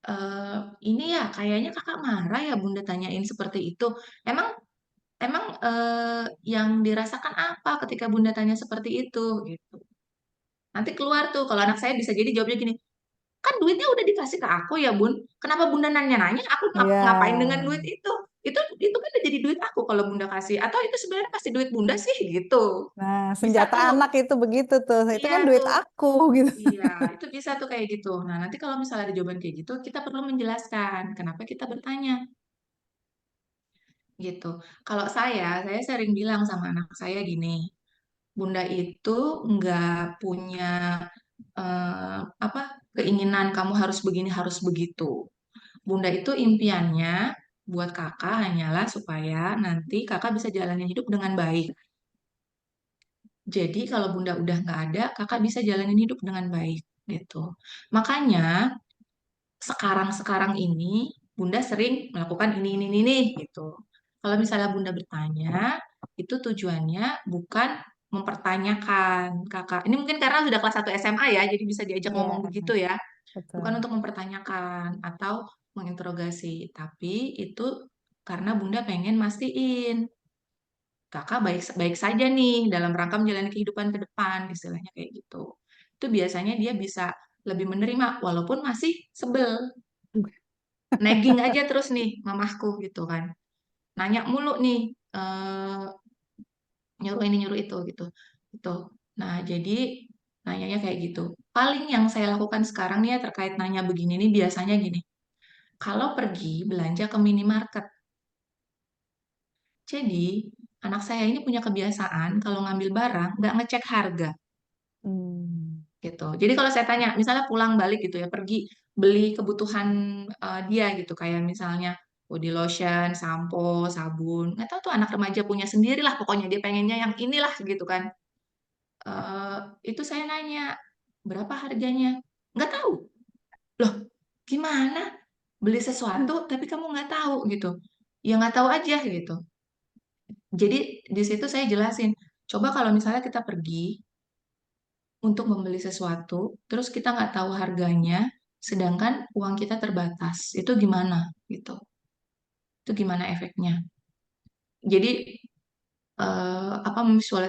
Eh ini ya kayaknya kakak marah ya bunda tanyain seperti itu. Emang emang yang dirasakan apa ketika bunda tanya seperti itu gitu. Nanti keluar tuh kalau anak saya bisa jadi jawabnya gini, kan duitnya udah dikasih ke aku ya bun, kenapa bunda nanya-nanya, aku ngapain dengan Ya. duit itu? Itu kan udah jadi duit aku kalau bunda kasih, atau itu sebenarnya pasti duit bunda sih gitu. Nah, Bisa senjata tuh, anak itu begitu tuh. Itu iya kan duit tuh, aku gitu. iya itu bisa tuh kayak gitu. Nah nanti kalau misalnya ada jawaban kayak gitu, kita perlu menjelaskan kenapa kita bertanya gitu. Kalau saya sering bilang sama anak saya gini, bunda itu nggak punya apa keinginan kamu harus begini harus begitu. Bunda itu impiannya buat kakak hanyalah supaya nanti kakak bisa jalanin hidup dengan baik. Jadi kalau bunda udah nggak ada, kakak bisa jalanin hidup dengan baik gitu. Makanya sekarang ini bunda sering melakukan ini gitu. Kalau misalnya bunda bertanya, itu tujuannya bukan mempertanyakan kakak. Ini mungkin karena sudah kelas 1 SMA ya, jadi bisa diajak ngomong Iya, begitu ya. Bukan betul. untuk mempertanyakan atau menginterogasi, tapi itu karena Bunda pengen mastiin kakak baik baik saja nih dalam rangka menjalani kehidupan ke depan, istilahnya kayak gitu. Itu biasanya dia bisa lebih menerima walaupun masih sebel, nagging aja terus nih mamahku gitu kan. Nanya mulu nih, nyuruh ini nyuruh itu gitu. Gitu. Nah, jadi nanyanya kayak gitu. Paling yang saya lakukan sekarang nih ya terkait nanya begini nih biasanya gini. Kalau pergi belanja ke minimarket, jadi anak saya ini punya kebiasaan kalau ngambil barang nggak ngecek harga Hmm. gitu. Jadi kalau saya tanya, misalnya pulang balik gitu ya, pergi beli kebutuhan dia gitu, kayak misalnya body lotion, sampo, sabun, nggak tahu tuh anak remaja punya sendiri lah, pokoknya dia pengennya yang inilah gitu kan. Eh, itu saya nanya, berapa harganya? Nggak tahu. Loh, gimana? Beli sesuatu tapi kamu nggak tahu gitu. Ya nggak tahu aja gitu. Jadi di situ saya jelasin, coba kalau misalnya kita pergi untuk membeli sesuatu, terus kita nggak tahu harganya, sedangkan uang kita terbatas, itu gimana gitu? Itu gimana efeknya? Jadi apa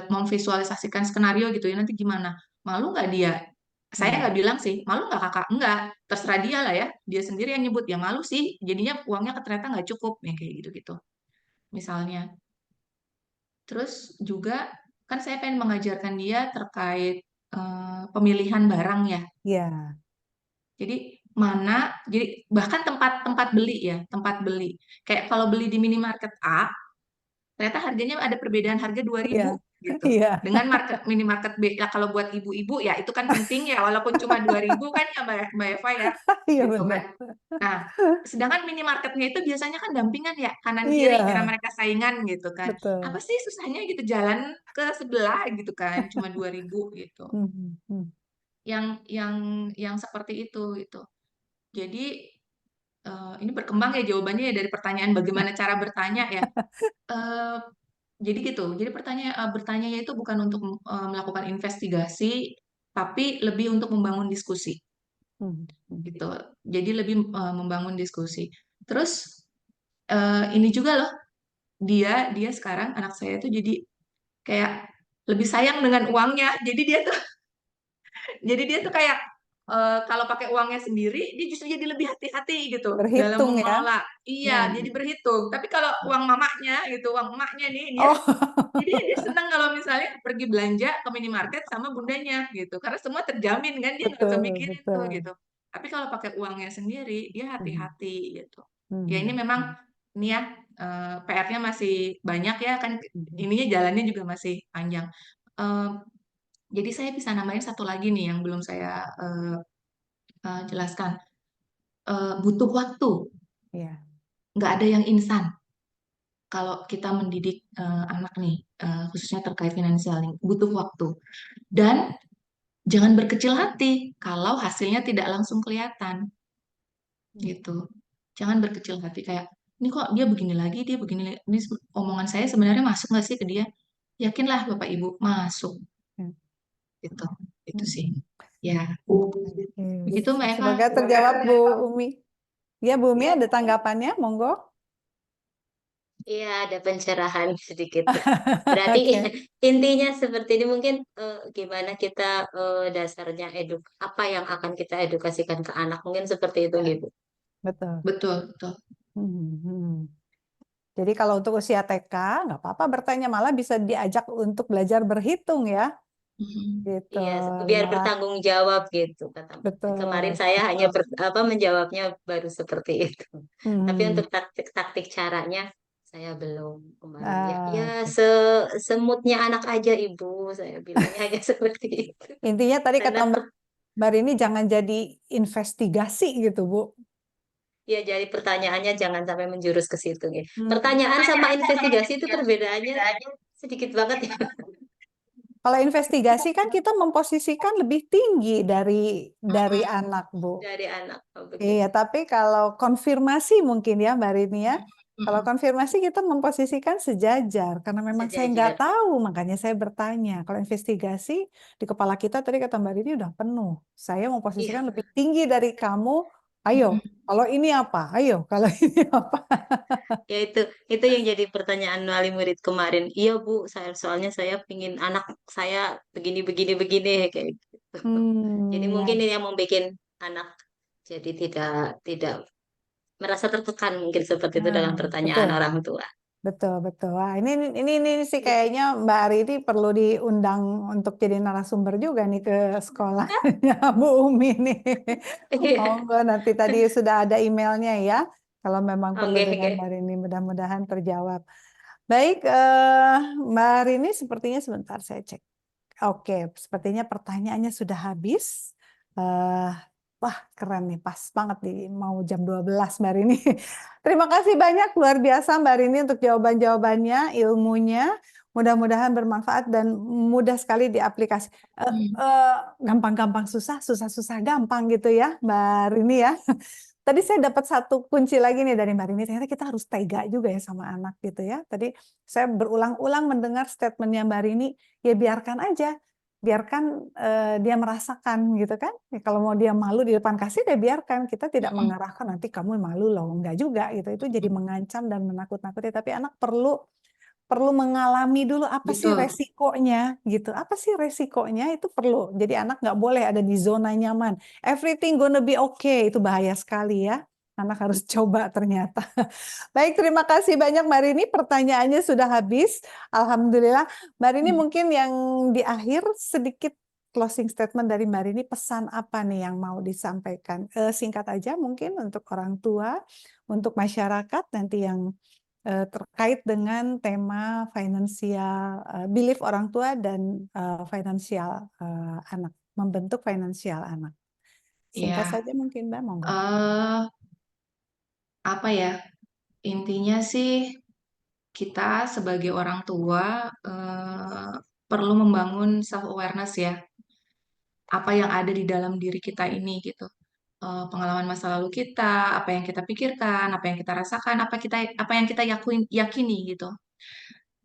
memvisualisasikan skenario gitu ya nanti gimana? Malu nggak dia? Saya Hmm. nggak bilang sih, malu nggak kakak? Enggak, terserah dia lah ya. Dia sendiri yang nyebut ya malu sih. Jadinya uangnya ternyata nggak cukup, ya kayak gitu-gitu. Misalnya. Terus juga kan saya pengen mengajarkan dia terkait pemilihan barang ya. Ya, Jadi jadi bahkan tempat-tempat beli ya, tempat beli. Kayak kalau beli di minimarket A, ternyata harganya ada perbedaan harga 2.000 iya, gitu. Iya, Dengan minimarket ya kalau buat ibu-ibu ya itu kan penting ya, walaupun cuma 2.000 kan ya Mbak Eva ya, iya gitu benar. kan. Nah, sedangkan minimarketnya itu biasanya kan dampingan ya, kanan Iya, kiri karena mereka saingan gitu kan. Apa betul. sih susahnya gitu jalan ke sebelah gitu kan, cuma 2.000 gitu. Mhm, mhm. Yang seperti itu gitu. Jadi ini berkembang ya jawabannya ya dari pertanyaan bagaimana cara bertanya ya. Eh, jadi gitu. Jadi bertanyanya itu bukan untuk melakukan investigasi, tapi lebih untuk membangun diskusi Mhm, mhm. gitu. Jadi lebih membangun diskusi. Terus ini juga loh, dia sekarang anak saya tuh jadi kayak lebih sayang dengan uangnya. Jadi dia tuh kayak kalau pakai uangnya sendiri, dia justru jadi lebih hati-hati gitu dalam Berhitung ya. mengelola. Ya. Iya, jadi berhitung. Tapi kalau uang mamanya gitu, uang emaknya nih, Oh, jadi dia senang kalau misalnya pergi belanja ke minimarket sama bundanya gitu, karena semua terjamin kan, dia nggak usah betul, mikirin tuh betul. gitu. Tapi kalau pakai uangnya sendiri, dia Mhm, hati-hati gitu. Ya ini mhm, memang ini ya PR-nya masih banyak ya kan, mhm. ininya jalannya juga masih panjang. Eh, jadi saya bisa nambahin satu lagi nih yang belum saya jelaskan. Butuh waktu, Iya. nggak ada yang instan. Kalau kita mendidik anak nih, khususnya terkait financial, butuh waktu. Dan jangan berkecil hati kalau hasilnya tidak langsung kelihatan, gitu. Jangan berkecil hati kayak, ini kok dia begini lagi, dia begini lagi. Ini omongan saya sebenarnya masuk nggak sih ke dia? Yakinlah Bapak Ibu, masuk. Ya. Gitu. Itu Mhm. sih. Ya, Oke. begitu Mbak Eva. Semoga terjawab Bu Umi. Ya Bu Umi ada tanggapannya, monggo. Iya, ada pencerahan sedikit. Berarti Oke, intinya seperti ini mungkin gimana kita dasarnya apa yang akan kita edukasikan ke anak mungkin seperti itu gitu. betul. Betul, betul. Mhm. Jadi kalau untuk usia TK nggak apa-apa bertanya, malah bisa diajak untuk belajar berhitung ya, Mhm. gitu. Iya, biar Malah bertanggung jawab gitu kata. Kemarin betul. saya hanya menjawabnya baru seperti itu. Tapi Hmm. untuk taktik caranya saya belum kemarin ya. Ya Ah, oke. semutnya anak aja Ibu, saya bilangnya hanya seperti itu. Intinya tadi Karena kata Mbak Rini jangan jadi investigasi gitu Bu. ya jadi pertanyaannya jangan sampai menjurus ke situ gitu. Hmm. Pertanyaan sama investigasi itu perbedaannya sedikit banget ya. Kalau investigasi kan kita memposisikan lebih tinggi dari anak Bu. Dari anak. Oh, Iya, begitu. tapi kalau konfirmasi mungkin ya Mbak Rini ya. Kalau Mhm. konfirmasi kita memposisikan sejajar karena memang saya nggak Sejajar. tahu, makanya saya bertanya. Kalau investigasi di kepala kita tadi kata Mbak Rini udah penuh. Saya memposisikan Iya. lebih tinggi dari kamu. Ayo, Mhm. kalau ini apa? Ayo, kalau ini apa? Ya itu yang jadi pertanyaan wali murid kemarin. Iya Bu, soalnya saya pingin anak saya begini begini begini kayak gitu. Jadi Ya, mungkin ini yang membuat anak jadi tidak merasa tertekan mungkin seperti itu dalam pertanyaan betul. orang tua. Betul, betul. Wah, ini sih kayaknya Mbak Ari ini perlu diundang untuk jadi narasumber juga nih ke sekolahnya Bu Umi nih. Iya. Monggo nanti tadi sudah ada emailnya ya. Kalau memang perlu Oke, dengan oke. Mbak Rini mudah-mudahan terjawab. Baik, Mbak Rini sepertinya sebentar saya cek. Oke, sepertinya pertanyaannya sudah habis. Eh, wah, keren nih, pas banget nih mau jam 12 Mbak Rini. Terima kasih banyak, luar biasa Mbak Rini untuk jawaban-jawabannya, ilmunya. Mudah-mudahan bermanfaat dan mudah sekali diaplikasi. Gampang-gampang susah, susah-susah gampang gitu ya, Mbak Rini ya. Tadi saya dapat satu kunci lagi nih dari Mbak Rini, ternyata kita harus tega juga ya sama anak gitu ya. Tadi saya berulang-ulang mendengar statementnya Mbak Rini, ya biarkan aja, biarkan dia merasakan gitu kan. Ya, kalau mau dia malu di depan kasih, dia biarkan. Kita tidak mengarahkan nanti kamu malu loh, enggak juga gitu. Itu jadi mengancam dan menakut-nakuti. Tapi anak perlu mengalami dulu apa sih Betul. resikonya gitu. Apa sih resikonya itu perlu. Jadi anak nggak boleh ada di zona nyaman. Everything gonna be okay, itu bahaya sekali ya. Anak harus coba ternyata. Baik, terima kasih banyak Mbak Rini. Pertanyaannya sudah habis. Alhamdulillah. Mbak Rini mungkin yang di akhir sedikit closing statement dari Mbak Rini, pesan apa nih yang mau disampaikan? Singkat aja mungkin untuk orang tua, untuk masyarakat nanti yang terkait dengan tema finansial, belief orang tua dan finansial anak, membentuk finansial anak. Singkat Ya, saja mungkin Mbak, monggo. apa ya? Intinya sih kita sebagai orang tua perlu membangun self awareness ya. Apa yang ada di dalam diri kita ini gitu. Pengalaman masa lalu kita, apa yang kita pikirkan, apa yang kita rasakan, apa yang kita yakini gitu.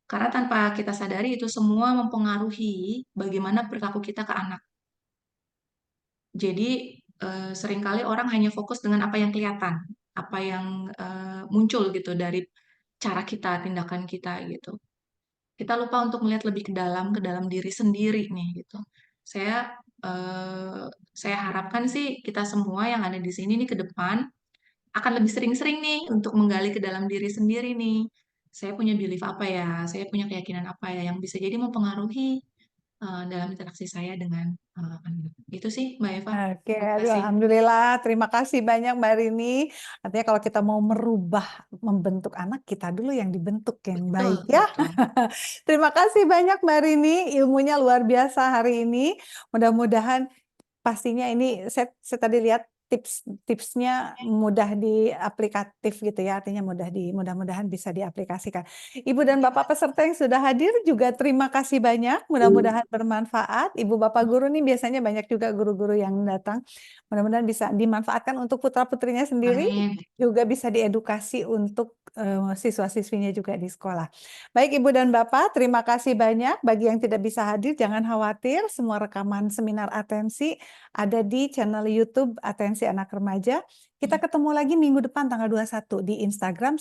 Karena tanpa kita sadari itu semua mempengaruhi bagaimana perilaku kita ke anak. Jadi seringkali orang hanya fokus dengan apa yang kelihatan, apa yang muncul gitu dari cara kita, tindakan kita gitu. Kita lupa untuk melihat lebih ke dalam diri sendiri nih gitu. Saya saya harapkan sih kita semua yang ada di sini nih ke depan akan lebih sering-sering nih untuk menggali ke dalam diri sendiri nih. Saya punya belief apa ya, saya punya keyakinan apa ya yang bisa jadi mempengaruhi dalam interaksi saya dengan anak. Itu sih Mbak Eva. Oke, Terima aduh, kasih. alhamdulillah. Terima kasih banyak Mbak Rini. Artinya kalau kita mau merubah, membentuk anak, kita dulu yang dibentuk yang Betul, baik ya. betul. Terima kasih banyak Mbak Rini, ilmunya luar biasa hari ini. Mudah-mudahan pastinya ini saya tadi lihat tipsnya mudah diaplikatif gitu ya, artinya mudah-mudahan bisa diaplikasikan. Ibu dan Bapak peserta yang sudah hadir juga terima kasih banyak, mudah-mudahan bermanfaat. Ibu Bapak guru nih biasanya banyak juga guru-guru yang datang, mudah-mudahan bisa dimanfaatkan untuk putra-putrinya sendiri, Amin. juga bisa diedukasi untuk siswa-siswinya juga di sekolah. Baik Ibu dan Bapak, terima kasih banyak. Bagi yang tidak bisa hadir, jangan khawatir, semua rekaman seminar atensi ada di channel YouTube Atensi Anak Remaja. Kita ketemu lagi minggu depan tanggal 21 di Instagram.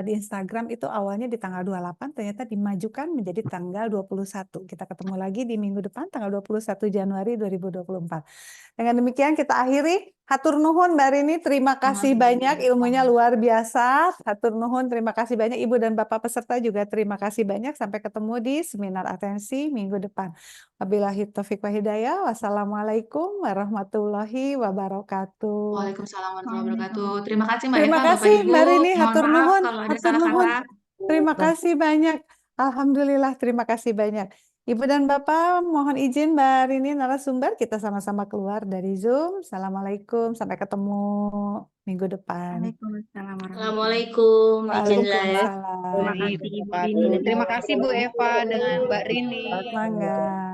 Di Instagram itu awalnya di tanggal 28, ternyata dimajukan menjadi tanggal 21. Kita ketemu lagi di minggu depan tanggal 21 Januari 2024. Dengan demikian kita akhiri. Hatur nuhun Mbak Rini, terima kasih banyak, ilmunya luar biasa. Hatur nuhun, terima kasih banyak Ibu dan Bapak peserta juga terima kasih banyak. Sampai ketemu di seminar atensi minggu depan. Wabillahi taufiq wa hidayah. Wassalamualaikum warahmatullahi wabarakatuh. Waalaikumsalam warahmatullahi wabarakatuh. Terima kasih Mbak Terima Eva, Bapak kasih Ibu. Mbak Rini, Mohon hatur maaf nuhun, kalau ada hatur nuhun. salah-salah. Terima kasih banyak. Alhamdulillah, terima kasih banyak. Ibu dan Bapak, mohon izin Mbak Rini narasumber, kita sama-sama keluar dari Zoom. Assalamualaikum, sampai ketemu minggu depan. Waalaikumsalam warahmatullahi Assalamualaikum, izin lah ya. Waalaikumsalam. Terima kasih Bu Rini, terima kasih Bu Eva dengan Mbak Rini. Selamat malam.